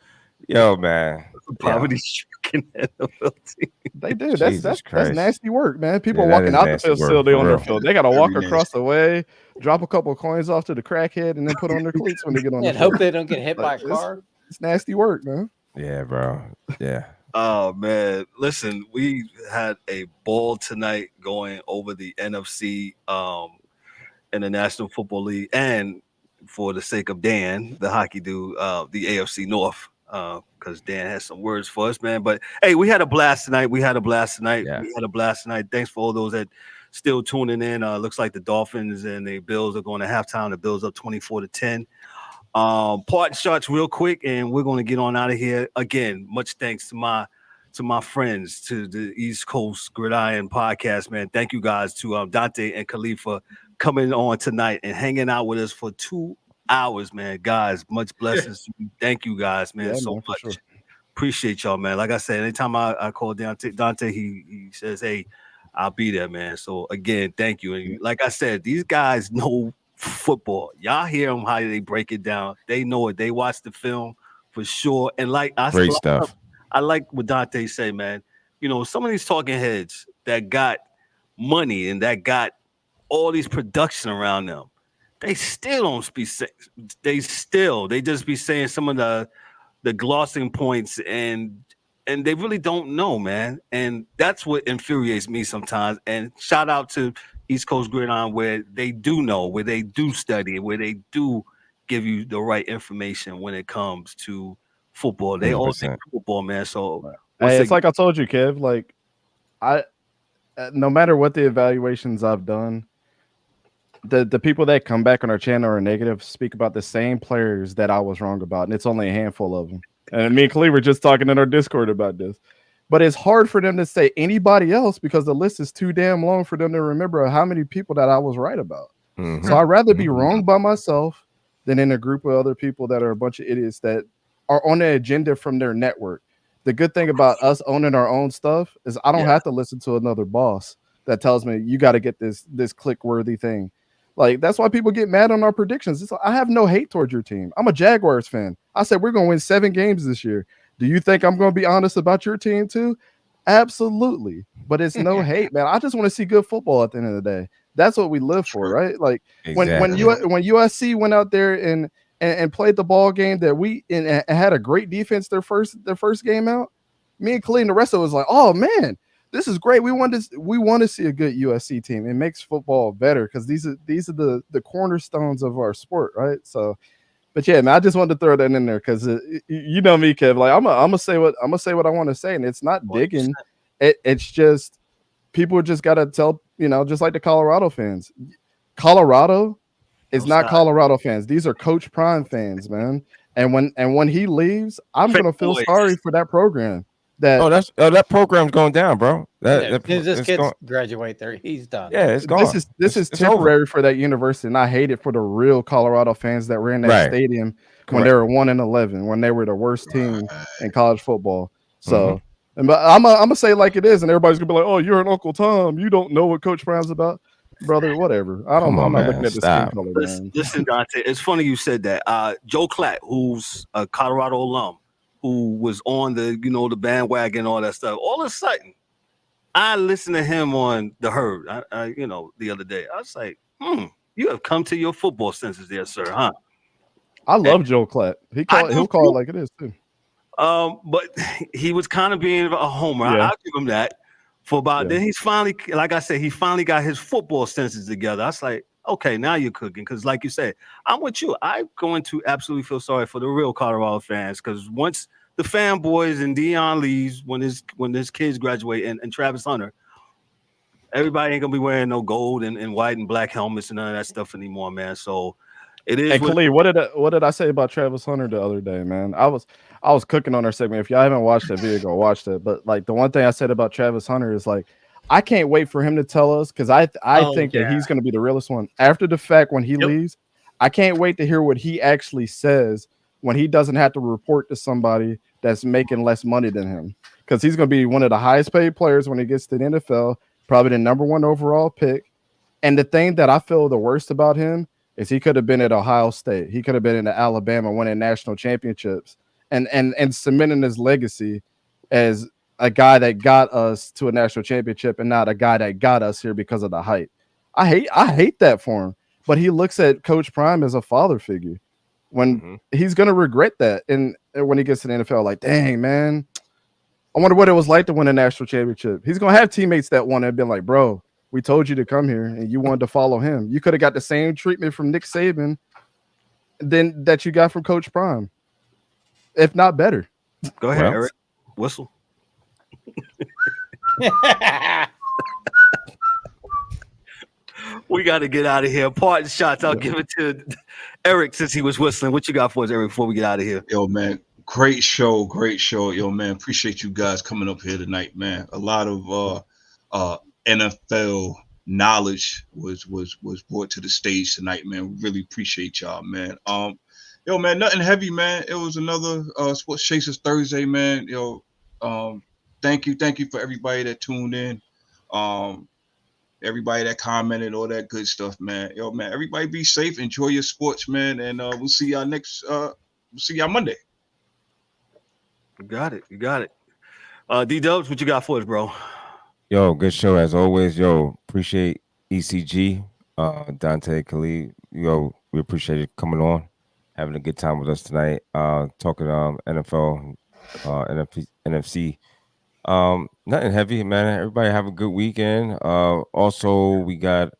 Yo, man. Poverty-stricken NFL team. They do. That's nasty work, man. People Yeah, walking out the nasty facility work, on for their real. field. They got to walk Very across the way, drop a couple of coins off to the crackhead, and then put on their cleats when they get on the And field. hope they don't get hit by a Like, car. It's nasty work, man. Yeah, bro. Yeah. Oh man, listen, we had a ball tonight going over the NFC in the National Football League, and for the sake of Dan, the hockey dude, the AFC North, because Dan has some words for us, man. But hey, we had a blast tonight. Yeah. Thanks for all those that still tuning in. Looks like the Dolphins and the Bills are going to halftime. The Bills up 24-10. Part shots real quick, and we're going to get on out of here. Again, much thanks to my friends, to the East Coast Gridiron Podcast, man. Thank you guys to Dante and Khalifa coming on tonight and hanging out with us for 2 hours, man. Guys, much blessings to you. Thank you guys, man, so much. Sure. Appreciate y'all, man. Like I said, anytime I call Dante, he says, hey, I'll be there, man. So again, thank you. And like I said, these guys know football. Y'all hear them how they break it down. They know it. They watch the film for sure. And like Great stuff. I like what Dante say, man. You know, some of these talking heads that got money and that got all these production around them, they still don't speak. They just be saying some of the glossing points, and they really don't know, man. And that's what infuriates me sometimes. And shout out to East Coast Gridiron, where they do know, where they do study, where they do give you the right information when it comes to football. They 100%. All think football, man. So hey, it's like I told you, Kev. Like no matter what the evaluations I've done, the people that come back on our channel are negative speak about the same players that I was wrong about, and it's only a handful of them. And me and Khalid were just talking in our Discord about this. But it's hard for them to say anybody else because the list is too damn long for them to remember how many people that I was right about. Mm-hmm. So I'd rather be wrong by myself than in a group of other people that are a bunch of idiots that are on the agenda from their network. The good thing about us owning our own stuff is I don't have to listen to another boss that tells me you got to get this click-worthy thing. Like, that's why people get mad on our predictions. I have no hate towards your team. I'm a Jaguars fan. I said we're going to win 7 games this year. Do you think I'm going to be honest about your team too? Absolutely. But it's no hate, man. I just want to see good football at the end of the day. That's what we live for, right? Like exactly. when USC went out there and played the ball game that we and had a great defense their first game out, me and Khalid and the rest of it was like, oh man, this is great. We want to see a good USC team. It makes football better because these are the cornerstones of our sport, right? So But yeah, man, I just wanted to throw that in there because you know me, Kev. Like I'm gonna say what I want to say, and it's not digging. It's just people just gotta tell, just like the Colorado fans. Colorado is not Colorado fans. These are Coach Prime fans, man. And when he leaves, I'm gonna feel sorry for that program. That program's going down, bro. As soon as this kid graduate there, he's done. Yeah, it's gone. This is temporary for that university, and I hate it for the real Colorado fans that were in that stadium when they were 1-11, when they were the worst team in college football. So, but I'm gonna say it like it is, and everybody's gonna be like, "Oh, you're an Uncle Tom. You don't know what Coach Prime's about." Brother, whatever. I'm not looking at the skin color, man. Listen, Dante, it's funny you said that. Joe Klatt, who's a Colorado alum, who was on the the bandwagon, all that stuff. All of a sudden, I listened to him on the Herd. The other day, I was like, you have come to your football senses, there, sir, huh? I love Joe Klatt. He'll call it like it is too. But he was kind of being a homer. Yeah. I'll give him that. For about then he's finally, like I said, he finally got his football senses together. I was like, okay, now you're cooking. Because like you said, I'm with you. I'm going to absolutely feel sorry for the real Colorado fans. Because once the fanboys and Deion leaves, when his kids graduate and Travis Hunter, everybody ain't gonna be wearing no gold and white and black helmets and none of that stuff anymore, man. So it is. Hey, Khalid, what did I say about Travis Hunter the other day, man? I was cooking on our segment. If y'all haven't watched that video, go watch that. But like the one thing I said about Travis Hunter is like, I can't wait for him to tell us because I think that he's going to be the realest one. After the fact, when he leaves, I can't wait to hear what he actually says when he doesn't have to report to somebody that's making less money than him. Because he's going to be one of the highest paid players when he gets to the NFL, probably the number 1 overall pick. And the thing that I feel the worst about him is he could have been at Ohio State. He could have been in Alabama winning national championships and cementing his legacy as a guy that got us to a national championship and not a guy that got us here because of the hype. I hate that for him. But he looks at Coach Prime as a father figure when he's going to regret that. And when he gets to the NFL, like, dang, man, I wonder what it was like to win a national championship. He's going to have teammates that want to be like, bro, we told you to come here and you wanted to follow him. You could have got the same treatment from Nick Saban than that you got from Coach Prime, if not better. Go ahead, Eric. Whistle. We got to get out of here. Parting shots. I'll give it to Eric since he was whistling. What you got for us, Eric, before we get out of here? Yo, man, great show. Yo, man, appreciate you guys coming up here tonight, man. A lot of NFL knowledge was brought to the stage tonight, man. We really appreciate y'all, man. Yo, man, nothing heavy, man. It was another Sports Chasers Thursday, man. Yo, thank you for everybody that tuned in. Everybody that commented, all that good stuff, man. Yo, man, everybody be safe, enjoy your sports, man, and we'll see y'all Monday. You got it. D-Dubs, what you got for us, bro? Yo, good show as always. Yo, appreciate ECG, Dante, Khalid. Yo, we appreciate you coming on, having a good time with us tonight. Talking NFL, NFC. Nothing heavy, man. Everybody have a good weekend. Also, we got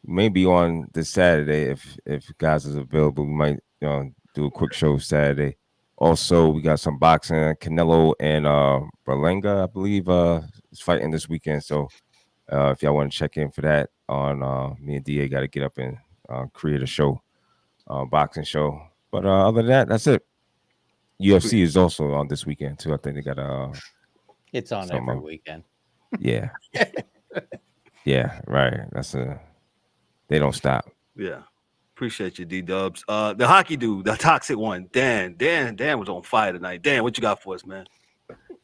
maybe on this Saturday, if guys is available, we might do a quick show Saturday. Also, we got some boxing. Canelo and Berlanga, I believe, is fighting this weekend. So if y'all want to check in for that, on me and DA got to get up and create a show, boxing show. But other than that, that's it. UFC is also on this weekend too. I think they got it's on every weekend. Yeah. Yeah, right. They don't stop. Yeah. Appreciate you, D-Dubs. The hockey dude, the toxic one, Dan was on fire tonight. Dan, what you got for us, man?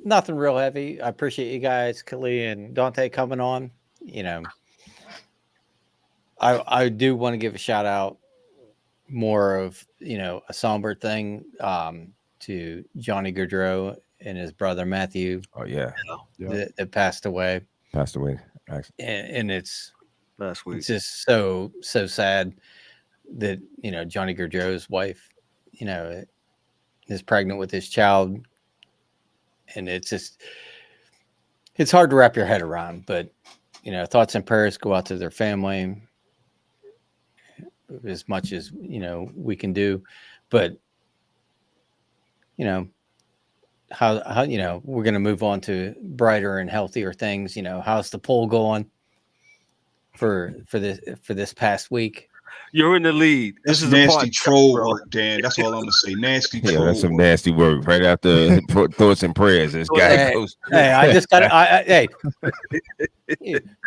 Nothing real heavy. I appreciate you guys, Khalid and Dante, coming on. I do want to give a shout out more of, a somber thing to Johnny Gaudreau and his brother Matthew. Oh yeah. That passed away. And it's last week. It's just so sad that Johnny Gaudreau's wife is pregnant with his child, and it's hard to wrap your head around. But thoughts and prayers go out to their family as much as we can do. But how we're going to move on to brighter and healthier things. How's the poll going for this past week? You're in the lead. This is nasty troll work, Dan. That's all I'm gonna say. Nasty troll. Yeah, that's some nasty work. Right after thoughts and prayers, this guy goes. Hey, I just got. Hey,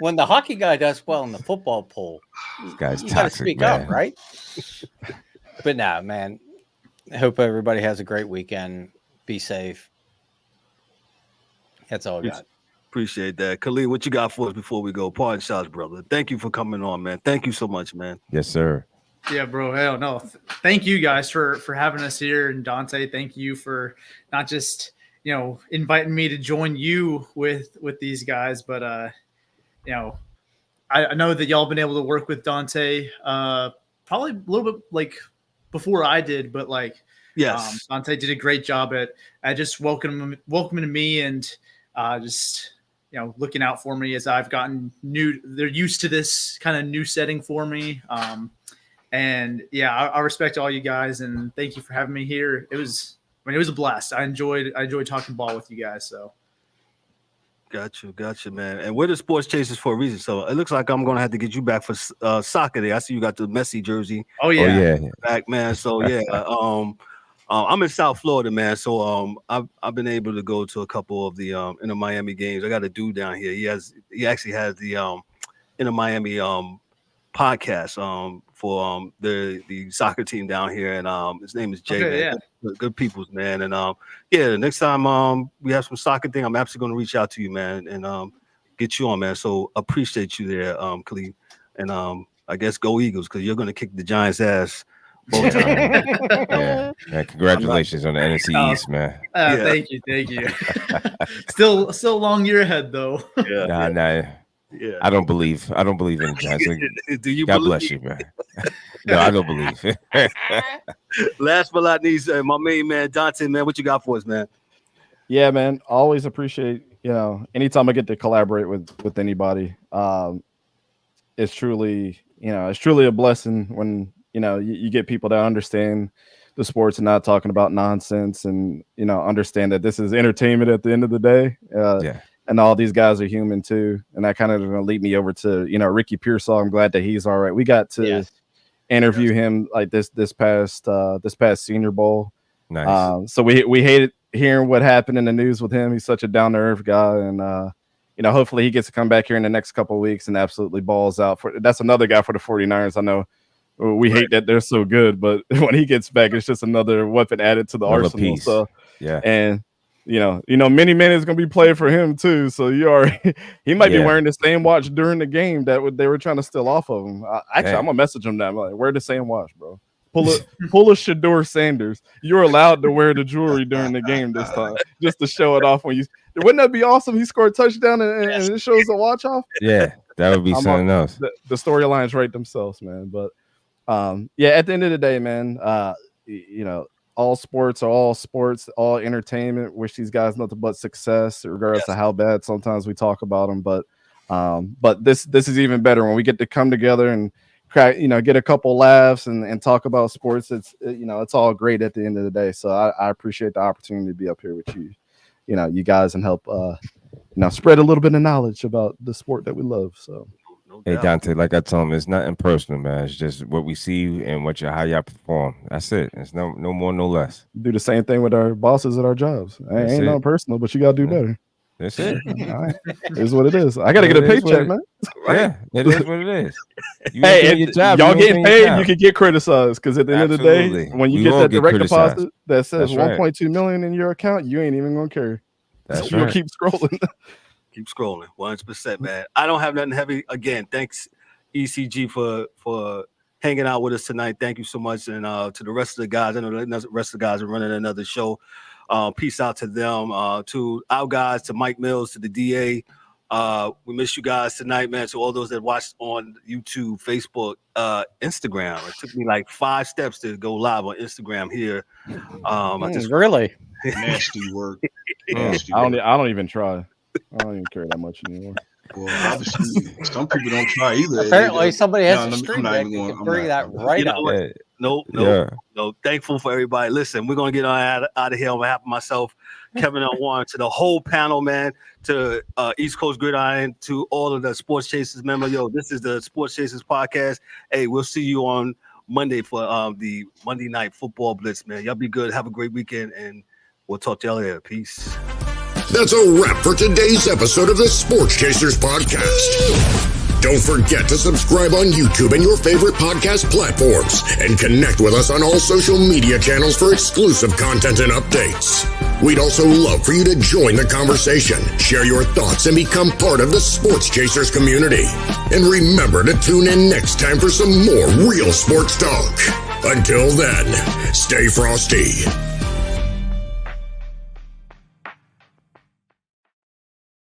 when the hockey guy does well in the football poll, This guy's you got to toxic, speak man. up, right? But nah, man. I hope everybody has a great weekend. Be safe. That's all I got. Appreciate that. Khalid, what you got for us before we go? Pardon shots, brother. Thank you for coming on, man. Thank you so much, man. Yes, sir. Yeah, bro. Hell no. Thank you guys for having us here. And Dante, thank you for not just, inviting me to join you with these guys, but, I know that y'all been able to work with Dante probably a little bit like before I did, but Yes. Dante did a great job at just welcoming me and just looking out for me as I've gotten they're used to this kind of new setting for me. And yeah, I respect all you guys and thank you for having me here. It was a blast. I enjoyed talking ball with you guys. So. Gotcha, man. And we're the sports chasers for a reason. So it looks like I'm going to have to get you back for soccer day. I see you got the Messi jersey. Oh yeah. Back, man. So yeah, I'm in South Florida, man. So I've been able to go to a couple of the Inter Miami games. I got a dude down here. He actually has the Inter Miami podcast for the soccer team down here, and his name is Jay. Okay, man. Good people's man. And the next time we have some soccer thing, I'm absolutely going to reach out to you, man, and get you on, man. So appreciate you there, Khalid. And I guess go Eagles because you're going to kick the Giants' ass. Yeah, congratulations on the NFC East, man. Thank you. Still a long year ahead, though. Yeah. Nah. Yeah. I don't believe in the Giants. Do you God believe? bless you, man. No, I don't believe. Last but not least, my main man, Dante, man, what you got for us, man? Yeah, man. Always appreciate, anytime I get to collaborate with anybody. It's truly a blessing when, you get people that understand the sports and not talking about nonsense and, understand that this is entertainment at the end of the day. And all these guys are human too. And that kind of going to lead me over to, Ricky Pearsall. I'm glad that he's all right. We got to interview him like this past Senior Bowl. Nice. So we hated hearing what happened in the news with him. He's such a down to earth guy. And, hopefully he gets to come back here in the next couple of weeks and absolutely balls out. That's another guy for the 49ers. I know we hate that they're so good, but when he gets back, it's just another weapon added to the arsenal. Piece. So, yeah. And, many minutes going to be played for him too. So he might be wearing the same watch during the game that they were trying to steal off of him. I'm going to message him now. I'm like, wear the same watch, bro. Pull a Shador Sanders. You're allowed to wear the jewelry during the game this time, just to show it off when you. Wouldn't that be awesome? He scored a touchdown and it shows the watch off. Yeah, that would be something else. The storylines write themselves, man. But at the end of the day, man, all sports are all sports, all entertainment. Wish these guys nothing but success, regardless of how bad sometimes we talk about them. But this is even better when we get to come together and get a couple laughs and talk about sports. It's all great at the end of the day. So I appreciate the opportunity to be up here with you, you guys, and help spread a little bit of knowledge about the sport that we love. So. Hey Dante, like I told him, it's nothing personal, man. It's just what we see and how y'all perform. That's it. It's no more, no less. Do the same thing with our bosses at our jobs. Ain't nothing personal, but you gotta do better. That's it. All right. It is what it is. I gotta get a paycheck, man. Yeah, it is what it is. Y'all getting paid, you can get criticized because at the end of the day, when you get that direct deposit that says 1.2 million in your account, you ain't even gonna care. That's You'll keep scrolling. Keep scrolling, 100%, man. I don't have nothing heavy. Again, thanks ECG for hanging out with us tonight. Thank you so much, and to the rest of the guys. I know the rest of the guys are running another show. Peace out to them, to our guys, to Mike Mills, to the DA. We miss you guys tonight, man. To all those that watched on YouTube, Facebook, Instagram. It took me like 5 steps to go live on Instagram here. Really nasty work. I don't even try. I don't even care that much anymore. Well, obviously, some people don't try either. Apparently, somebody has a stream that can bring that right up. No. Thankful for everybody. Listen, we're gonna get out of here on behalf of myself, Kevin L. Warren, to the whole panel, man, to East Coast Gridiron, to all of the Sports Chasers. Remember, this is the Sports Chasers podcast. Hey, we'll see you on Monday for the Monday Night Football Blitz, man. Y'all be good. Have a great weekend, and we'll talk to y'all later. Peace. That's a wrap for today's episode of the Sports Chasers podcast. Don't forget to subscribe on YouTube and your favorite podcast platforms, and connect with us on all social media channels for exclusive content and updates. We'd also love for you to join the conversation, share your thoughts, and become part of the Sports Chasers community. And remember to tune in next time for some more real sports talk. Until then, stay frosty.